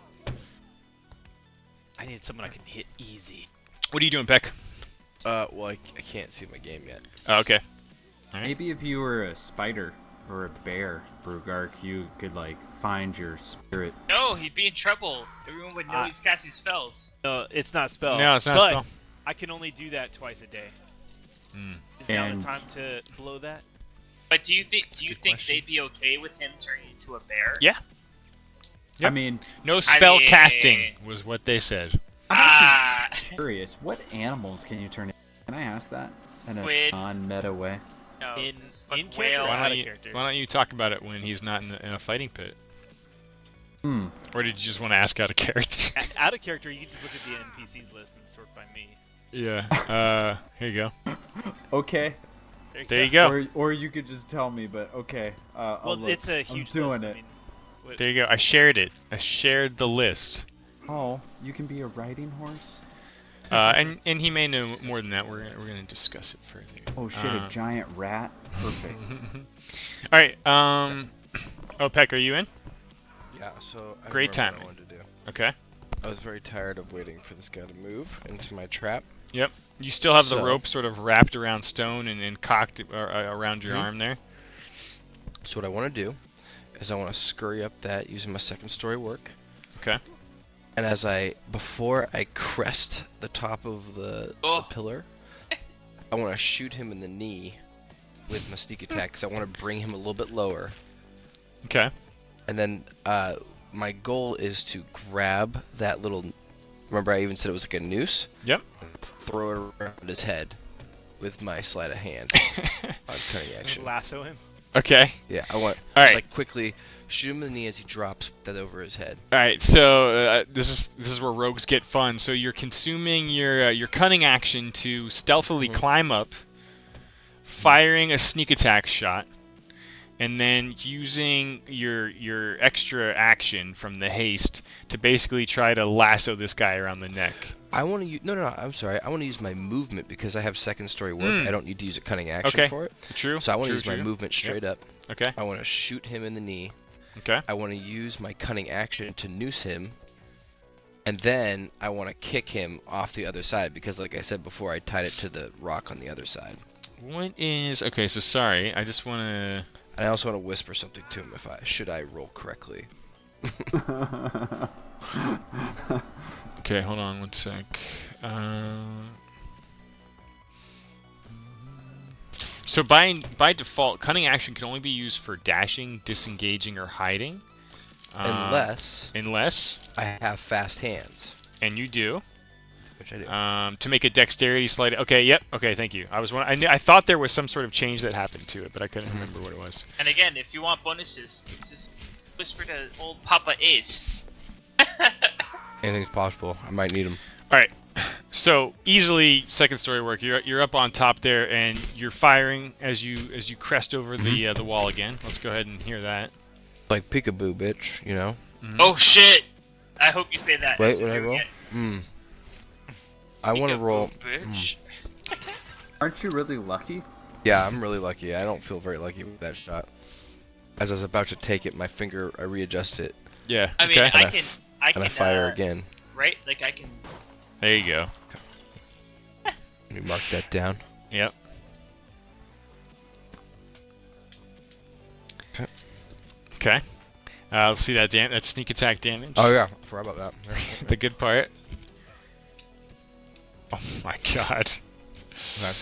I need someone I can hit easy. What are you doing, Peck? Well, I can't see my game yet. Oh, okay. All right. Maybe if you were a spider or a bear, Brugark, you could like find your spirit. No, he'd be in trouble. Everyone would know he's casting spells. No, it's not spell. No, it's not but a spell. I can only do that twice a day. Mm. Is now And- the time to blow that? But do you think good question. they'd be okay with him turning into a bear? Yeah. Yep. I mean, No spell mean- casting was what they said. Ah, curious, what animals can you turn into? Can I ask that in a Squid. non-meta way? no. In fuck character whale. or Why out don't of you character? Why don't you talk about it when he's not in a fighting pit? Hmm. Or did you just want to ask out of character? Out of character, you can just look at the NPCs list and sort by me. Yeah. Here you go. Okay. There you go. Or you could just tell me, but okay. Well, it's a huge doing list. it. I mean, There you go. I shared it. I shared the list. Oh, you can be a riding horse? And he may know more than that. We're gonna discuss it further. Oh shit, a giant rat? Perfect. All right. Peck, are you in? Yeah, so I Great remember what timing. I wanted to do. Okay. I was very tired of waiting for this guy to move into my trap. Yep. You still have the So- rope sort of wrapped around stone and cocked around your Mhm. arm there. So what I want to do is I want to scurry up that using my second story work. Okay. And before I crest the top of the pillar, I want to shoot him in the knee with my sneak attack because I want to bring him a little bit lower. Okay. And then my goal is to grab that little. Remember, I even said it was like a noose. Yep. And throw it around his head with my sleight of hand on cutting action. Lasso him. Okay. Yeah, I want All just right. like quickly shoot him in the knee as he drops that over his head. All right. So this is where rogues get fun. So you're consuming your cunning action to stealthily climb up, firing a sneak attack shot, and then using your extra action from the haste to basically try to lasso this guy around the neck. I want to use no. I'm sorry. I want to use my movement because I have second story work. I don't need to use a cunning action Okay. for it. True. So I want to True, use my true. movement straight up. Okay. I want to shoot him in the knee. Okay. I want to use my cunning action to noose him. And then I want to kick him off the other side because, like I said before, I tied it to the rock on the other side. What is okay? So sorry. I just want to. And I also want to whisper something to him should I roll correctly. Okay, hold on one sec. So by default, cunning action can only be used for dashing, disengaging, or hiding. Unless I have fast hands, and you do. which I do. To make a dexterity slide. Okay, yep. Okay, thank you. I thought there was some sort of change that happened to it, but I couldn't remember what it was. And again, if you want bonuses, you just whisper to old Papa Ace. Anything's possible. I might need them. All right. So easily second story work. You're up on top there, and you're firing as you crest over the wall again. Let's go ahead and hear that. Like peekaboo, bitch. You know. Oh shit! I hope you say that. Wait, as you what I do roll? it. I want to Peekaboo, roll. bitch. Aren't you really lucky? Yeah, I'm really lucky. I don't feel very lucky with that shot. As I was about to take it, my finger, I readjust it, Yeah. I mean, okay. I can and I fire again. right? Like I can. There you go. Let me mark that down. Yep. Okay. Okay. Let's see that sneak attack damage. Oh yeah, I forgot about that. The good part. Oh my god. Okay.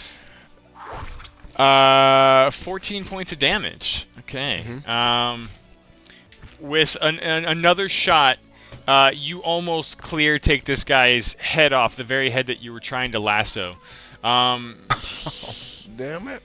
14 points of damage. Okay. Mhm. With another shot, you almost take this guy's head off, the very head that you were trying to lasso. Damn it.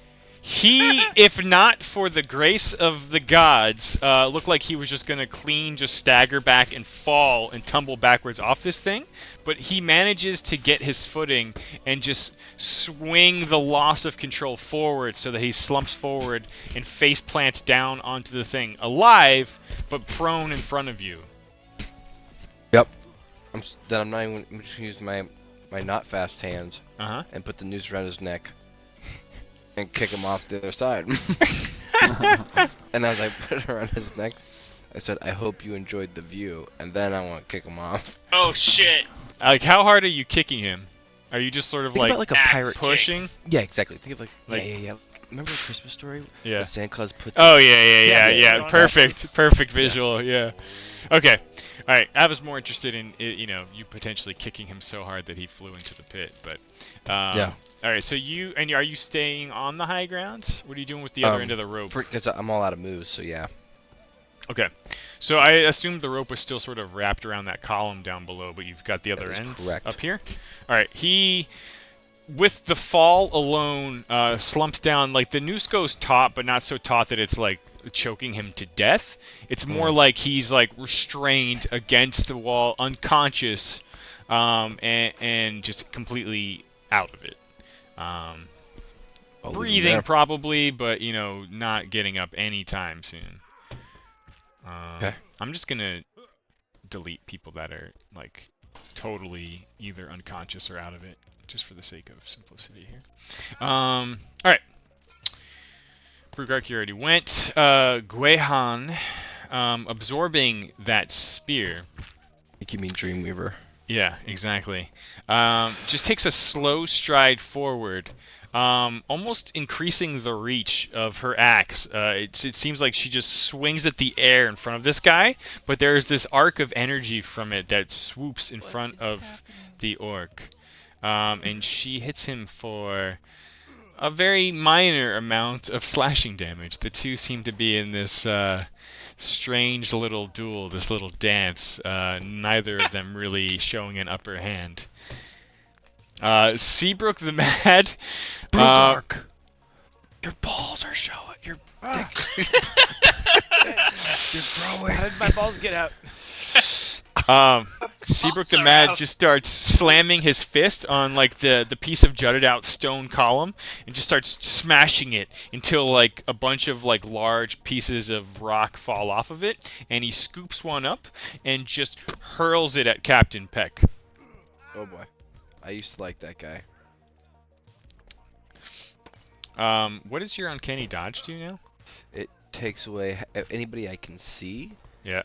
He, if not for the grace of the gods, looked like he was just going to just stagger back and fall and tumble backwards off this thing. But he manages to get his footing and just swing the loss of control forward so that he slumps forward and face plants down onto the thing, alive, but prone in front of you. Yep. I'm not even. I'm just gonna use my not fast hands Uh-huh. and put the noose around his neck and kick him off the other side. And as I put it around his neck, I said, "I hope you enjoyed the view," and then I want to kick him off. Oh shit! Like, how hard are you kicking him? Are you just sort of Think about like a axe pirate kick. pushing? Yeah, exactly. Think of Like- yeah. Remember a Christmas Story? Yeah. When Santa Claus puts. Oh yeah. yeah. Perfect visual. Yeah. Okay. All right. I was more interested in you potentially kicking him so hard that he flew into the pit, but Yeah. All right. So are you staying on the high ground? What are you doing with the other end of the rope? Because I'm all out of moves, so yeah. Okay. So I assumed the rope was still sort of wrapped around that column down below, but you've got the other is end correct. up here. All right. He, with the fall alone, slumps down. Like the noose goes taut, but not so taut that it's like choking him to death. It's more like he's like restrained against the wall, unconscious, and just completely out of it. I'll leave him Breathing there. probably, but not getting up anytime soon. Okay. I'm just gonna delete people that are like totally either unconscious or out of it, just for the sake of simplicity here. All right. Brugark, you already went. Guehan, absorbing that spear. I think you mean Dreamweaver. Yeah, exactly. Just takes a slow stride forward, almost increasing the reach of her axe. It seems like she just swings at the air in front of this guy, but there's this arc of energy from it that swoops in front of the orc. And she hits him for a very minor amount of slashing damage. The two seem to be in this strange little duel, this little dance, neither of them really showing an upper hand. Seabrook the Mad. Brugark, your balls are showing. Your dick. You're growing. How did my balls get out? Seabrook the Sorry, Mad just starts slamming his fist on like the piece of jutted out stone column and just starts smashing it until like a bunch of like large pieces of rock fall off of it, and he scoops one up and just hurls it at Captain Peck. Oh boy, I used to like that guy. What does your uncanny dodge do now? It takes away anybody I can see. Yeah.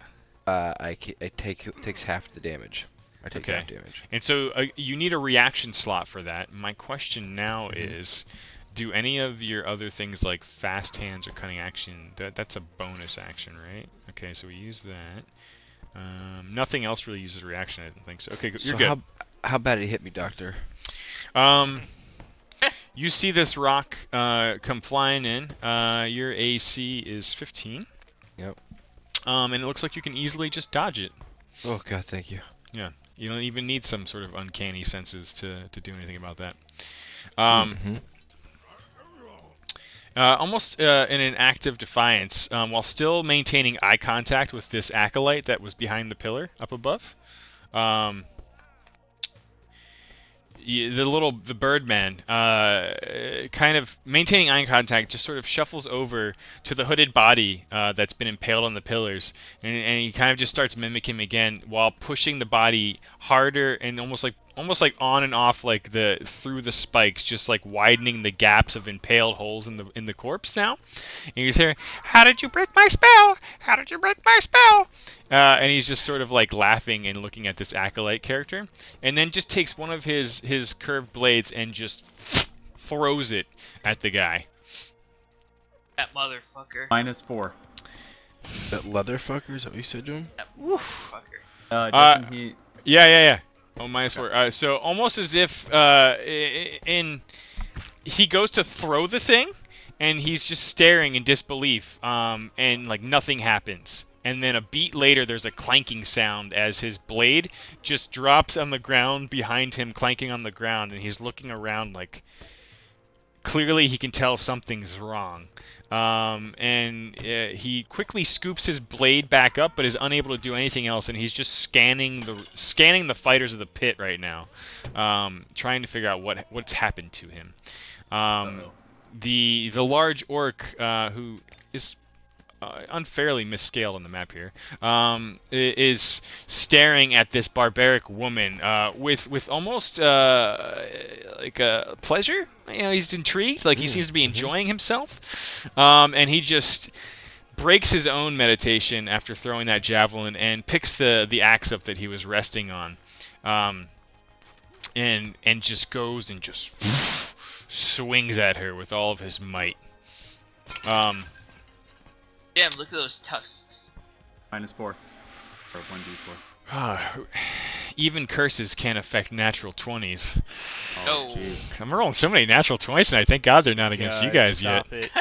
Takes half the damage. I take half damage. And so you need a reaction slot for that. My question now is, do any of your other things like fast hands or cunning action, that's a bonus action, right? Okay, so we use that. Nothing else really uses reaction, I don't think so. Okay, you're good. How bad did it hit me, Doctor? You see this rock come flying in. Your AC is 15. Yep. And it looks like you can easily just dodge it. Oh god, thank you. Yeah, you don't even need some sort of uncanny senses to do anything about that. Almost in an act of defiance, while still maintaining eye contact with this acolyte that was behind the pillar up above. The Birdman, kind of maintaining eye contact, just sort of shuffles over to the hooded body that's been impaled on the pillars, and he kind of just starts mimicking him again while pushing the body harder and almost like on and off like through the spikes, just like widening the gaps of impaled holes in the corpse now. And you hear, "How did you break my spell? How did you break my spell?" And he's just sort of like laughing and looking at this acolyte character, and then just takes one of his curved blades and just throws it at the guy. That motherfucker. -4. That leatherfucker, is that what you said to him? That motherfucker. Doesn't he? Yeah. Oh, -4. So almost as if he goes to throw the thing, and he's just staring in disbelief, and like nothing happens. And then a beat later, there's a clanking sound as his blade just drops on the ground behind him, clanking on the ground, and he's looking around like clearly he can tell something's wrong. And he quickly scoops his blade back up, but is unable to do anything else, and he's just scanning the fighters of the pit right now, trying to figure out what's happened to him. The large orc, who is unfairly misscaled on the map here, is staring at this barbaric woman with almost like a pleasure. You know, he's intrigued, like he seems to be enjoying himself, and he just breaks his own meditation after throwing that javelin and picks the axe up that he was resting on, and just goes and just swings at her with all of his might. Damn, look at those tusks. -4. Or 1d4. Even curses can't affect natural 20s. Oh. Jeez. I'm rolling so many natural 20s, and I thank God they're not against you guys yet. Stop it.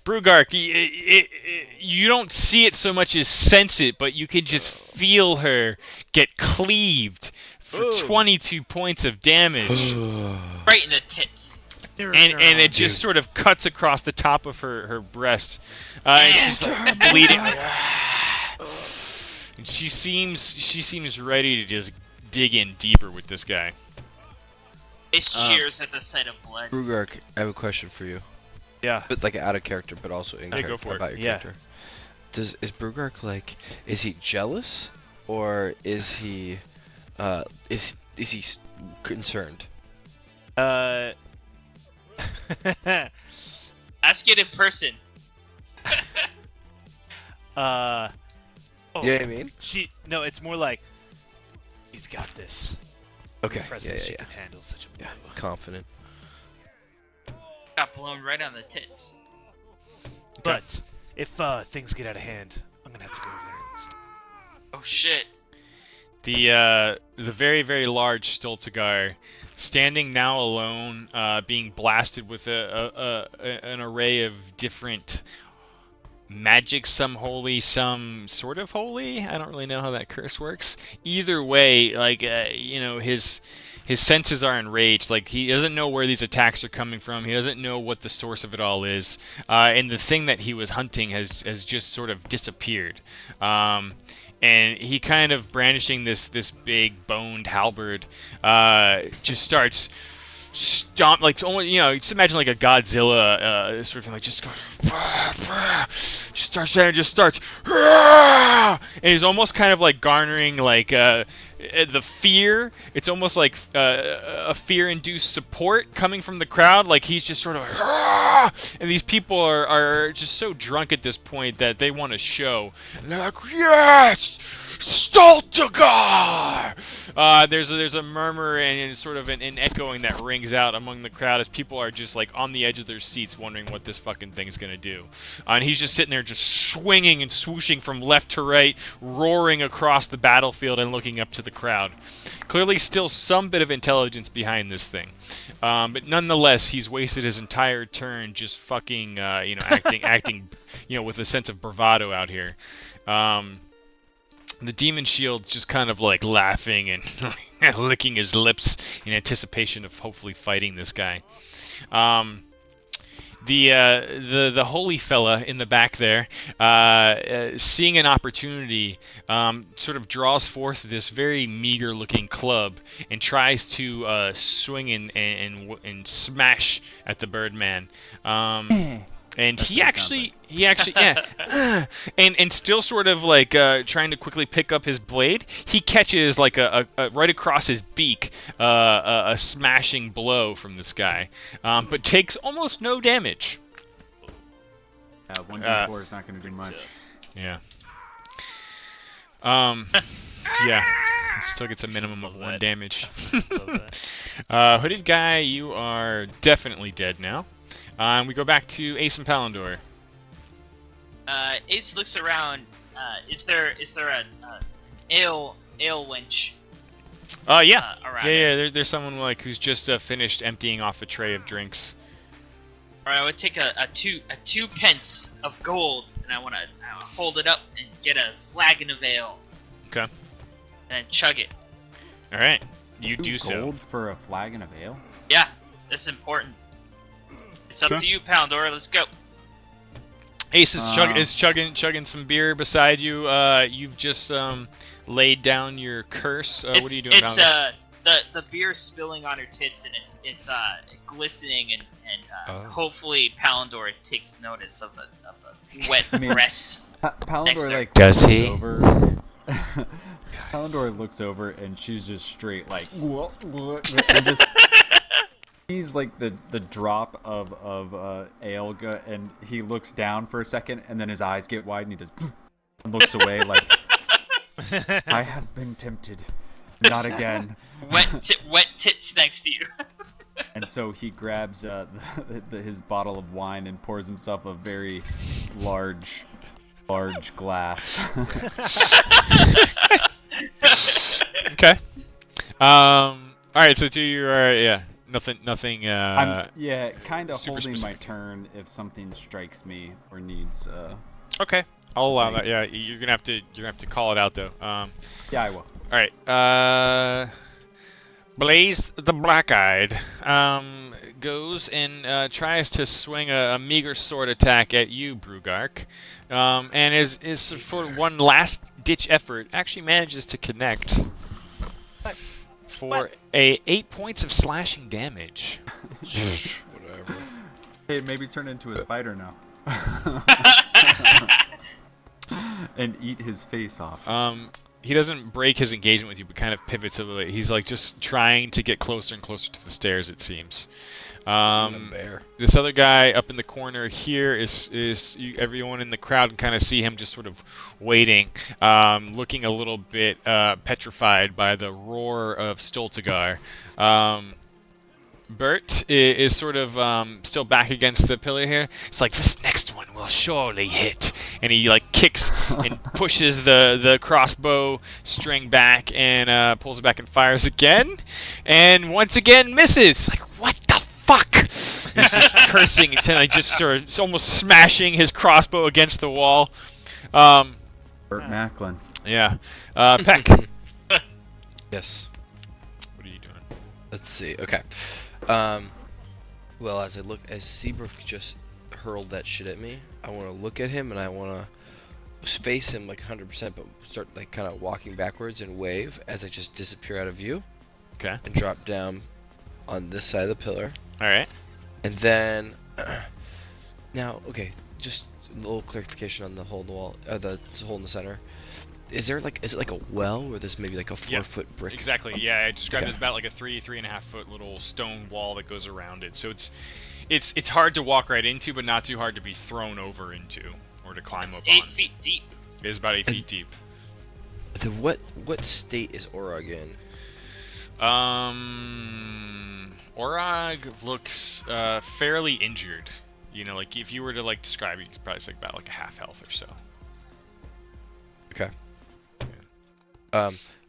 Brugark, you don't see it so much as sense it, but you can just feel her get cleaved for 22 points of damage. Right in the tits. And it just sort of cuts across the top of her breast. And she's like bleeding. And she seems ready to just dig in deeper with this guy. It cheers at the sight of blood. Brugark, I have a question for you. Yeah. But like out of character, but also in character go for it. about your Yeah. character. is Brugark like? Is he jealous, or is he concerned? Ask it in person. Oh, You know what I mean? No, it's more like he's got this. Okay. Impressive she Yeah. can handle such a blow. Confident. Got blown right on the tits. But if things get out of hand, I'm gonna have to go over there and Oh shit. The very, very large Stultigar, standing now alone, being blasted with an array of different magic, some holy, some sort of holy. I don't really know how that curse works. Either way, like his senses are enraged. Like, he doesn't know where these attacks are coming from. He doesn't know what the source of it all is. And the thing that he was hunting has just sort of disappeared. And he kind of brandishing this big boned halberd, just starts stomp, like, almost, just imagine like a Godzilla sort of thing, like just starts, and he's almost kind of like garnering like the fear. It's almost like a fear-induced support coming from the crowd. Like, he's just sort of like, and these people are just so drunk at this point that they want to show. And they're like, yes, Stultigar! There's a murmur and sort of an echoing that rings out among the crowd as people are just like on the edge of their seats wondering what this fucking thing's gonna do. And he's just sitting there just swinging and swooshing from left to right, roaring across the battlefield and looking up to the crowd. Clearly still some bit of intelligence behind this thing. But nonetheless, he's wasted his entire turn just fucking, acting, with a sense of bravado out here. The Demon Shield's just kind of like laughing and licking his lips in anticipation of hopefully fighting this guy. The holy fella in the back there, seeing an opportunity, sort of draws forth this very meager-looking club and tries to swing and smash at the Birdman. And he actually, yeah, and still sort of like trying to quickly pick up his blade. He catches like a right across his beak, a smashing blow from this guy, but takes almost no damage. 1d4 is not going to do much. Yeah. Yeah. Still gets a minimum of 1 damage. Hooded guy, you are definitely dead now. We go back to Ace and Palindor. Ace looks around. Is there an ale winch? Yeah. Around Yeah. There's someone like who's just finished emptying off a tray of drinks. All right, I would take a 2 pence of gold, and I want to hold it up and get a flagon of ale. Okay. And then chug it. All right. You do so. Gold for a flagon of ale? Yeah, this is important. It's up to you, Palindor. Let's go. Ace is chugging some beer beside you. You've just laid down your curse. What are you doing? It's the beer spilling on her tits, and it's glistening, and hopefully Palindor takes notice of the wet breasts. Palindor like does looks he? Over. Palindor looks over and she's just straight like and just he's like the drop of ale and he looks down for a second and then his eyes get wide and he just and looks away like I have been tempted, not again. Wet tits next to you. And so he grabs his bottle of wine and pours himself a very large glass. Okay. All right. So you are nothing. I'm kind of super holding specific. my turn if something strikes me or needs. Okay. I'll allow that. Yeah. You're gonna have to call it out though. Yeah, I will. All right. Blaze the Black-Eyed goes and tries to swing a meager sword attack at you, Brugark, and is for one last ditch effort actually manages to connect for a 8 points of slashing damage. Whatever. Hey, maybe turn into a spider now. and eat his face off. He doesn't break his engagement with you, but kind of pivots a little. He's like just trying to get closer and closer to the stairs, it seems. A bear. This other guy up in the corner here is everyone in the crowd can kind of see him just sort of waiting, looking a little bit petrified by the roar of Stoltegar. Bert is sort of still back against the pillar here. It's like, this next one will surely hit. And he like kicks and pushes the crossbow string back and pulls it back and fires again. And once again misses. Like, what the fuck? He's just cursing and like just sort of almost smashing his crossbow against the wall. Bert Macklin. Yeah. Peck. Yes. What are you doing? Let's see. Okay. Well, as Seabrook just hurled that shit at me, I want to look at him and I want to face him like 100%, but start like kind of walking backwards and wave as I just disappear out of view. Okay. And drop down on this side of the pillar. All right. And then, now, okay, just a little clarification on the hole in the wall, the hole in the center. Is it like a well, or there's maybe like a 4-foot brick? Exactly. Yeah, I described it Okay. as about like a 3.5 foot little stone wall that goes around it. So it's hard to walk right into, but not too hard to be thrown over into or to climb It's up 8 on. feet deep. It is about 8 feet deep. What state is Orog in? Orog looks fairly injured. You know, like if you were to like describe it, you could probably say about like a half health or so. Okay.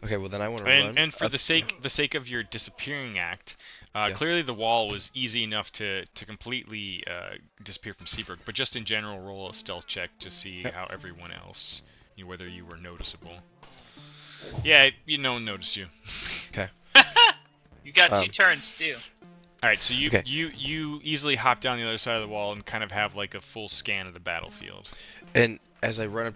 Okay. Well, then I want to run. And for up- the sake of your disappearing act, Yeah. clearly the wall was easy enough to completely disappear from Seabrook. But just in general, roll a stealth check to see Yep. how everyone else, whether you were noticeable. Yeah, no one noticed you. Okay. You got 2 turns too. All right, so you Okay. you easily hop down the other side of the wall and kind of have like a full scan of the battlefield. And as I run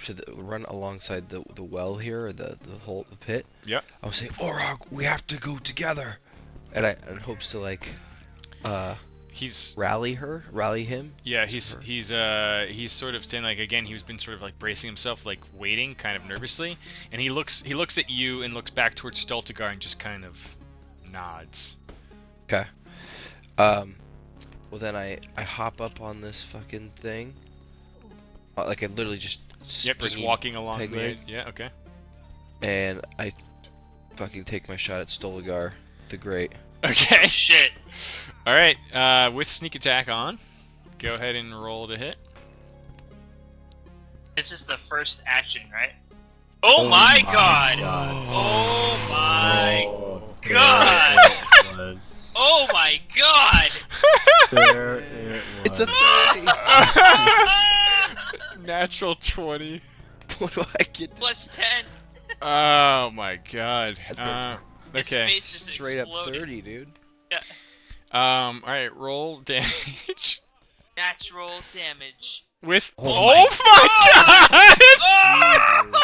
alongside the well here, or the hole, the pit. Yep. I'll say, Orog, we have to go together. And I hopes to like, He's rally him. yeah, he's sort of standing like again. He's been sort of like bracing himself, like waiting, kind of nervously, and he looks at you and looks back towards Stoltegar and just kind of nods. Okay. Well then I hop up on this fucking thing. Like I literally just Yep, just springy walking along peg the leg, edge. Yeah, okay. and I fucking take my shot at Stoltegar the Great. Okay. Shit. All right. With sneak attack on, go ahead and roll to hit. This is the first action, right? Oh, my god! Oh my god! Oh my god! There it was. It's a 30. Natural 20. What do I get? Plus 10. Oh my god. His Okay. face just Straight up exploded. 30, dude. All right. Roll damage Natural damage. with. Oh my god! Oh!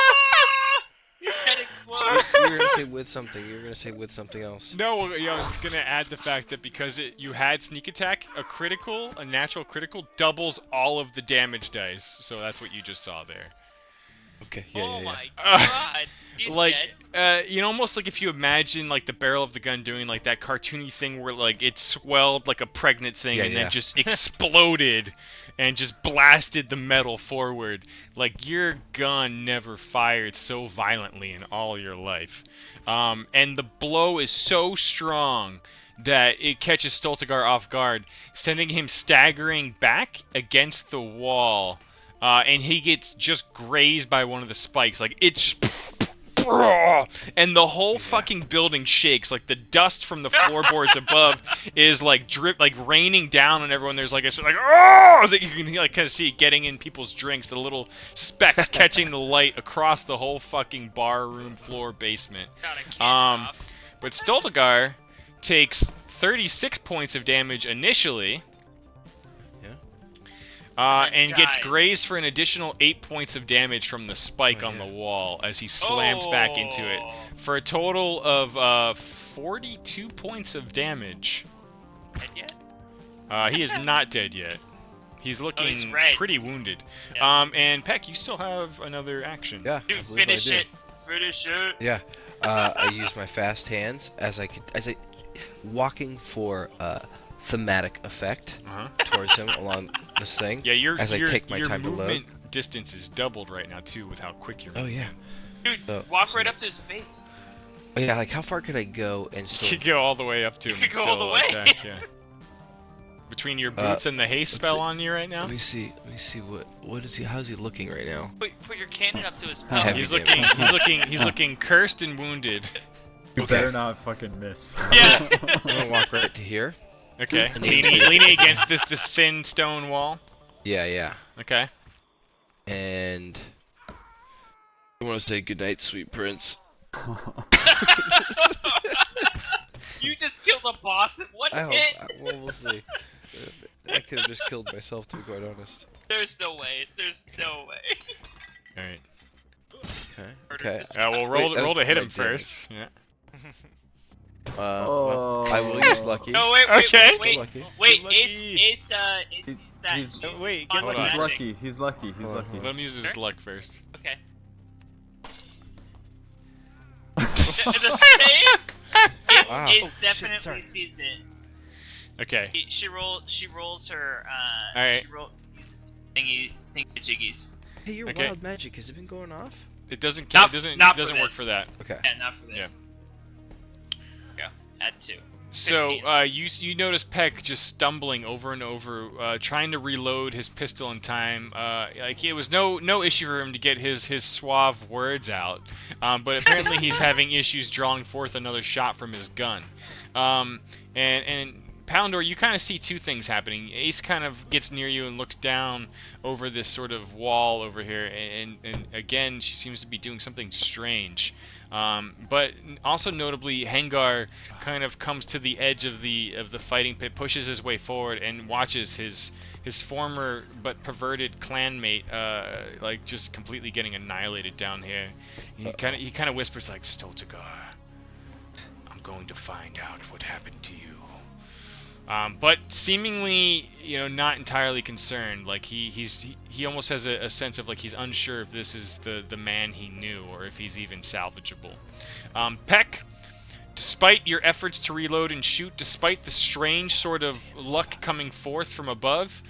His head exploded. You were gonna say with something. You were gonna say with something else. No, I was gonna add the fact that because you had sneak attack, a natural critical doubles all of the damage dice. So that's what you just saw there. Okay. Oh Yeah. my god. He's Like, dead. almost like if you imagine like the barrel of the gun doing like that cartoony thing where like it swelled like a pregnant thing Yeah, and yeah. then just exploded and just blasted the metal forward. Like your gun never fired so violently in all your life. And the blow is so strong that it catches Stoltegar off guard, sending him staggering back against the wall. And he gets just grazed by one of the spikes. Like, it's just... And the whole fucking building shakes. Like, the dust from the floorboards above is, like, raining down on everyone. There's, like, a like, oh! As you can, like, kind of see it getting in people's drinks. The little specks catching the light across the whole fucking bar room floor basement. Got a kid off. But Stoltegar takes 36 points of damage initially. And gets dies. grazed for an additional 8 points of damage from the spike Oh, on yeah. the wall as he slams back into it, for a total of 42 points of damage. Dead yet? He is not dead yet. He's looking he's red. pretty wounded. Yeah. And Peck, you still have another action. Yeah. Dude, I believe I finish do. it. Finish it. Yeah. I use my fast hands as I walking for thematic effect Uh-huh. towards him along this thing. Yeah, your as I take my your time to load. movement distance is doubled right now too with how quick you're Oh moving. yeah. Dude, So- walk so- right up to his face. Oh yeah. Like how far could I go and You still? could go all the way up to You him could and go still all the way. attack, yeah. Between your boots and the haste let's spell see. on you right now? Let me see. What is he? How's he looking right now? Put your cannon up to his Heavy mouth. He's damage. he's looking cursed and wounded. You Okay. better not fucking miss. Yeah. I'm gonna walk right to here. Okay. And leaning against this thin stone wall. Yeah, yeah. Okay. And I want to say goodnight, sweet prince. You just killed a boss in one I hope. hit. Well, we'll see. I could have just killed myself, to be quite honest. There's no way. There's no way. All right. Okay. Murdered Okay. this Well, Wait, roll that's to hit my him first. Yeah. Well, I will use lucky. No, wait, Okay. wait, Lucky. wait, Lucky. Ace, use that. he's- use wait, his get fun lucky. He's magic. lucky. He's lucky. He's Hold on, lucky. hold Let him use his Sure. luck first. Okay. The same. Wow. Ace Oh, shit, definitely sorry. sees it. Okay. She rolls her. Alright. She uses thingy jiggies. Hey, your Okay. wild magic has it been going off? It doesn't Not- it doesn't not for doesn't work this. for that. Okay. Yeah, not for this. Yeah. Add 2. So 15. you notice Peck just stumbling over and over, trying to reload his pistol in time. Like it was no issue for him to get his suave words out, but apparently he's having issues drawing forth another shot from his gun. And Poundor, you kind of see two things happening. Ace kind of gets near you and looks down over this sort of wall over here, and again she seems to be doing something strange. But also notably, Hengar kind of comes to the edge of the fighting pit, pushes his way forward, and watches his former but perverted clanmate like just completely getting annihilated down here. He kind of whispers like, "Stoltegar, I'm going to find out what happened to you." But seemingly, not entirely concerned. Like he almost has a sense of like he's unsure if this is the man he knew or if he's even salvageable. Peck, despite your efforts to reload and shoot, despite the strange sort of luck coming forth from above,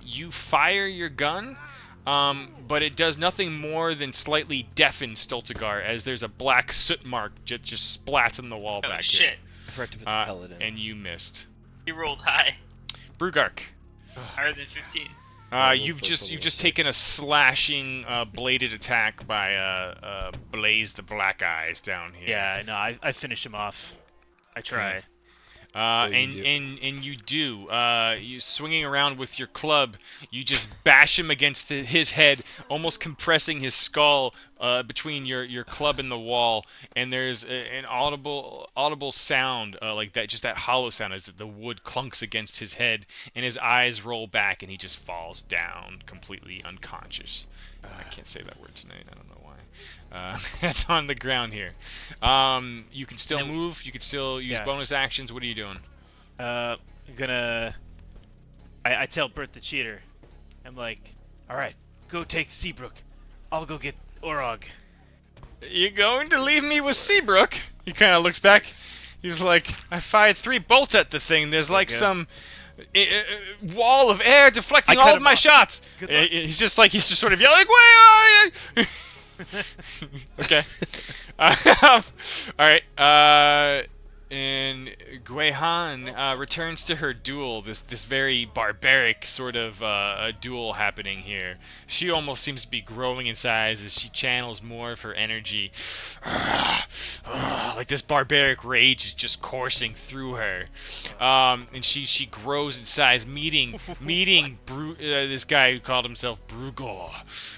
you fire your gun. But it does nothing more than slightly deafen Stoltegar as there's a black soot mark just splats on the wall Oh back shit! here. I forgot to put the pellet in. And you missed. He rolled high, Brugark. higher than 15. You've just taken a slashing bladed attack by Blaze the Black Eyes down here. Yeah, no, I finish him off. I try. And you do. You swinging around with your club, you just bash him against his head, almost compressing his skull between your club and the wall. And there's an audible sound like that, just that hollow sound as the wood clunks against his head, and his eyes roll back, and he just falls down completely unconscious. I can't say that word tonight. I don't know why. On the ground here. You can still move. You can still use bonus actions. What are you doing? I'm gonna. I tell Bert the cheater. I'm like, all right, go take Seabrook. I'll go get Orog. You're going to leave me with Seabrook? He kind of looks back. He's like, I fired 3 bolts at the thing. There's like some wall of air deflecting all of my shots. He's just sort of yelling, where are you? Okay. Alright. And Guihan returns to her duel, this very barbaric sort of duel happening here. She almost seems to be growing in size as she channels more of her energy. Like this barbaric rage is just coursing through her. And she grows in size, meeting this guy who called himself Brugor.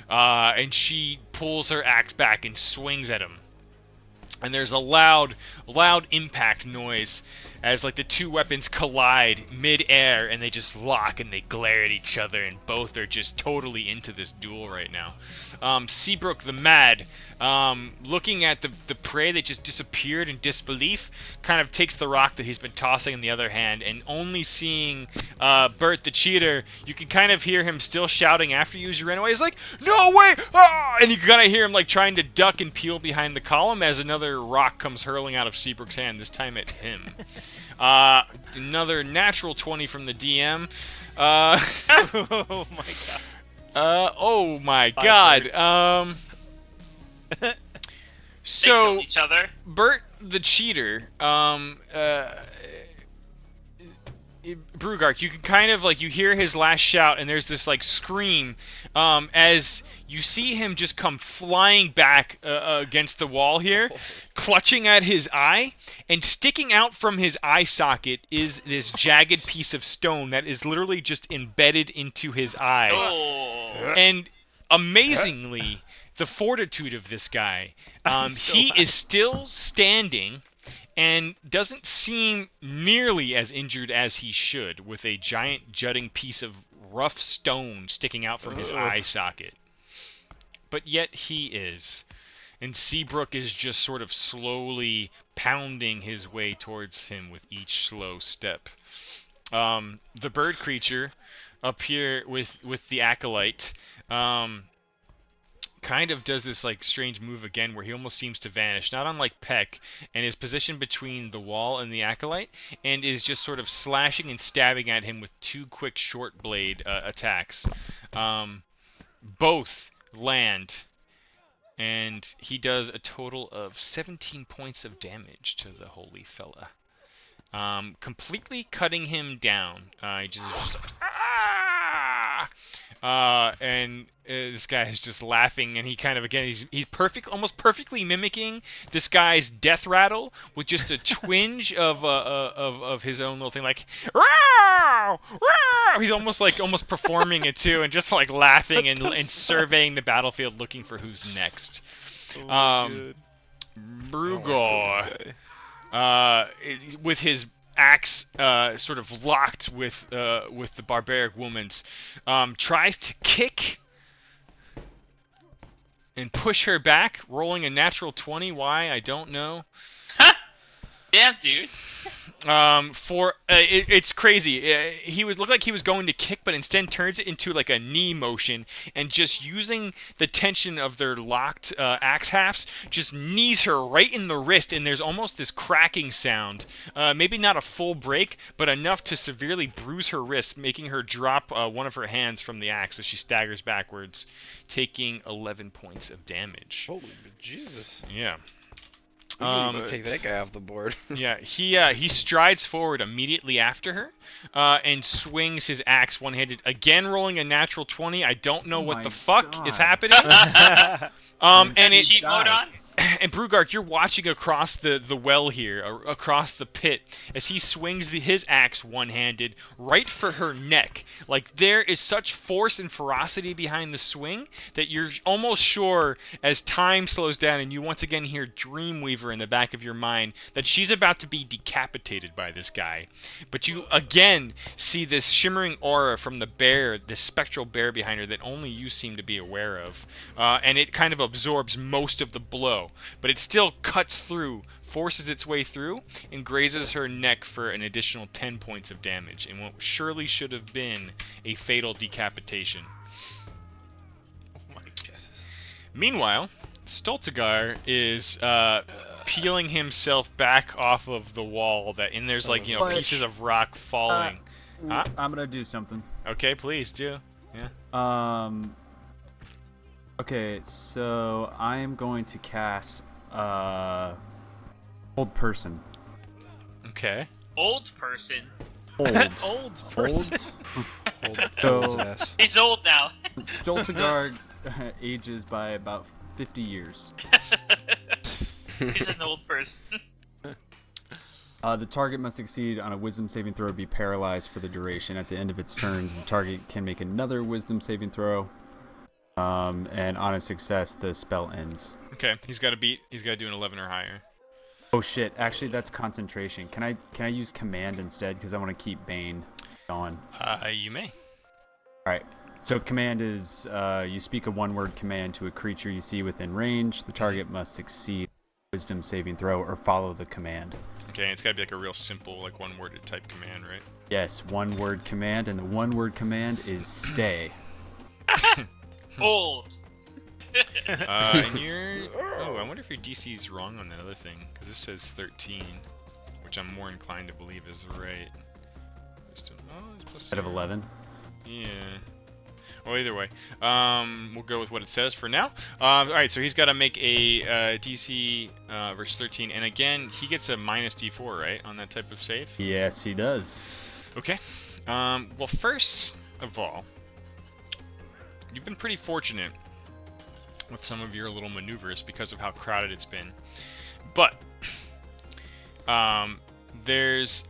And she pulls her axe back and swings at him. And there's a loud impact noise as like the two weapons collide mid-air and they just lock and they glare at each other, and both are just totally into this duel right now. Seabrook the Mad, looking at the prey that just disappeared in disbelief, kind of takes the rock that he's been tossing in the other hand, and only seeing Bert the Cheater, you can kind of hear him still shouting after you as you ran away. He's like, "No, wait!" Ah! And you kind of hear him like trying to duck and peel behind the column as another rock comes hurling out of Seabrook's hand, this time at him. Another natural 20 from the DM. Oh my god. Oh my god. They So killed each other. Bert the Cheater, Brugark, you can kind of like, you hear his last shout and there's this like scream as you see him just come flying back against the wall here, clutching at his eye, and sticking out from his eye socket is this jagged piece of stone that is literally just embedded into his eye. Oh. And amazingly, the fortitude of this guy, he is still standing and doesn't seem nearly as injured as he should, with a giant jutting piece of rough stone sticking out from his eye socket. But yet he is. And Seabrook is just sort of slowly pounding his way towards him with each slow step. The bird creature up here with the acolyte, kind of does this like strange move again where he almost seems to vanish, not unlike Peck, and is positioned between the wall and the acolyte, and is just sort of slashing and stabbing at him with two quick short blade attacks. Both land, and he does a total of 17 points of damage to the holy fella, completely cutting him down. He just and this guy is just laughing, and he kind of, again, he's almost perfectly mimicking this guy's death rattle with just a twinge of his own little thing, like "Row! Row!" He's almost performing it too, and just like laughing and surveying the battlefield, looking for who's next. Brugor, with his axe sort of locked with the barbaric woman's, tries to kick and push her back, rolling a natural 20. Why, I don't know. Damn, dude. It's crazy. He would look like he was going to kick, but instead turns it into like a knee motion, and just using the tension of their locked axe hafts, just knees her right in the wrist, and there's almost this cracking sound. Maybe not a full break, but enough to severely bruise her wrist, making her drop one of her hands from the axe as she staggers backwards, taking 11 points of damage. Holy Jesus. Yeah. Take that guy off the board. Yeah, he strides forward immediately after her, and swings his axe one-handed, again rolling a natural 20. I don't know what the fuck is happening. And it, Cheat mode on? and Brugark, you're watching across the well here, across the pit, as he swings his axe one-handed right for her neck. Like, there is such force and ferocity behind the swing that you're almost sure, as time slows down and you once again hear Dreamweaver in the back of your mind, that she's about to be decapitated by this guy. But you again see this shimmering aura from the bear, this spectral bear behind her that only you seem to be aware of. And it kind of absorbs most of the blow, but it still cuts through, forces its way through, and grazes her neck for an additional 10 points of damage in what surely should have been a fatal decapitation. Oh my Jesus. Meanwhile, Stoltegar is peeling himself back off of the wall, and there's like, pieces of rock falling. Huh? I'm gonna do something. Okay, please do. Yeah. Okay, so I am going to cast Old Person. Okay. Old person. Old. Old person. So- his ass. He's old now. Stoltegar ages by about 50 years. He's an old person. The target must succeed on a Wisdom saving throw or be paralyzed for the duration. At the end of its turns, the target can make another Wisdom saving throw. And on a success, the spell ends. Okay, he's got to do an 11 or higher. Oh shit! Actually, that's concentration. Can I use command instead? Because I want to keep Bane going. You may. All right. So command is you speak a one-word command to a creature you see within range. The target must succeed a Wisdom saving throw or follow the command. Okay, and it's gotta be like a real simple, like one-worded type command, right? Yes, one-word command, and the one-word command is stay. Old. And you're... Oh, I wonder if your DC is wrong on that other thing, because this says 13, which I'm more inclined to believe is right. Oh, it's plus Out of 11. Yeah. Well, either way, we'll go with what it says for now. Alright, so he's got to make a DC versus 13, and again, he gets a minus D4, right, on that type of save? Yes, he does. Okay. Well, first of all, you've been pretty fortunate with some of your little maneuvers because of how crowded it's been. But there's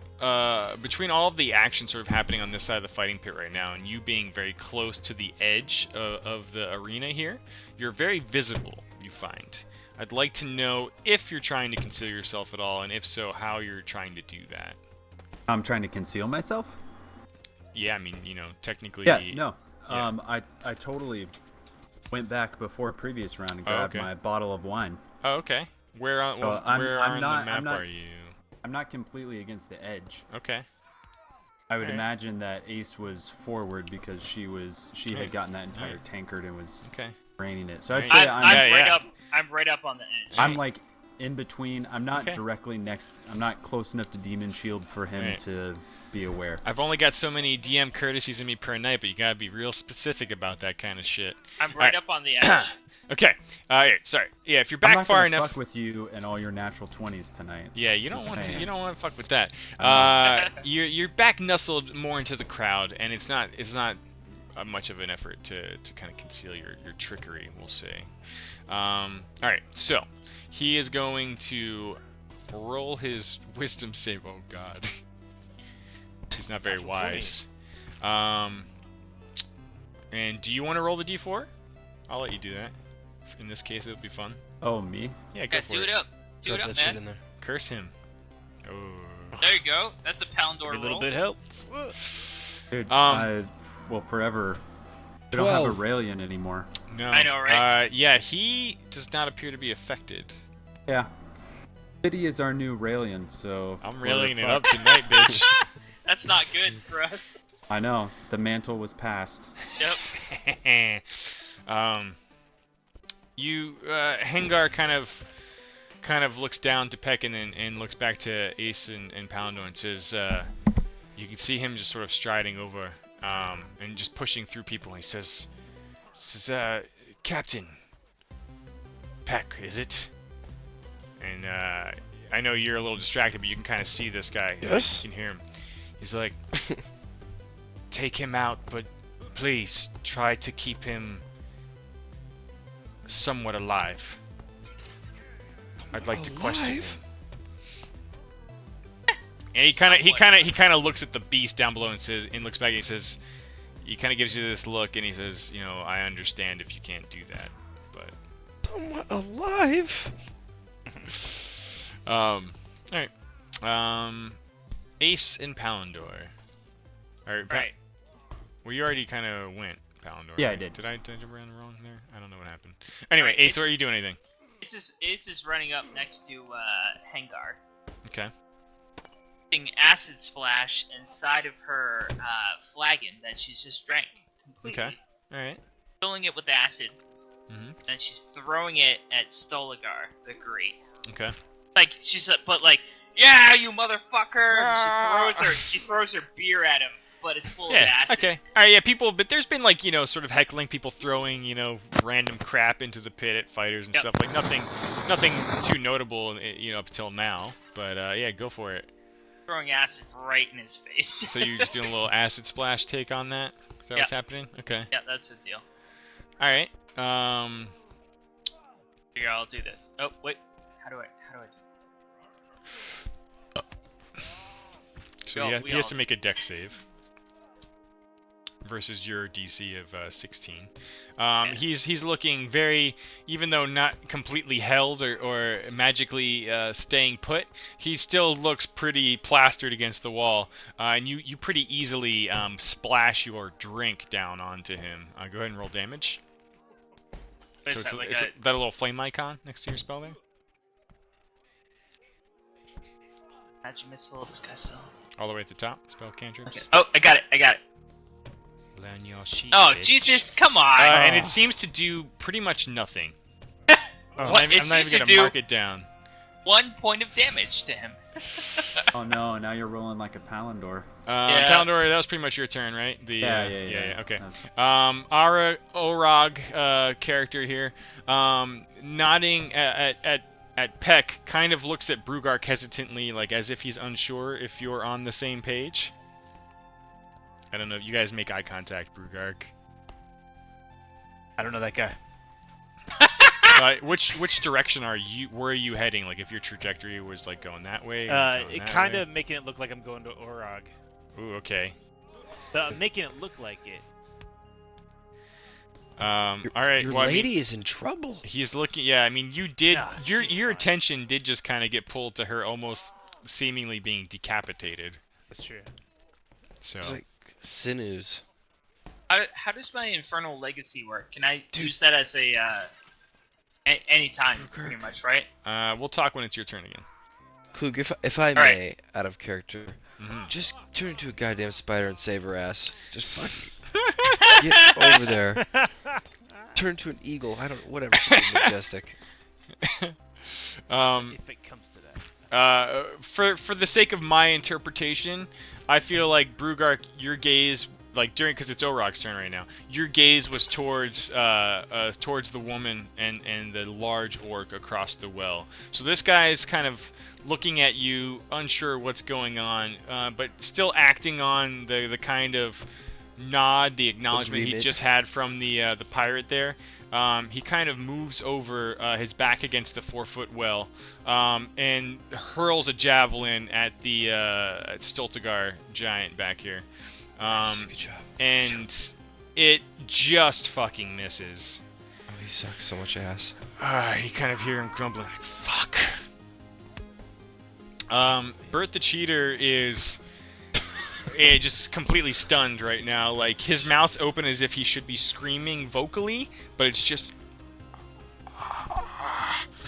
between all of the action sort of happening on this side of the fighting pit right now, and you being very close to the edge of the arena here, you're very visible, you find. I'd like to know if you're trying to conceal yourself at all, and if so, how you're trying to do that. I'm trying to conceal myself? Yeah, I mean, you know, technically... Yeah, no. Yeah. I totally went back before previous round and grabbed okay. my bottle of wine. Oh, okay. Where on, So where I'm on not- the map I'm not- are you? I'm not completely against the edge. Okay. I would Alright. imagine that Ace was forward because she had Right. gotten that entire Alright. tankard and was Okay. draining it. So I'd Alright. say I'm Yeah. right up on the edge. I'm like in between. I'm not Okay. directly next. I'm not close enough to Demon Shield for him Right. to be aware. I've only got so many DM courtesies in me per night, but you gotta be real specific about that kind of shit. I'm Alright. right up on the edge. Okay. Sorry. Yeah, if you're I'm back not far gonna enough. fuck with you and all your natural 20s tonight. Yeah, you don't want to. Man. You don't want to fuck with that. I You're back nestled more into the crowd, and it's not much of an effort to kind of conceal your trickery, we'll say. All right, so he is going to roll his wisdom save. Oh God, he's not very wise. And do you want to roll the d4? I'll let you do that. In this case, it'll be fun. Oh, me? Yeah, go Yeah, for do it up. Do it Drop up, that shit in man. there. Curse him. Oh. There you go. That's a pound or Every little roll. bit helps. Dude, well, forever. We don't have 12. Aurelian anymore. No. I know, right? Yeah, he does not appear to be affected. Yeah. City is our new Raelian, so... I'm what railing the it fuck? up tonight, bitch. That's not good for us. I know. The mantle was passed. Yep. Hengar kind of looks down to Peck and looks back to Ace and Palandor and says, you can see him just sort of striding over, and just pushing through people. He says, Captain Peck, is it? And I know you're a little distracted, but you can kind of see this guy. Yes? You can hear him. He's like, take him out, but please try to keep him somewhat alive. I'd like to question him. Alive? And he kind of looks at the beast down below and says, and looks back and he says, he kind of gives you this look and he says, you know, I understand if you can't do that, but Somewhat alive? all right. Ace and Palandor. All right. Right. Well, you already kind of went, Palandor. Yeah, I right? did. Did I jump around wrong there? I don't know what happened. Anyway, Alright, Ace, are you doing anything? Ace is running up next to Hengar. Okay. Putting acid splash inside of her flagon that she's just drank completely. Okay. All right. Filling it with acid, Mhm. and she's throwing it at Stoligar, the Gree. Okay. Like she's like, yeah, you motherfucker! And she throws her beer at him, but it's full of Yeah. acid. Okay. All right. Yeah. People, but there's been like sort of heckling, people throwing random crap into the pit at fighters and Yep. stuff. Like nothing too notable, up till now. But yeah, go for it. Throwing acid right in his face. So you're just doing a little acid splash take on that? Is that what's happening? Okay. Yeah, that's the deal. All right. Here, I'll do this. Oh wait, how do I do? So he has to make a dex save versus your DC of 16. He's looking very, even though not completely held or magically staying put, he still looks pretty plastered against the wall. And you pretty easily splash your drink down onto him. Go ahead and roll damage. What is that, like is that a little flame icon next to your spell there? magic missile, discuss. All the way at the top, spell cantrips. Okay. Oh, I got it. Learn your sheet, Oh, bitch. Jesus, come on! And it seems to do pretty much nothing. What? I'm It not seems even to gonna do mark it down. 1 point of damage to him. Oh no, now you're rolling like a Palandor. Yeah. Palandor, that was pretty much your turn, right? Yeah. Okay. That's- Ara Orog character here, nodding at Peck, kind of looks at Brugark hesitantly, like as if he's unsure if you're on the same page. I don't know. You guys make eye contact, Brugark. I don't know that guy. Which direction were you heading? Like if your trajectory was like going that way? It kind of making it look like I'm going to Orog. Ooh, okay. Making it look like it. All right. Your well, lady is in trouble. He's looking. Yeah, I mean, you did. Nah, your she's your fine. attention did just kind of get pulled to her, almost seemingly being decapitated. That's true. So. It's like sinews. How does my Infernal Legacy work? Can I use that as a any time, pretty much, right? We'll talk when it's your turn again. Klug, if I right. may, out of character, just turn into a goddamn spider and save her ass. Just fucking get over there. Turn to an eagle. I don't. Whatever. Something majestic. If it comes to that. For the sake of my interpretation, I feel like Brugark, your gaze, like because it's Orog's turn right now, your gaze was towards the woman and the large orc across the well. So this guy is kind of looking at you, unsure what's going on, but still acting on the kind of nod, the acknowledgement he just had from the pirate there. He kind of moves over his back against the 4-foot well and hurls a javelin at the at Stultigar giant back here. Good job. And it just fucking misses. Oh, he sucks so much ass. You kind of hear him grumbling, like, fuck. Bert the Cheater is just completely stunned right now. Like, his mouth's open as if he should be screaming vocally, but it's just...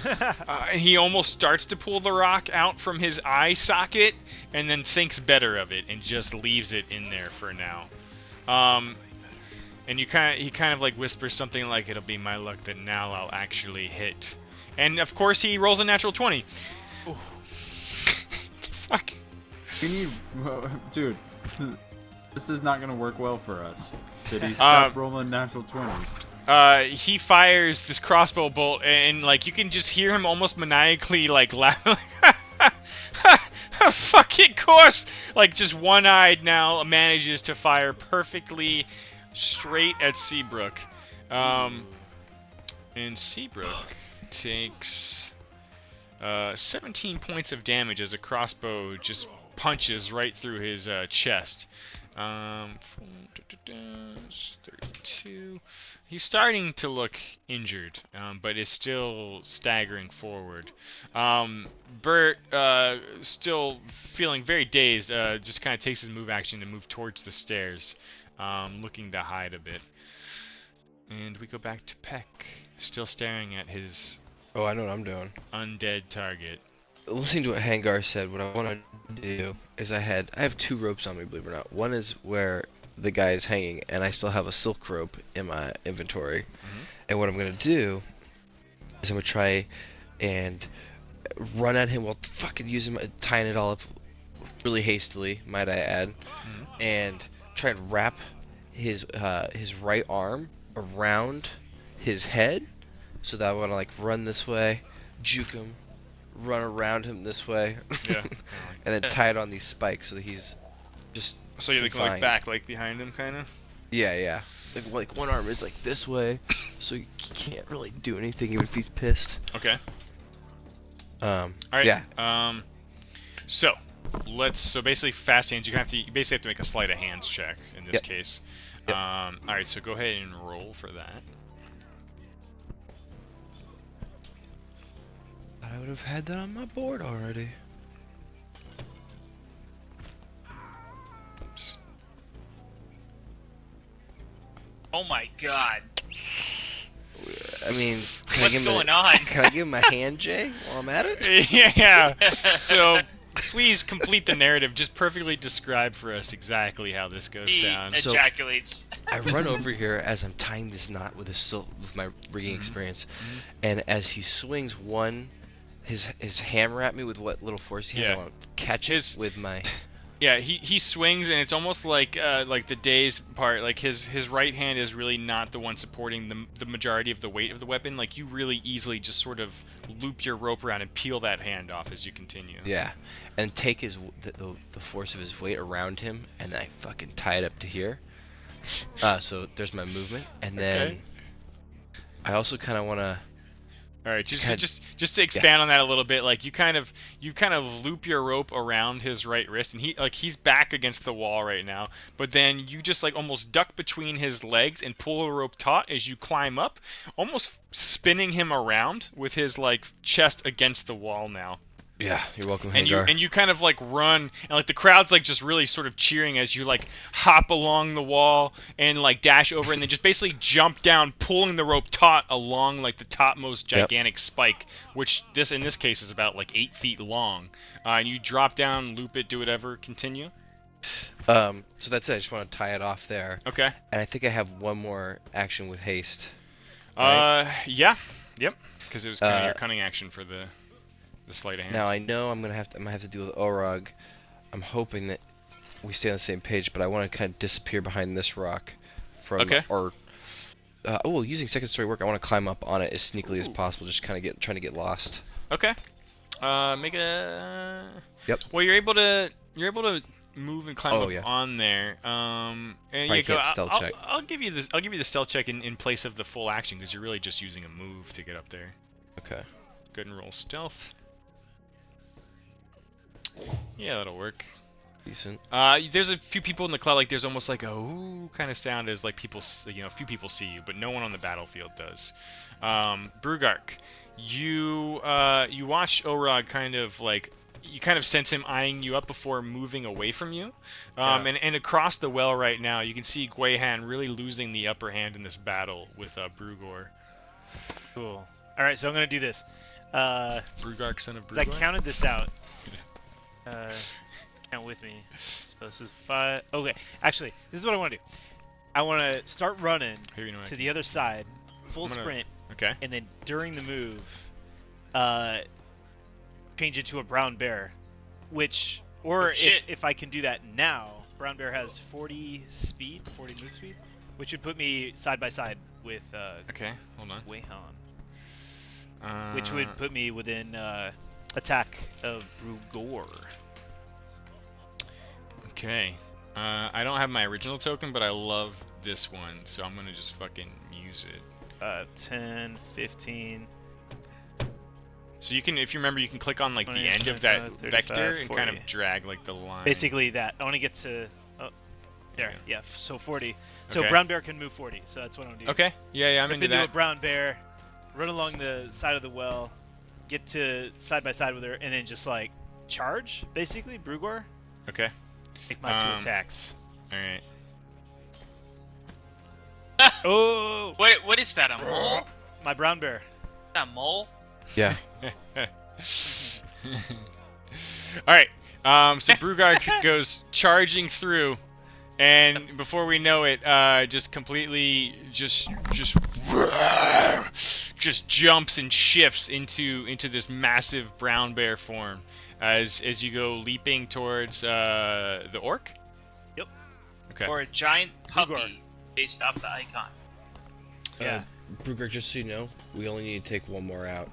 and he almost starts to pull the rock out from his eye socket, and then thinks better of it, and just leaves it in there for now. And he kind of like whispers something like, "It'll be my luck that now I'll actually hit." And of course he rolls a natural 20. Fuck. We need, dude. This is not gonna work well for us. Did he stop rolling natural 20s? He fires this crossbow bolt, and like you can just hear him almost maniacally like laughing. Fucking course! Like just one-eyed now manages to fire perfectly straight at Seabrook. And Seabrook takes 17 points of damage as a crossbow just punches right through his chest. 32. He's starting to look injured, but is still staggering forward. Bert, still feeling very dazed, just kind of takes his move action to move towards the stairs, looking to hide a bit. And we go back to Peck, still staring at his Oh, I know what I'm doing. undead target. Listening to what Hangar said, what I want to do is I have 2 ropes on me, believe it or not. One is where the guy is hanging, and I still have a silk rope in my inventory. And what I'm going to do is I'm going to try and run at him while fucking tying it all up really hastily, might I add, and try and wrap his right arm around his head, so that I want to like run this way, juke him, run around him this way, Yeah. and then tie it on these spikes so that he's just So you're looking like confined. back, like behind him, kind of. Yeah. Like one arm is like this way, so he can't really do anything even if he's pissed. Okay. All All right. Yeah. So basically fast hands. You basically have to make a sleight of hands check in this case. Yep. All right, so go ahead and roll for that. I would have had that on my board already. Oops. Oh my god. I mean, What's going on? Can I give him a hand, Jay, while I'm at it? Yeah. So please complete the narrative. Just perfectly describe for us exactly how this goes He down. So- ejaculates. I run over here as I'm tying this knot with with my rigging experience, and as he swings his hammer at me with what little force he has, I Yeah. want to catch it with my. Yeah, he swings, and it's almost like the day's part. Like his right hand is really not the one supporting the majority of the weight of the weapon. Like you really easily just sort of loop your rope around and peel that hand off as you continue. Yeah, and take the force of his weight around him, and then I fucking tie it up to here. So there's my movement, and then Okay. I also kind of want to. All right, Kinda- just to expand on that a little bit, like you kind of loop your rope around his right wrist, and he's back against the wall right now, but then you just like almost duck between his legs and pull the rope taut as you climb up, almost spinning him around with his like chest against the wall now. Yeah, you're welcome, And Hagar. you kind of like run, and like the crowd's like just really sort of cheering as you like hop along the wall and like dash over, and then just basically jump down, pulling the rope taut along like the topmost gigantic spike, which in this case is about like 8 feet long. And you drop down, loop it, do whatever, continue. So that's it. I just want to tie it off there. Okay. And I think I have one more action with haste. Yeah, yep, because it was kind of your Uh, cunning action for the sleight of hands. Now I know I might have to deal with Orog. I'm hoping that we stay on the same page, but I want to kind of disappear behind this rock from Okay. Using second story work, I want to climb up on it as sneakily as possible, just kind of trying to get lost. Okay. Make a. Yep. Well, you're able to move and climb Oh, up yeah. on there. And Probably you go. can't stealth check. I'll give you this. I'll give you the stealth check in place of the full action because you're really just using a move to get up there. Okay. Go ahead and roll stealth. Yeah, that'll work. Decent. There's a few people in the cloud. Like there's almost like a ooh kind of sound as like people, a few people see you, but no one on the battlefield does. Brugark, you watch Orog kind of like. You kind of sense him eyeing you up before moving away from you. And across the well right now, you can see Guihan really losing the upper hand in this battle with Brugor. Cool. All right, so I'm gonna do this. Brugark, son of So I Brugor? counted this out. Count with me. So this is 5. Okay, actually, this is what I want to do. I want to start running Here, you know what I to can- the other side, full I'm gonna- sprint, Okay. and then during the move, change it to a brown bear, which, or Oh, shit. if I can do that now, brown bear has 40 move speed, which would put me side by side with Okay, hold on. Guihan, Uh, which would put me within attack of Brugor. Okay. I don't have my original token, but I love this one, so I'm gonna just fucking use it. 10, 15. So you can, if you remember, you can click on like the 20, end of that 25, vector 35, and kind 40. of drag like the line. Basically that. I want to get to. Oh, there. Yeah. So 40. So Okay. brown bear can move 40. So that's what I'm doing. Okay. Yeah, I'm Rip into into a that. brown bear, run along the side of the well, get to side by side with her, and then just like charge, basically, Brugor. Okay. Make my 2 attacks. All right. Oh, What is that? A mole? my brown bear. Is that a mole? Yeah. All right. So Brugard goes charging through, and before we know it, just completely just jumps and shifts into this massive brown bear form as you go leaping towards the orc. Yep. Okay. Or a giant puppy Brugor. based off the icon? Yeah. Bruger, just so you know, we only need to take one more out.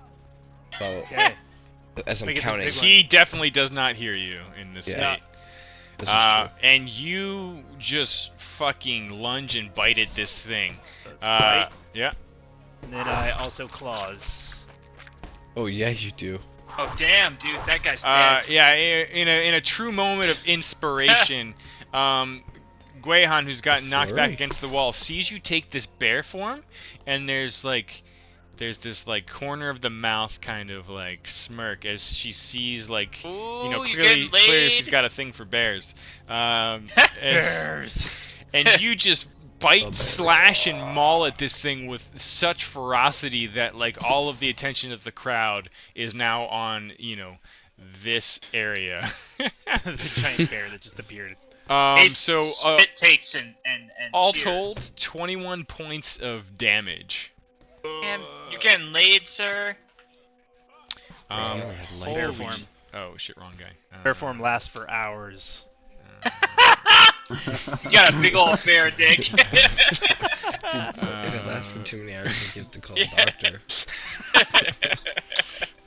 So, Okay. as I'm Make it this counting, big one. He definitely does not hear you in this Yeah. state. this is true. And you just fucking lunge and bite at this thing. So it's bite, Yeah. and then I also claws. Oh yeah, you do. Oh damn, dude, that guy's dead. Yeah. In a true moment of inspiration, Guehan, who's gotten knocked back Flurry? against the wall, sees you take this bear form, and there's this like corner of the mouth kind of like smirk as she sees like Ooh, you're clearly getting laid. she's got a thing for bears. Bears. And you just bite, bear. slash, and maul at this thing with such ferocity that like all of the attention of the crowd is now on this area. The giant bear that just appeared. So spit takes and all cheers. told, 21 points of damage. Damn, you're getting laid, sir. Bear Bear form. Oh shit, wrong guy. Bear form lasts for hours. You got a big old bear dick. If it lasts for too many hours, you have to call a doctor.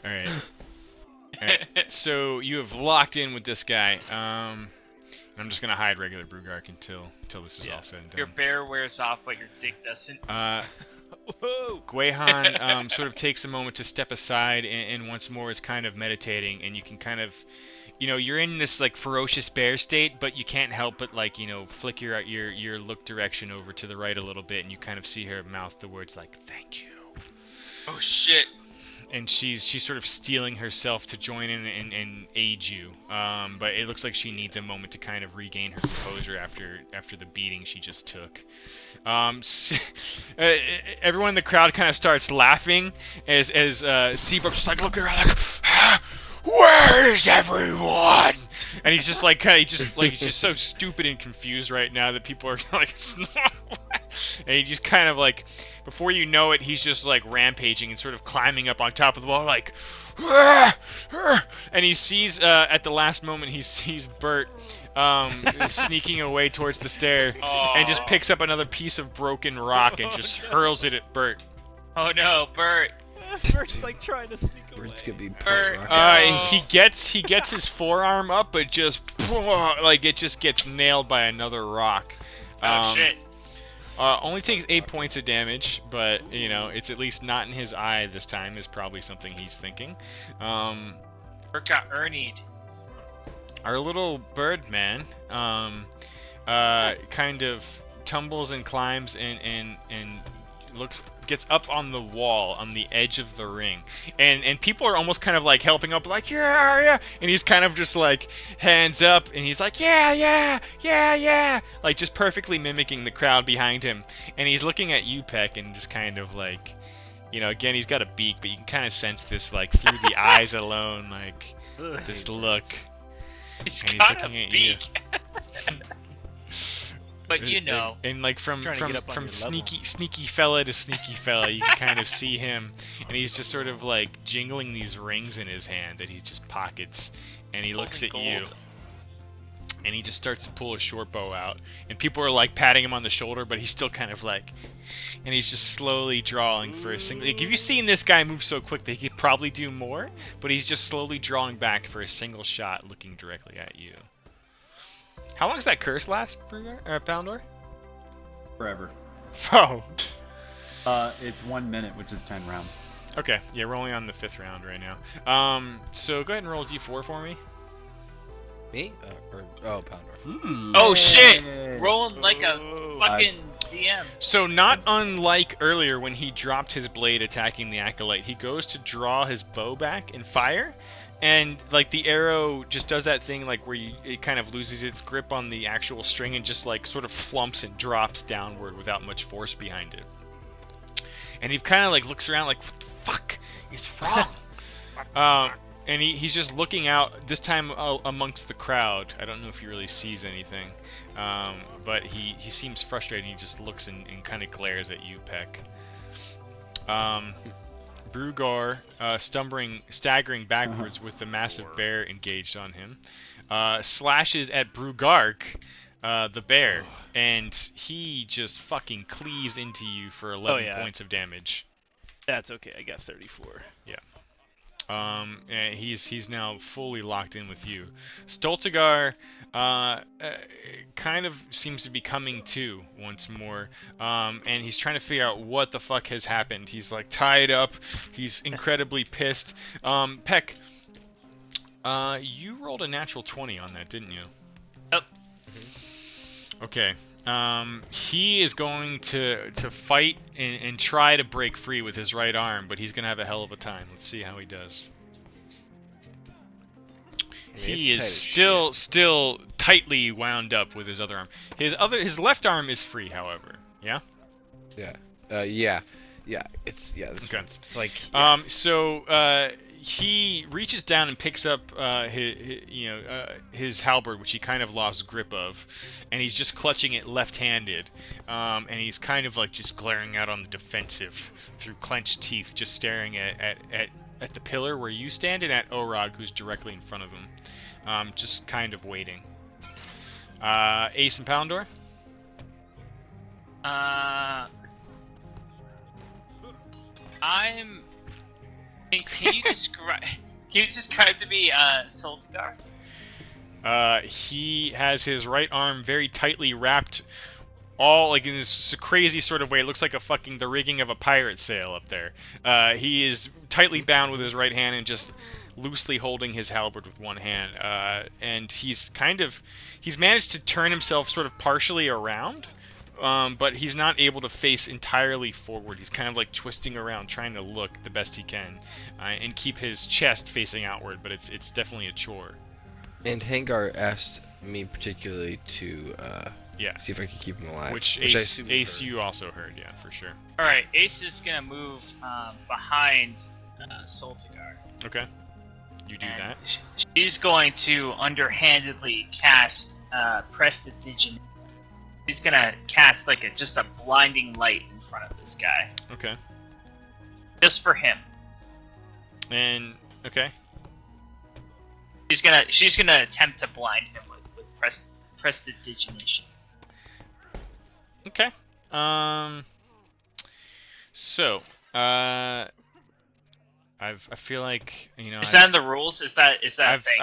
All right. So you have locked in with this guy. I'm just gonna hide regular Brugark until this is all said and done. Your bear wears off, but your dick doesn't. Whoa! Guehan sort of takes a moment to step aside and once more is kind of meditating, and you can kind of, you're in this like ferocious bear state, but you can't help but like, flick your look direction over to the right a little bit, and you kind of see her mouth the words like, "Thank you." Oh shit. And she's sort of steeling herself to join in and aid you, but it looks like she needs a moment to kind of regain her composure after the beating she just took. Everyone in the crowd kind of starts laughing as Seabrook's just like looking around like, "Where is everyone?" And he's just like he's just so stupid and confused right now that people are like, and he just kind of like, before you know it, he's just like rampaging and sort of climbing up on top of the wall like, and he sees at the last moment he sees Bert sneaking away towards the stair and just picks up another piece of broken rock and just hurls it at Bert. Oh no, Bert. Bert's like trying to sneak away. Bird's gonna be Bert. part No. He gets his forearm up, but just like it just gets nailed by another rock. Oh shit. Only takes 8 points of damage, but it's at least not in his eye this time. Is probably something he's thinking. Bert got Ernied. Our little bird man kind of tumbles and climbs and gets up on the wall on the edge of the ring, and people are almost kind of like helping up, like, yeah, and he's kind of just like hands up and he's like, yeah, like just perfectly mimicking the crowd behind him, and he's looking at you, Peck, and just kind of like, again, he's got a beak, but you can kind of sense this like through the eyes alone, like this look. He's And he's got a looking at beak. But and like from Trying to get up on your level. sneaky fella to sneaky fella, you can kind of see him, and he's just sort of like jingling these rings in his hand that he just pockets, and he looks at you, and he just starts to pull a short bow out, and people are like patting him on the shoulder, but he's still kind of like, and he's just slowly drawing for a single. Like, if you've seen this guy move so quick, they could probably do more, but he's just slowly drawing back for a single shot, looking directly at you. How long does that curse last, Poundor? Forever. Oh. It's 1 minute, which is 10 rounds. Okay, yeah, we're only on the 5th round right now. So go ahead and roll D4 for me. Me? Pounder. Oh shit! Hey. Rolling like a fucking DM. So not unlike earlier when he dropped his blade attacking the Acolyte, he goes to draw his bow back and fire, and like the arrow just does that thing like where it kind of loses its grip on the actual string and just like sort of flumps and drops downward without much force behind it. And he kind of like looks around like, what the fuck is wrong? And he's just looking out, this time amongst the crowd. I don't know if he really sees anything, but he seems frustrated. He just looks and kind of glares at you, Peck. Brugar, staggering backwards with the massive bear engaged on him, slashes at Brugark, the bear, and he just fucking cleaves into you for 11 points of damage. That's okay. I got 34. Yeah. And he's now fully locked in with you. Stoltegar kind of seems to be coming to once more, and he's trying to figure out what the fuck has happened. He's like tied up. He's incredibly pissed. Peck, you rolled a natural 20 on that, didn't you? Yep. Okay. He is going to fight and try to break free with his right arm, but he's gonna have a hell of a time. Let's see how he does. He is still tightly wound up with his other arm. His left arm is free, however. Yeah. Yeah. It's Okay. It's like He reaches down and picks up his halberd, which he kind of lost grip of, and he's just clutching it left-handed, and he's kind of like just glaring out on the defensive through clenched teeth, just staring at the pillar where you stand and at Orog, who's directly in front of him, just kind of waiting. Ace and Palindor? Can you describe? Can you describe to me, Soltigar? He has his right arm very tightly wrapped, all like in this crazy sort of way. It looks like the rigging of a pirate sail up there. He is tightly bound with his right hand and just loosely holding his halberd with one hand. And he's managed to turn himself sort of partially around. But he's not able to face entirely forward. He's kind of like twisting around, trying to look the best he can, and keep his chest facing outward. But it's definitely a chore. And Hangar asked me particularly to see if I could keep him alive. Which I Ace assume you heard. you also heard, yeah, for sure. All right, Ace is gonna move behind Soltigar. Okay, you do that. She's going to underhandedly cast Prestidigitation. He's gonna cast like just a blinding light in front of this guy. Okay. Just for him. And okay. She's gonna attempt to blind him with Prestidigitation. Okay. So, I feel like Is that in the rules? Is that a thing?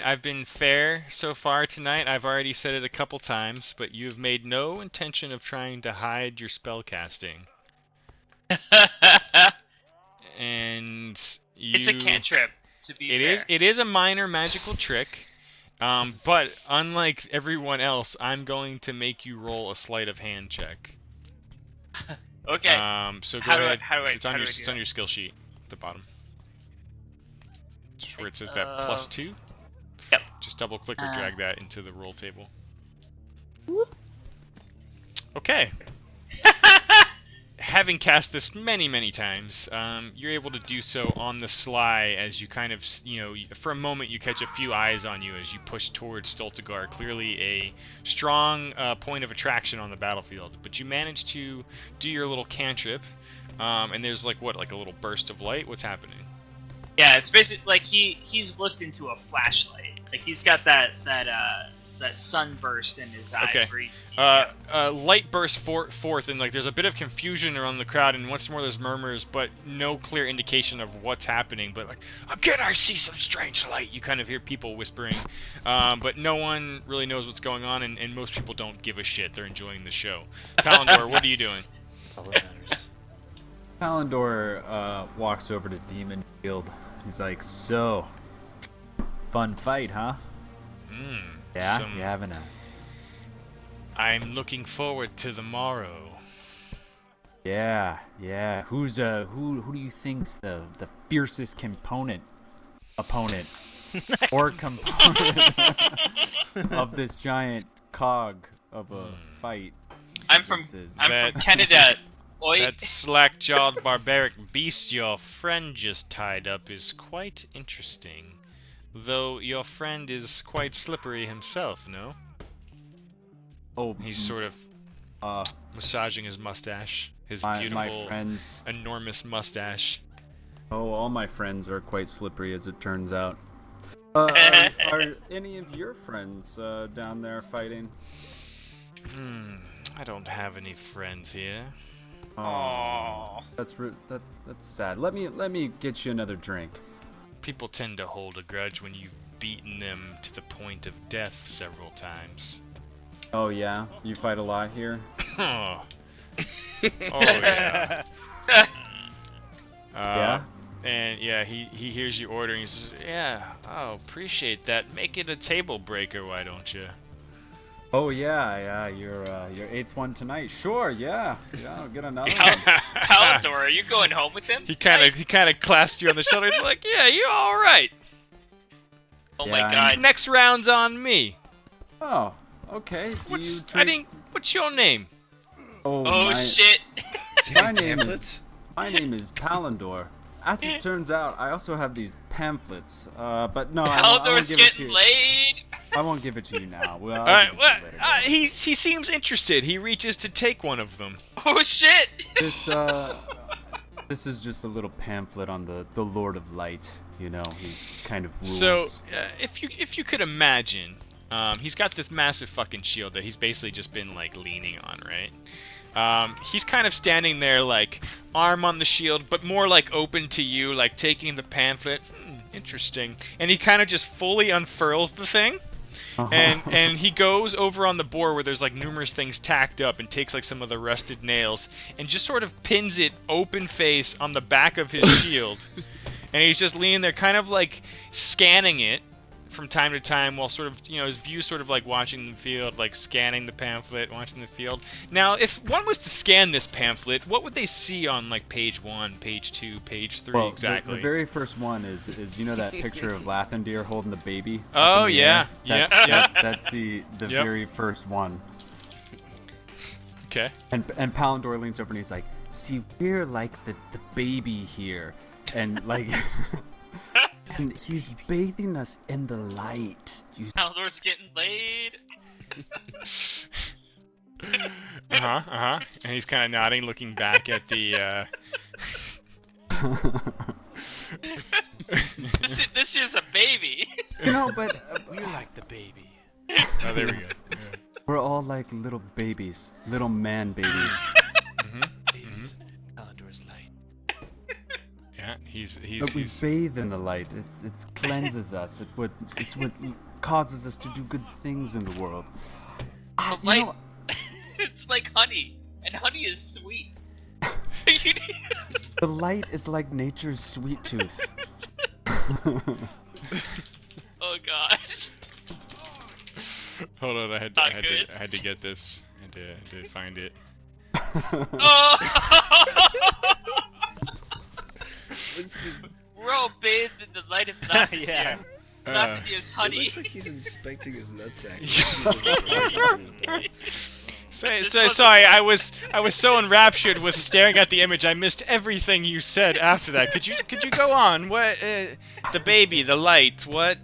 I've been fair so far tonight. I've already said it a couple times, but you've made no intention of trying to hide your spell casting. And it's a cantrip, to be fair. It is a minor magical trick. But unlike everyone else, I'm going to make you roll a sleight of hand check. Okay. So go ahead. It's on on your skill sheet at the bottom. Just where it says that +2. Yep. Just double click or drag that into the roll table. Okay. Having cast this many times, you're able to do so on the sly as you kind of, for a moment you catch a few eyes on you as you push towards Stoltigar, clearly a strong point of attraction on the battlefield. But you manage to do your little cantrip, and there's like a little burst of light. What's happening? Yeah, it's basically like he's looked into a flashlight. Like he's got that sunburst in his eyes. Okay. Where light bursts forth, and there's a bit of confusion around the crowd, and once more there's murmurs, but no clear indication of what's happening. But again, I see some strange light. You kind of hear people whispering, but no one really knows what's going on, and most people don't give a shit. They're enjoying the show. Palindor, what are you doing? All that matters. Palindor walks over to Demon Shield. He's like, "So, fun fight, huh? Yeah, you having a?" I'm looking forward to the morrow. Yeah. Who do you think's the fiercest opponent or component of this giant cog of a fight? I'm from Canada. Oi. That slack-jawed barbaric beast your friend just tied up is quite interesting. Though your friend is quite slippery himself, no? Oh, he's sort of massaging his mustache. His beautiful, my friends, enormous mustache. Oh, all my friends are quite slippery, as it turns out. Are any of your friends down there fighting? I don't have any friends here. Oh, that's sad. Let me get you another drink. People tend to hold a grudge when you've beaten them to the point of death several times. Oh yeah? You fight a lot here? Oh yeah. Yeah? And yeah, he hears you ordering. He says, "Yeah, oh, appreciate that. Make it a table breaker, why don't you?" Oh yeah, your 8th one tonight. Sure, yeah, I'll get another one. Palador, are you going home with him? He tonight? kind of clasped you on the shoulder. He's like, "Yeah, you're all right. Oh Yeah, my god. Next round's on me." Oh, okay. What's your name? Oh shit. My name is Pamphlets? Palandor. As it turns out, I also have these pamphlets. But no, I won't Palador's give it to getting you. laid. I won't give it to you now. Well, All right. Well, he seems interested. He reaches to take one of them. Oh shit. This is just a little pamphlet on the Lord of Light. You know, he's kind of rules. So, if you could imagine, he's got this massive fucking shield that he's basically just been like leaning on, right? He's kind of standing there, like arm on the shield, but more like open to you, like taking the pamphlet. Interesting. And he kind of just fully unfurls the thing. And he goes over on the board where there's like numerous things tacked up and takes like some of the rusted nails and just sort of pins it open face on the back of his shield. And he's just leaning there kind of like scanning it from time to time while sort of, his view sort of like watching the field, like scanning the pamphlet, watching the field. Now, if one was to scan this pamphlet, what would they see on like page 1, page 2, page 3 exactly? The very first one is that picture of Lathendir holding the baby. Oh yeah, That's the very first one. Okay. And Palandor leans over and he's like, "See, we're like the baby here," and like. And he's bathing us in the light. Palador's getting laid. And he's kind of nodding, looking back at the. This year's a baby. But You're like the baby. Oh, there we go. Yeah. We're all like little babies, little man babies. Palador's light. Yeah, he's But we bathe in the light. It cleanses us. It's what causes us to do good things in the world. Light. It's like honey, and honey is sweet. The light is like nature's sweet tooth. Oh god. Hold on, I had to get this. I had to find it. Oh! We're all bathed in the light of Lathendir. Yeah. Lathendir's honey. It looks like he's inspecting his nutsack. Sorry, I was so enraptured with staring at the image, I missed everything you said after that. Could you go on? What the baby, the light? What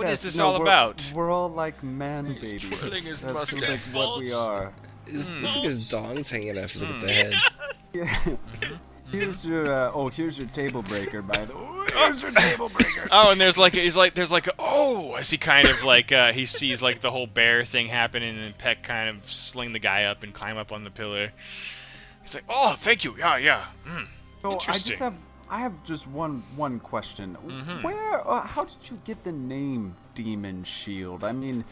is this all about? We're all like man babies. twirling his That's mustache. like what we are. Looks like his dong's hanging out if you look at the head. Yeah. Here's your table breaker, by the way. Here's your table breaker. Oh, and there's like as he kind of like he sees like the whole bear thing happen, and then Peck kind of sling the guy up and climb up on the pillar. He's like, "Oh, thank you. Yeah. So Interesting. I have just one question. How did you get the name Demon Shield? I mean,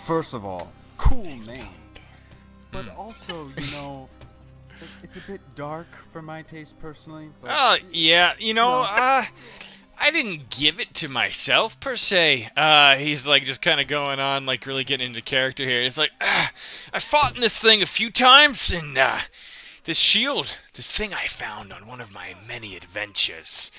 first of all, cool name, but also it's a bit dark for my taste personally. But, Oh, yeah, I didn't give it to myself, per se. He's, like, just kind of going on, like, really getting into character here. He's like, I fought in this thing a few times, and, this shield, this thing I found on one of my many adventures,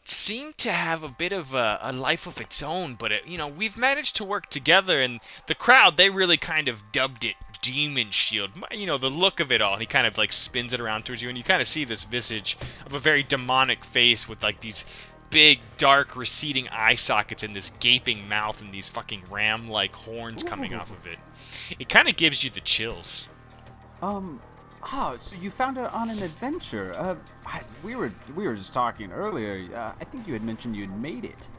seemed to have a bit of a life of its own, but, we've managed to work together, and the crowd, they really kind of dubbed it Demon Shield. The look of it all. He kind of like spins it around towards you, and you kind of see this visage of a very demonic face with like these big, dark, receding eye sockets and this gaping mouth and these fucking ram-like horns coming off of it. It kind of gives you the chills. So you found it on an adventure. We were just talking earlier. I think you had mentioned you had made it.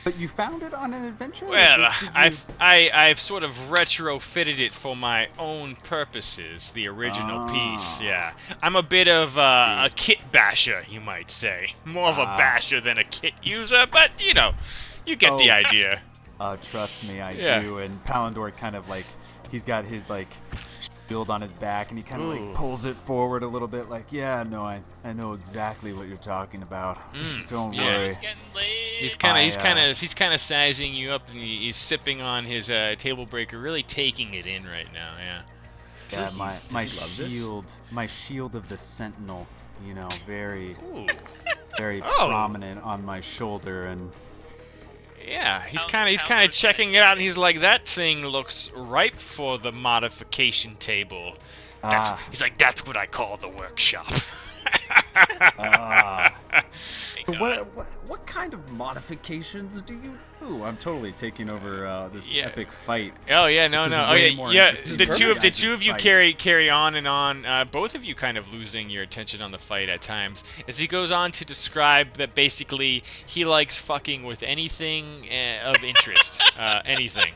But you found it on an adventure? Well, I've sort of retrofitted it for my own purposes, the original piece, yeah. I'm a bit of a kit basher, you might say. More of a basher than a kit user, but, you get the idea. Trust me, I Yeah. do. And Palandor kind of like, he's got his like shield on his back, and he kind of like pulls it forward a little bit, like, yeah, no, I know exactly what you're talking about. Don't worry. He's getting laid. He's kind of sizing you up, and he's sipping on his table breaker, really taking it in right now. Yeah. Yeah, my he loves this? shield of the Sentinel, you know, very Ooh. very Oh. prominent on my shoulder, and Yeah, he's How- kind how of checking it out, and he's like, that thing looks ripe for the modification table. He's like, that's what I call the workshop. What kind of modifications do you do? I'm totally taking over this Yeah. epic fight. Oh yeah, no. This is Oh way yeah, more yeah. interesting The than two of guys' you fight. carry on and on. Both of you kind of losing your attention on the fight at times, as he goes on to describe that basically he likes fucking with anything of interest, anything.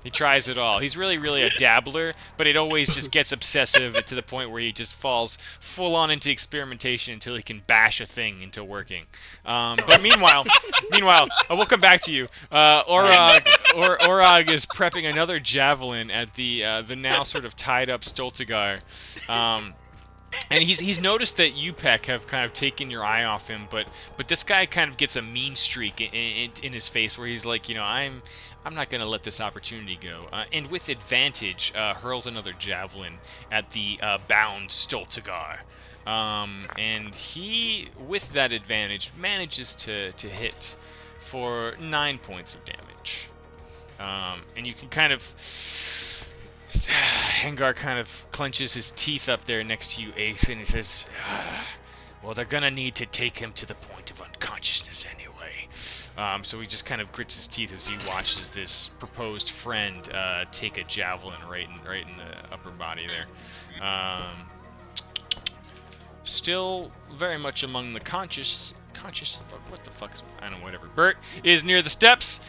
He tries it all. He's really a dabbler, but it always just gets obsessive to the point where he just falls full on into experimentation until he can bash a thing into working. But meanwhile, we'll come back to you. Orog is prepping another javelin at the now sort of tied up Stoltegar. And he's noticed that you, Peck, have kind of taken your eye off him, but this guy kind of gets a mean streak in his face where he's like, you know, I'm not going to let this opportunity go. And with advantage, hurls another javelin at the bound Stoltegar. And he, with that advantage, manages to hit for 9 points of damage. And you can kind of... Hengar kind of clenches his teeth up there next to you, Ace, and he says, well, they're gonna need to take him to the point of unconsciousness anyway. So he just kind of grits his teeth as he watches this proposed friend take a javelin right in the upper body there. Still very much among the conscious. What the fuck's... I don't know, whatever. Bert is near the steps.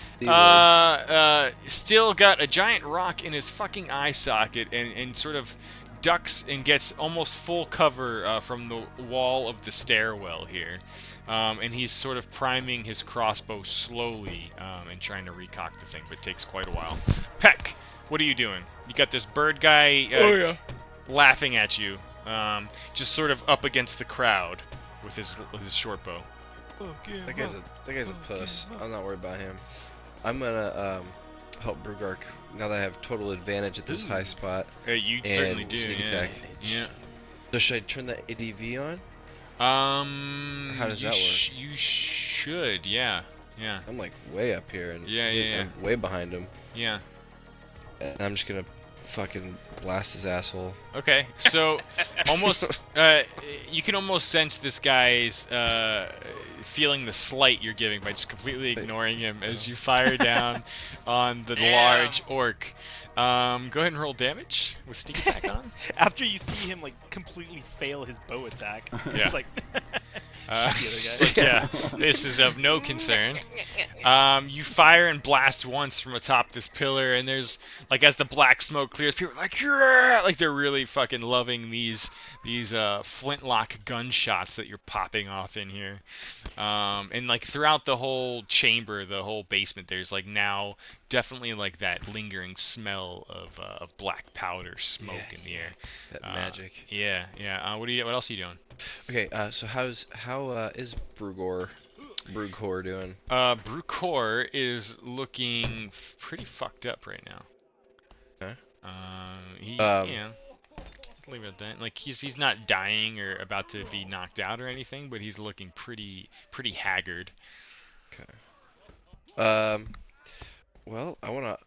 Still got a giant rock in his fucking eye socket and sort of ducks and gets almost full cover from the wall of the stairwell here. And he's sort of priming his crossbow slowly and trying to recock the thing, but it takes quite a while. Peck, what are you doing? You got this bird guy laughing at you, just sort of up against the crowd with his short bow. That guy's a puss. I'm not worried about him. I'm gonna help Brugark now that I have total advantage at this high spot. You and certainly do. sneak Yeah. attack. Yeah. So should I turn that ADV on? How does that work? You should. Yeah. Yeah. I'm like way up here and Yeah. I'm way behind him. Yeah. And I'm just gonna fucking blast his asshole. Okay, so almost you can almost sense this guy's feeling the slight you're giving by just completely ignoring him as you fire down on the large orc. Go ahead and roll damage with sneak attack on. After you see him like completely fail his bow attack, it's like Like, yeah, this is of no concern. You fire and blast once from atop this pillar, and there's like as the black smoke clears, people are like, yeah! Like they're really fucking loving these flintlock gunshots that you're popping off in here. And like throughout the whole chamber, the whole basement, there's like now definitely like that lingering smell of black powder smoke in the air. That magic. Yeah. What else are you doing? Okay, so how is Brugor doing? Brucor is looking pretty fucked up right now. Okay. Leave it at that. Like he's not dying or about to be knocked out or anything, but he's looking pretty haggard. Okay. Well, I want to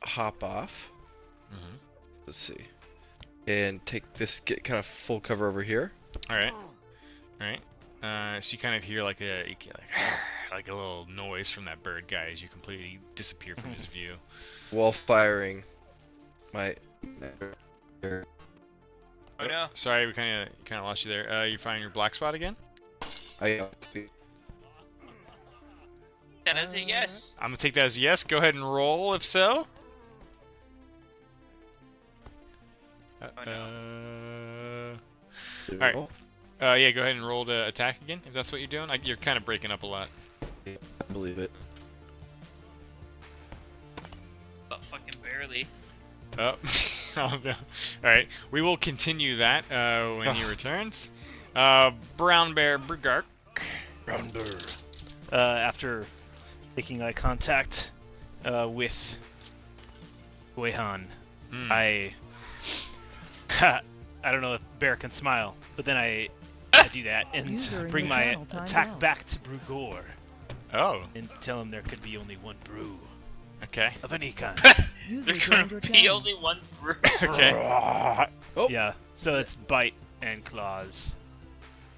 hop off. Mhm. Let's see. And get kind of full cover over here. All right. So you kind of hear like a little noise from that bird guy as you completely disappear from his view. While firing my... Oh no. Sorry, we kind of lost you there. You find your black spot again? That is a yes. I'm gonna take that as a yes. Go ahead and roll if so. Alright. Yeah, go ahead and roll to attack again, if that's what you're doing. You're kind of breaking up a lot. I believe it. But fucking barely. Oh. Oh, no. All right, we will continue that when he returns. Brown Bear Brigark. Brown bear. After making eye contact with Guihan, I don't know if Bear can smile, but then I do that and User in bring your my channel timed attack out. back to Brugor Oh, and tell him there could be only one brew okay. of any kind. User There's joined gonna your be channel. only one brew. Okay. Oh. Yeah, so it's bite and claws.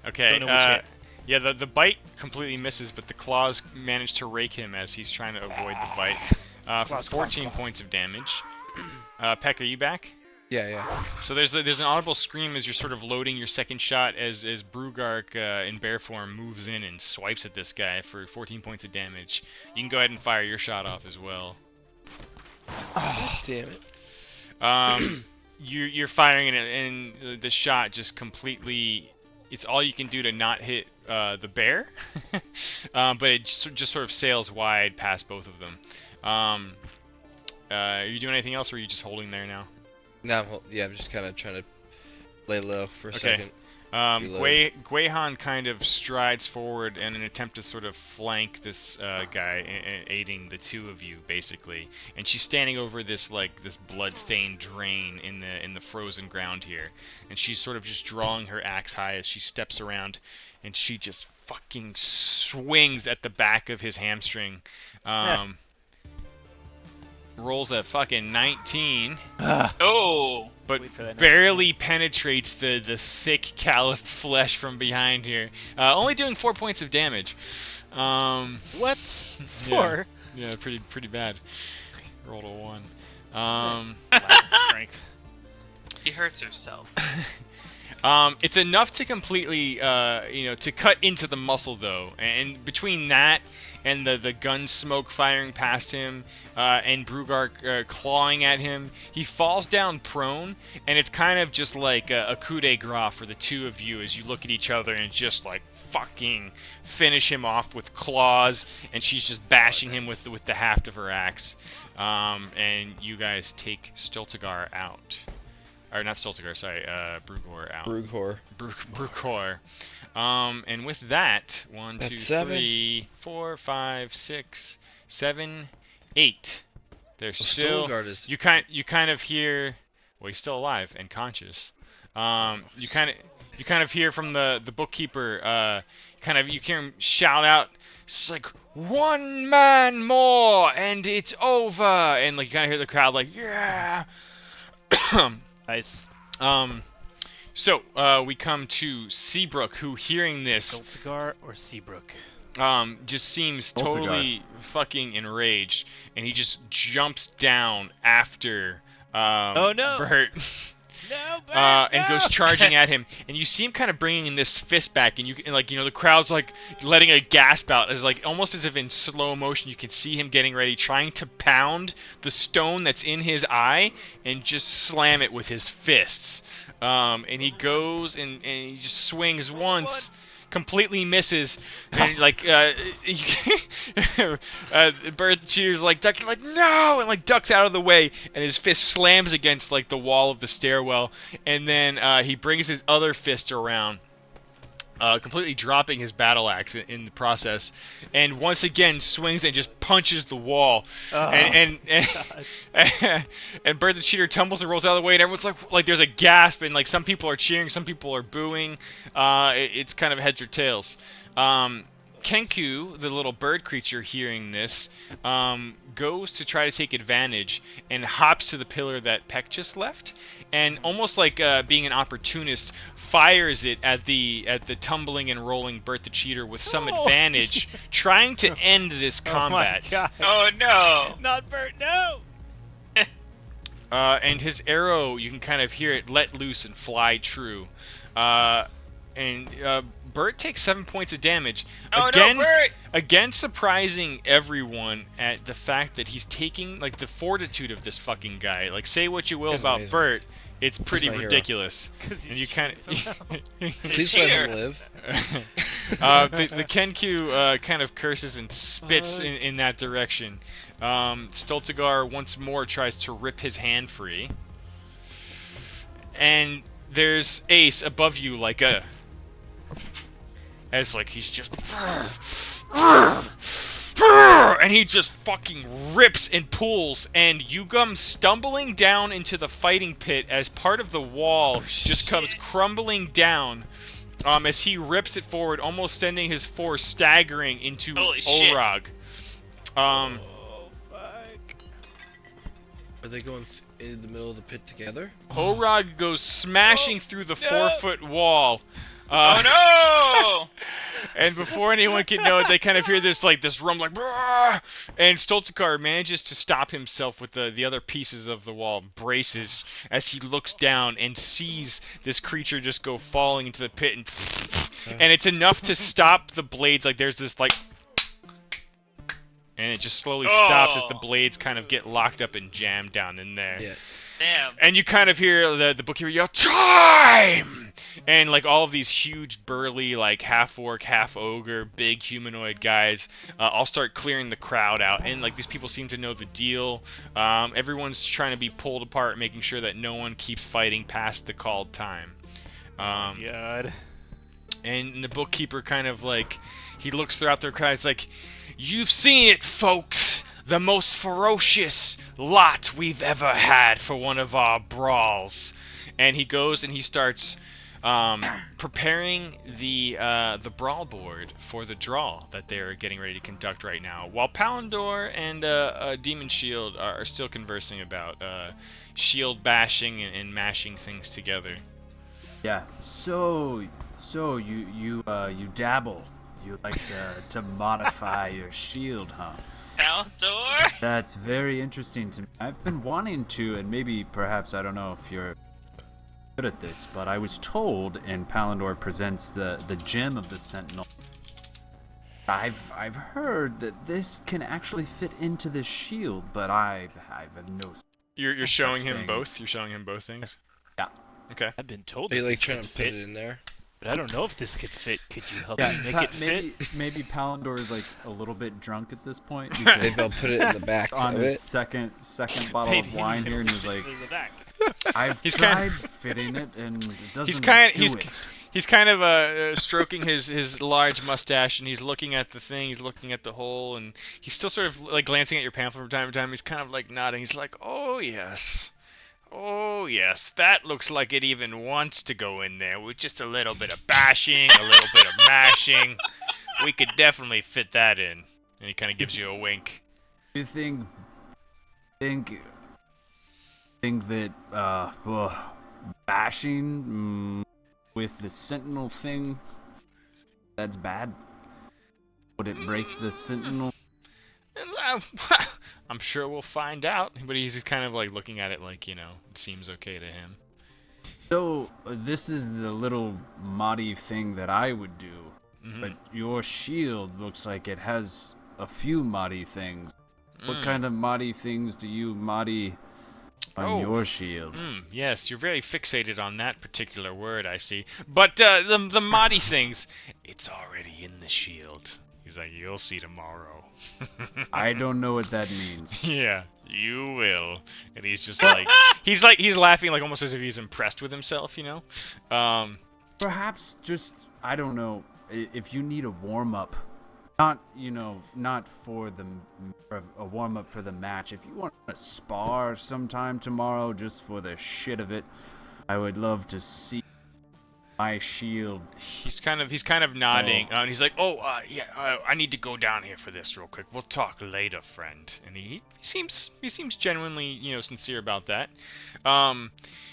Okay. Don't know which hit. Yeah, the bite completely misses, but the claws manage to rake him as he's trying to avoid the bite. For Claws, 14 claws. points of damage. Peck, are you back? Yeah. So there's an audible scream as you're sort of loading your second shot as Brugark in bear form moves in and swipes at this guy for 14 points of damage. You can go ahead and fire your shot off as well. Oh, damn it. You're firing and the shot just completely. It's all you can do to not hit the bear, but it just sort of sails wide past both of them. Are you doing anything else, or are you just holding there now? Now, I'm just kind of trying to lay low for a second. Guihan kind of strides forward in an attempt to sort of flank this guy, aiding the two of you basically. And she's standing over this blood-stained drain in the frozen ground here, and she's sort of just drawing her axe high as she steps around, and she just fucking swings at the back of his hamstring. Rolls a fucking 19. Oh! But Wait for that barely penetrates the thick, calloused flesh from behind here. Only doing 4 points of damage. What? Yeah, 4? yeah, pretty bad. Rolled a 1. Strength. She hurts herself. It's enough to completely, to cut into the muscle though. And between that and the gun smoke firing past him, and Brugark clawing at him, he falls down prone, and it's kind of just like a coup de grace for the two of you as you look at each other and just like fucking finish him off with claws, and she's just bashing him with the haft of her axe. And you guys take Stultigar out. Or not Stultigar, sorry, Brugor out. Brugor. And with that, 1, 2, That's 7. 3, 4, 5, 6, 7, 8. There's still. Stulgard is. You kind of hear. Well, he's still alive and conscious. You kind of hear from the bookkeeper. You hear him shout out. It's like 1 man more and it's over. And like you kind of hear the crowd like yeah. Nice. So we come to Seabrook, who hearing this Dolcigar or Seabrook? just seems Ultigar. totally fucking enraged, and he just jumps down after Oh, no. Bert. No, Bert, And goes charging at him, and you see him kind of bringing this fist back, and the crowd's like letting a gasp out, as like almost as if in slow motion you can see him getting ready, trying to pound the stone that's in his eye and just slam it with his fists. And he goes and he just swings once. Completely misses, and Bert Cheater's like ducking, like no, and like ducks out of the way, and his fist slams against like the wall of the stairwell, and then he brings his other fist around, completely dropping his battle axe in the process, and once again swings and just punches the wall, and Bert the Cheater tumbles and rolls out of the way, and everyone's like there's a gasp, and like some people are cheering, some people are booing. It's kind of heads or tails. Kenku, the little bird creature, hearing this, goes to try to take advantage and hops to the pillar that Peck just left, and almost like being an opportunist, fires it at the tumbling and rolling Bert the Cheater with some advantage, trying to end this combat. Oh my God. Oh no! Not Bert, no! And his arrow, you can kind of hear it let loose and fly true. And Bert takes 7 points of damage. Oh Again, no, Bert! Again, surprising everyone at the fact that he's taking like the fortitude of this fucking guy. Like, say what you will He's about amazing. Bert, it's pretty my hero. ridiculous. 'Cause he's And you kind cheating somehow. of Please let him live. the Kenku kind of curses and spits in that direction. Stultigar once more tries to rip his hand free. and there's Ace above you, like as like he's just, and he just fucking rips and pulls, and you come stumbling down into the fighting pit as part of the wall just comes crumbling down. As he rips it forward, almost sending his force staggering into Holy shit. Orog. Oh, fuck. Are they going in the middle of the pit together? Orog goes smashing through the 4-foot wall. Oh no! And before anyone can know it, they kind of hear this rumble, like, "Brrr!" And Stoltzkar manages to stop himself with the other pieces of the wall, braces, as he looks down and sees this creature just go falling into the pit, and it's enough to stop the blades. Like, there's this, like, and it just slowly stops as the blades kind of get locked up and jammed down in there. Yeah. Damn. And you kind of hear the bookkeeper yell, "Time!" And like all of these huge, burly, like half-orc, half-ogre, big humanoid guys all start clearing the crowd out. And like these people seem to know the deal. Everyone's trying to be pulled apart, making sure that no one keeps fighting past the called time. God. And the bookkeeper kind of like, he looks throughout their crowd, he's like, "You've seen it, folks! The most ferocious lot we've ever had for one of our brawls." And he goes and he starts preparing the brawl board for the draw that they're getting ready to conduct right now, while Palandor and Demon Shield are still conversing about shield bashing and mashing things together. Yeah. So you dabble. You like to modify your shield, huh? Palandor? That's very interesting to me. I've been wanting to, and maybe perhaps, I don't know if you're good at this, but I was told in Palandor Presents the gem of the Sentinel. I've heard that this can actually fit into the shield, but I have no. You're showing him things. both. You're showing him both things. Yeah. Okay. I've been told Are you that like this trying could to put fit, it in there? but I don't know if this could fit. Could you help Yeah, me make it fit? maybe Palandor is like a little bit drunk at this point Maybe because I'll put it in the back on of his it. second bottle of wine here, and he's like, To the back. I've He's tried fitting it, and it doesn't do it. He's kind of stroking his large mustache, and he's looking at the thing, he's looking at the hole, and he's still sort of like glancing at your pamphlet from time to time. He's kind of like nodding. He's like, "Oh yes, that looks like it even wants to go in there with just a little bit of bashing, a little bit of mashing. We could definitely fit that in." And he kind of gives you a wink. You think that bashing with the Sentinel thing, that's bad? Would it break the Sentinel? I'm sure we'll find out. But he's kind of like looking at it like, it seems okay to him. So this is the little moddy thing that I would do, but your shield looks like it has a few moddy things. What kind of moddy things do you moddy on your shield? Yes, you're very fixated on that particular word, I see. But the moddy things, it's already in the shield. He's like, "You'll see tomorrow." I don't know what that means. Yeah, you will. And he's just like, he's laughing like almost as if he's impressed with himself, Perhaps just, I don't know, if you need a warm-up, not for a warm-up for the match. If you want to spar sometime tomorrow just for the shit of it, I would love to see my shield. He's kind of nodding, and he's like, I need to go down here for this real quick. We'll talk later, friend." And he seems genuinely, sincere about that.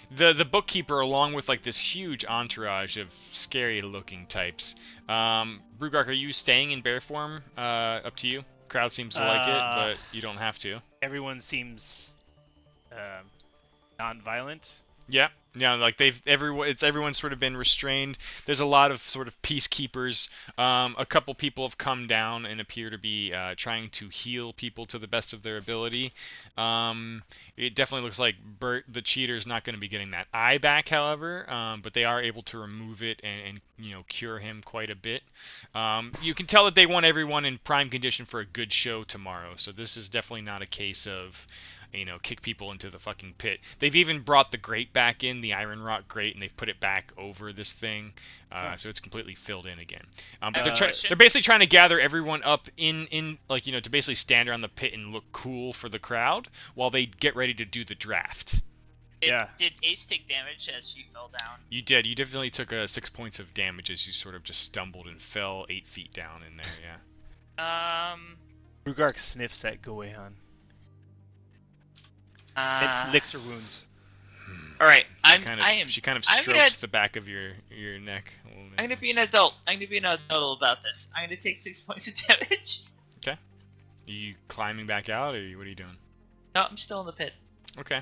The bookkeeper, along with like this huge entourage of scary-looking types. Brugark, are you staying in bear form? Up to you. Crowd seems to like it, but you don't have to. Everyone seems non-violent. Yeah, like everyone's sort of been restrained. There's a lot of sort of peacekeepers. A couple people have come down and appear to be trying to heal people to the best of their ability. It definitely looks like Bert, the cheater, is not going to be getting that eye back, however, but they are able to remove it and cure him quite a bit. You can tell that they want everyone in prime condition for a good show tomorrow. So this is definitely not a case of kick people into the fucking pit. They've even brought the grate back in, the iron rock grate, and they've put it back over this thing, so it's completely filled in again. But they're basically trying to gather everyone up in like, to basically stand around the pit and look cool for the crowd while they get ready to do the draft. Did Ace take damage as she fell down? You did. You definitely took 6 points of damage as you sort of just stumbled and fell 8 feet down in there. Yeah. Rugark sniffs at Goehan. It licks her wounds. All right, She kind of strokes the back of your neck. I'm gonna be an adult. I'm gonna be an adult about this. I'm gonna take 6 points of damage. Okay. Are you climbing back out, or what are you doing? No, I'm still in the pit. Okay.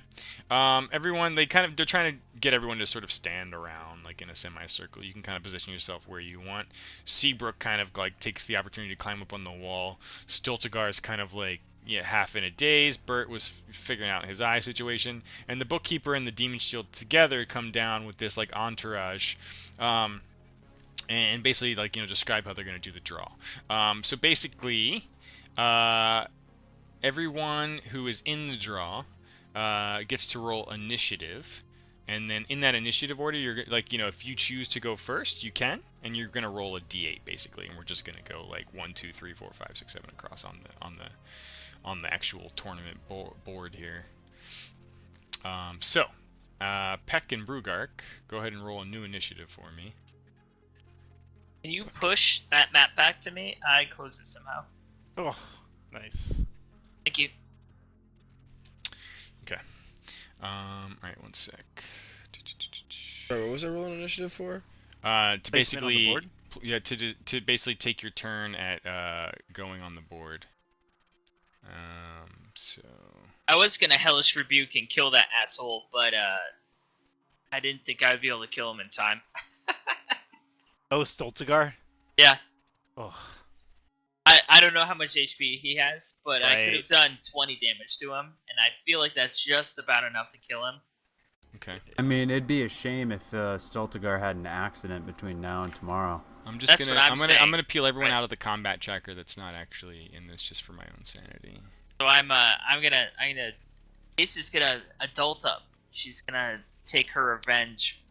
Everyone, they're trying to get everyone to sort of stand around, like in a semicircle. You can kind of position yourself where you want. Seabrook kind of like takes the opportunity to climb up on the wall. Stultigar is kind of like half in a daze. Bert was figuring out his eye situation, and the Bookkeeper and the Demon Shield together come down with this like entourage, and basically like describe how they're gonna do the draw. So basically, everyone who is in the draw gets to roll initiative, and then in that initiative order, you're like, if you choose to go first, you can, and you're gonna roll a d8 basically, and we're just gonna go like 1, 2, 3, 4, 5, 6, 7 across on the actual tournament board here. Peck and Brugark, go ahead and roll a new initiative for me. Can you push that map back to me? I closed it somehow. Oh, nice. Thank you. Okay. Alright, 1 sec. Sorry, what was I rolling initiative for? To basically, to basically take your turn at going on the board. So I was gonna Hellish Rebuke and kill that asshole, but I didn't think I'd be able to kill him in time. Oh, Stultigar? Yeah. Oh. I don't know how much HP he has, but I Right. could have done 20 damage to him, and I feel like that's just about enough to kill him. okay. I mean, it'd be a shame if Stultigar had an accident between now and tomorrow. I'm just That's gonna what I'm saying. I'm gonna peel everyone Right. out of the combat tracker that's not actually in this, just for my own sanity. So I'm gonna Ace is gonna adult up. She's gonna take her revenge.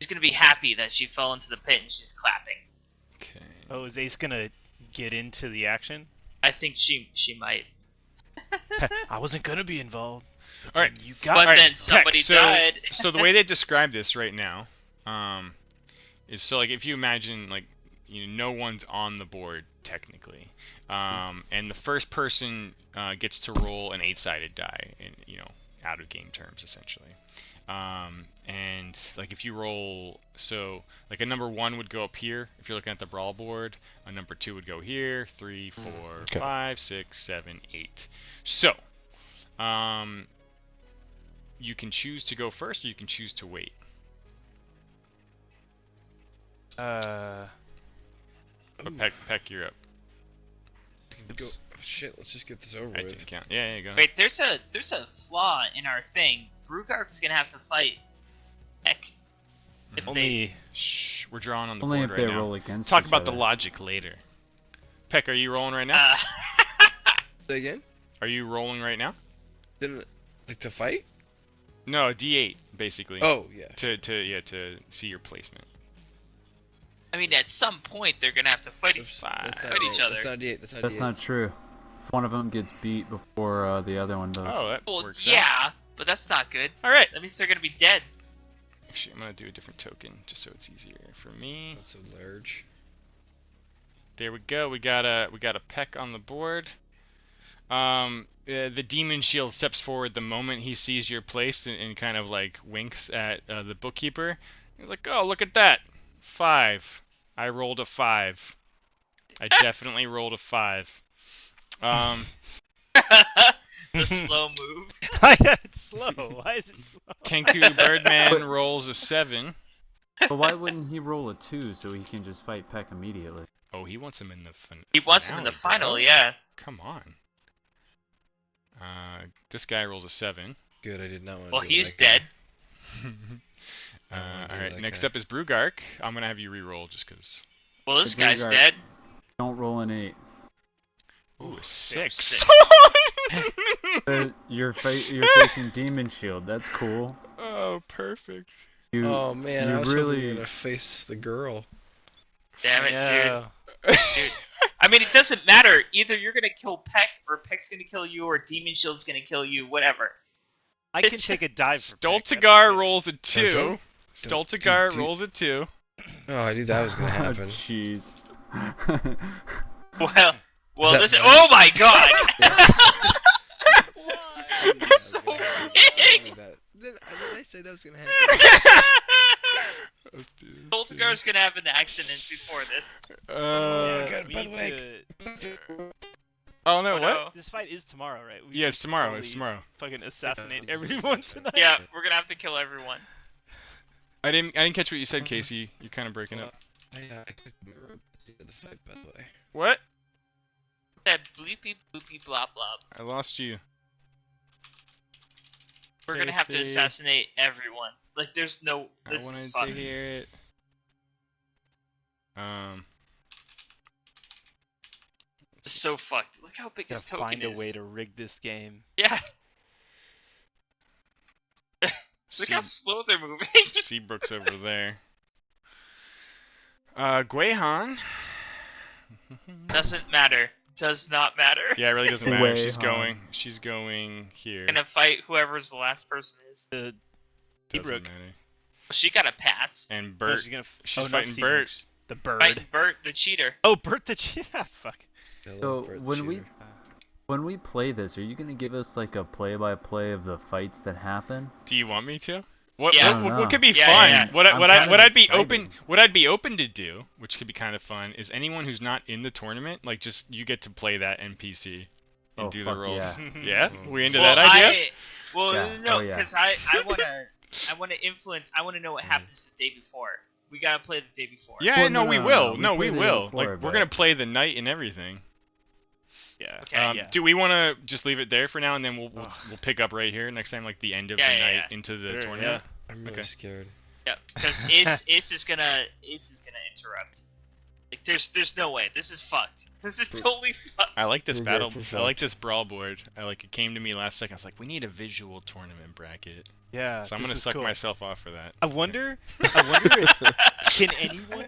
She's gonna be happy that she fell into the pit and she's clapping. Okay. Oh, is Ace gonna get into the action? I think she might. I wasn't gonna be involved. All right. You got But it. then somebody died. So the way they describe this right now, is so like if you imagine like no one's on the board technically, and the first person gets to roll an 8-sided die in out of game terms essentially. And like if you roll, so like a number 1 would go up here if you're looking at the Brawl board, a number 2 would go here, 3, 4, Okay. 5, 6, 7, 8. So you can choose to go first, or you can choose to wait. But Peck, you're up. Go, shit, let's just get this over I with. didn't count. Yeah, go ahead. Wait, there's a flaw in our thing. Brugark is gonna have to fight Heck. If they Only Shh, we're drawing on the Only board if right they now. roll against Talk each about the other. logic later. Peck, are you rolling right now? Say again? Are you rolling right now? Didn't like to fight? No, D8 basically. Oh yeah. To see your placement. I mean, at some point they're gonna have to fight Oops, Five. that's not Fight a each D8, other. That's not a D8. That's not a That's D8. not true. If one of them gets beat before the other one does. Oh, that Well, works out. yeah, but that's not good. All right. That means they're gonna be dead. Actually, I'm gonna do a different token just so it's easier for me. That's so large. There we go. We got a Peck on the board. The Demon Shield steps forward the moment he sees your place and kind of like winks at the Bookkeeper. He's like, "Oh, look at that! 5. I rolled a 5. I definitely rolled a 5." The slow move. it's slow. Why is it slow? Kenku Birdman rolls a 7. But why wouldn't he roll a 2 so he can just fight Peck immediately? Oh, he wants him in the He wants him in the finale, final, bro. yeah. Come on. This guy rolls a 7. Good, I did not want to. Well, he's dead. Alright, next up is Brugark. I'm gonna have you re-roll just because. Well, this The guy's Brugark. dead. Don't roll an 8. Ooh, a Sick. 6. You're facing Demon Shield. That's cool. Oh, perfect. You Oh man, you I was hoping you really were gonna face the girl. Damn it, Yeah. dude. I mean, it doesn't matter. Either you're gonna kill Peck, or Peck's gonna kill you, or Demon Shield's gonna kill you. Whatever. I can It's- take a dive for Peck, that's Stoltigar okay. rolls a 2. don't- Stoltigar do- rolls a 2. Oh, I knew that was gonna happen. Jeez. Well, that this. bad? Oh my god! It's so big. Did I say that was gonna happen? Oh, dude. Stoltigar's gonna have an accident before this. Oh, Yeah, God, we by the need way. to- Oh no, Oh, what? no. This fight is tomorrow, right? We Yeah, could it's tomorrow. totally It's tomorrow. Fucking assassinate everyone tonight. Yeah, we're gonna have to kill everyone. I didn't catch what you said, Casey. You're kind of breaking up. I clicked my rope at the end of the fight, by the way. What? That bleepy bloopy blop blop. I lost you. We're gonna have to Casey. assassinate everyone. Like, there's no. I This is wanted to fucked. hear it. This is so fucked. Look how big his Gotta token find is. a way to rig this game. Yeah. Look how See- slow they're moving. Seabrook's over there. Guihan. Doesn't matter. Does not matter. Yeah, it really doesn't matter. Guihan. She's going here. Gonna fight whoever's the last person is. The Doesn't Seabrook. matter. She got a pass. And No, Bert. she's gonna she's no, fighting Seabrook. Bert. The bird. Fighting Bert, the cheater. Oh, Bert the cheetah. Fuck. So when we play this, are you gonna give us like a play-by-play of the fights that happen? Do you want me to? What Yeah. what could be Yeah, fun? yeah. What I'd be excited. open to do, which could be kind of fun, is anyone who's not in the tournament, like just you get to play that NPC and Oh, do the fuck rolls. yeah. Yeah, we into Well, that idea? Yeah. no, Oh, yeah. because I wanna influence. I wanna know what happens the day before. We gotta play the day before. Yeah, Well, no, no, we no, will. no, No, we we play the will. day before, Like we're but- gonna play the night and everything. Yeah. Okay. Yeah. Do we want to just leave it there for now, and then we'll Ugh. we'll pick up right here next time, like the end of Yeah, the yeah, night yeah. into the Sure, tournament? I'm really Okay. scared. Yeah, because Ace is gonna interrupt. Like, there's no way. This is fucked. This is totally fucked. I like this We're battle. very I like this brawl board. It came to me last second. I was like, we need a visual tournament bracket. Yeah. So I'm this gonna is suck cool. myself off for that. I wonder if can anyone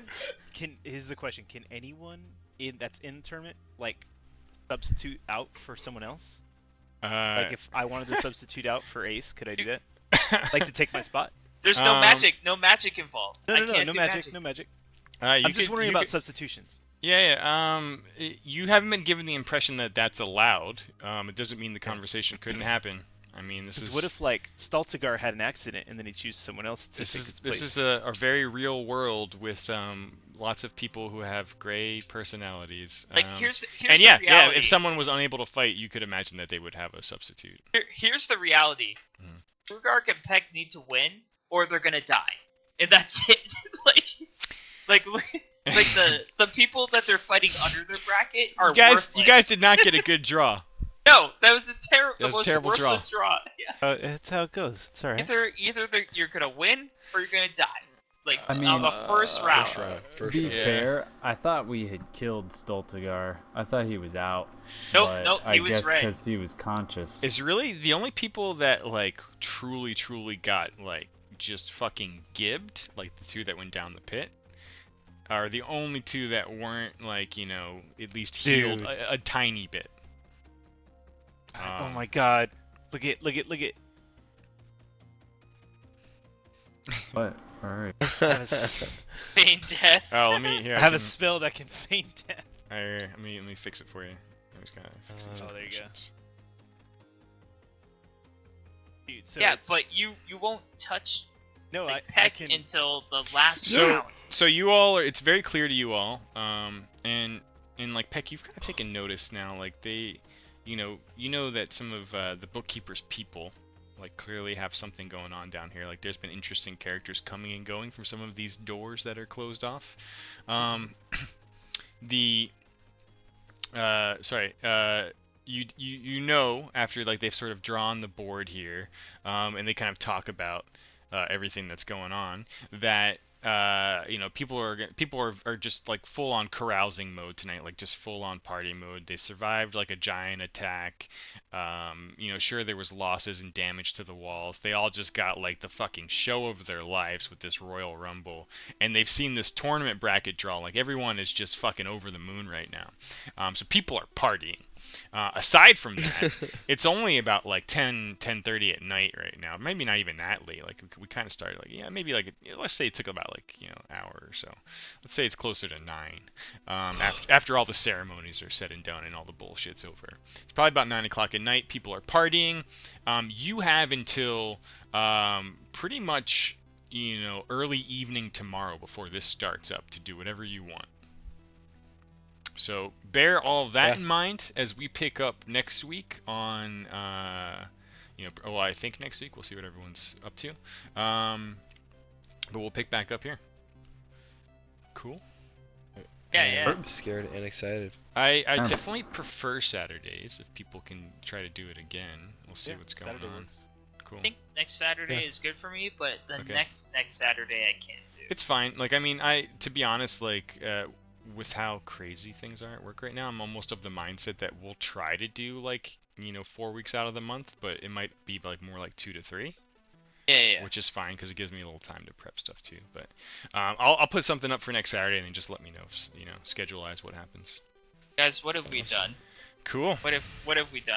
here's the question, can anyone that's in the tournament like substitute out for someone else? Like if I wanted to substitute out for Ace, could I do that? Like to take my spot? There's no Um, no magic involved. No, I no, no, can't no do magic, no magic. you I'm just could- wondering you about could- substitutions. Yeah. You haven't been given the impression that that's allowed. It doesn't mean the conversation couldn't happen. I mean, this is What if like Stoltigar had an accident and then he chooses someone else to this take is his place? this is a very real world with lots of people who have gray personalities. Like here's and the yeah, reality. if someone was unable to fight, you could imagine that they would have a substitute. Here's the reality. Mhm. Rugark and Peck need to win, or they're gonna die, and that's it. like the people that they're fighting under their bracket are You guys worthless. did not get a good draw. No, that was the That was a most terrible worthless draw. Yeah. That's how it goes. It's alright. Either you're gonna win or you're gonna die. Like I mean, on the first round. First To be round. Yeah. fair, I thought we had killed Stoltigar. I thought he was out. Nope, but nope, I he was guess red. because he was conscious. It's really the only people that like truly got like just fucking gibbed, like the two that went down the pit, are the only two that weren't like, at least healed Dude. a tiny bit. Oh my god. Look at But all right. Feign death. Oh, let me here. I have a spell that can feign death. Let me fix it for you. I just gotta fix it. Oh, there you go. Dude, so yeah, it's- but you won't touch no, like, I Peck can until the last So, round. so you all are. It's very clear to you all. And like Peck, you've kind of taken notice now. Like they, you know that some of the Bookkeeper's people, like clearly have something going on down here. Like there's been interesting characters coming and going from some of these doors that are closed off. You know after like they've sort of drawn the board here, and they kind of talk about everything that's going on, that people are just like full on carousing mode tonight, like just full on party mode. They survived like a giant attack. Sure, there was losses and damage to the walls. They all just got like the fucking show of their lives with this Royal Rumble, and they've seen this tournament bracket draw. Like everyone is just fucking over the moon right now. So people are partying. Aside from that, it's only about like 10:30 at night right now. Maybe not even that late. Like we kind of started like maybe like let's say it took about like hour or so. Let's say it's closer to 9. After all the ceremonies are said and done and all the bullshit's over, it's probably about 9 o'clock at night. People are partying. You have until pretty much early evening tomorrow before this starts up to do whatever you want. So bear all of that in mind as we pick up next week on, I think next week we'll see what everyone's up to. But we'll pick back up here. Cool. Yeah. I'm scared and excited. I definitely prefer Saturdays if people can try to do it again. We'll see what's going Saturday on. works. Cool. I think next Saturday is good for me, but the Okay. next Saturday I can't do. It's fine. Like, I mean, to be honest, like, with how crazy things are at work right now, I'm almost of the mindset that we'll try to do, like, 4 weeks out of the month, but it might be, like, more like 2 to 3. Yeah. Which is fine, because it gives me a little time to prep stuff, too. But I'll put something up for next Saturday, and then just let me know, schedule-wise what happens. Guys, what have we Awesome. done? Cool. What have we done?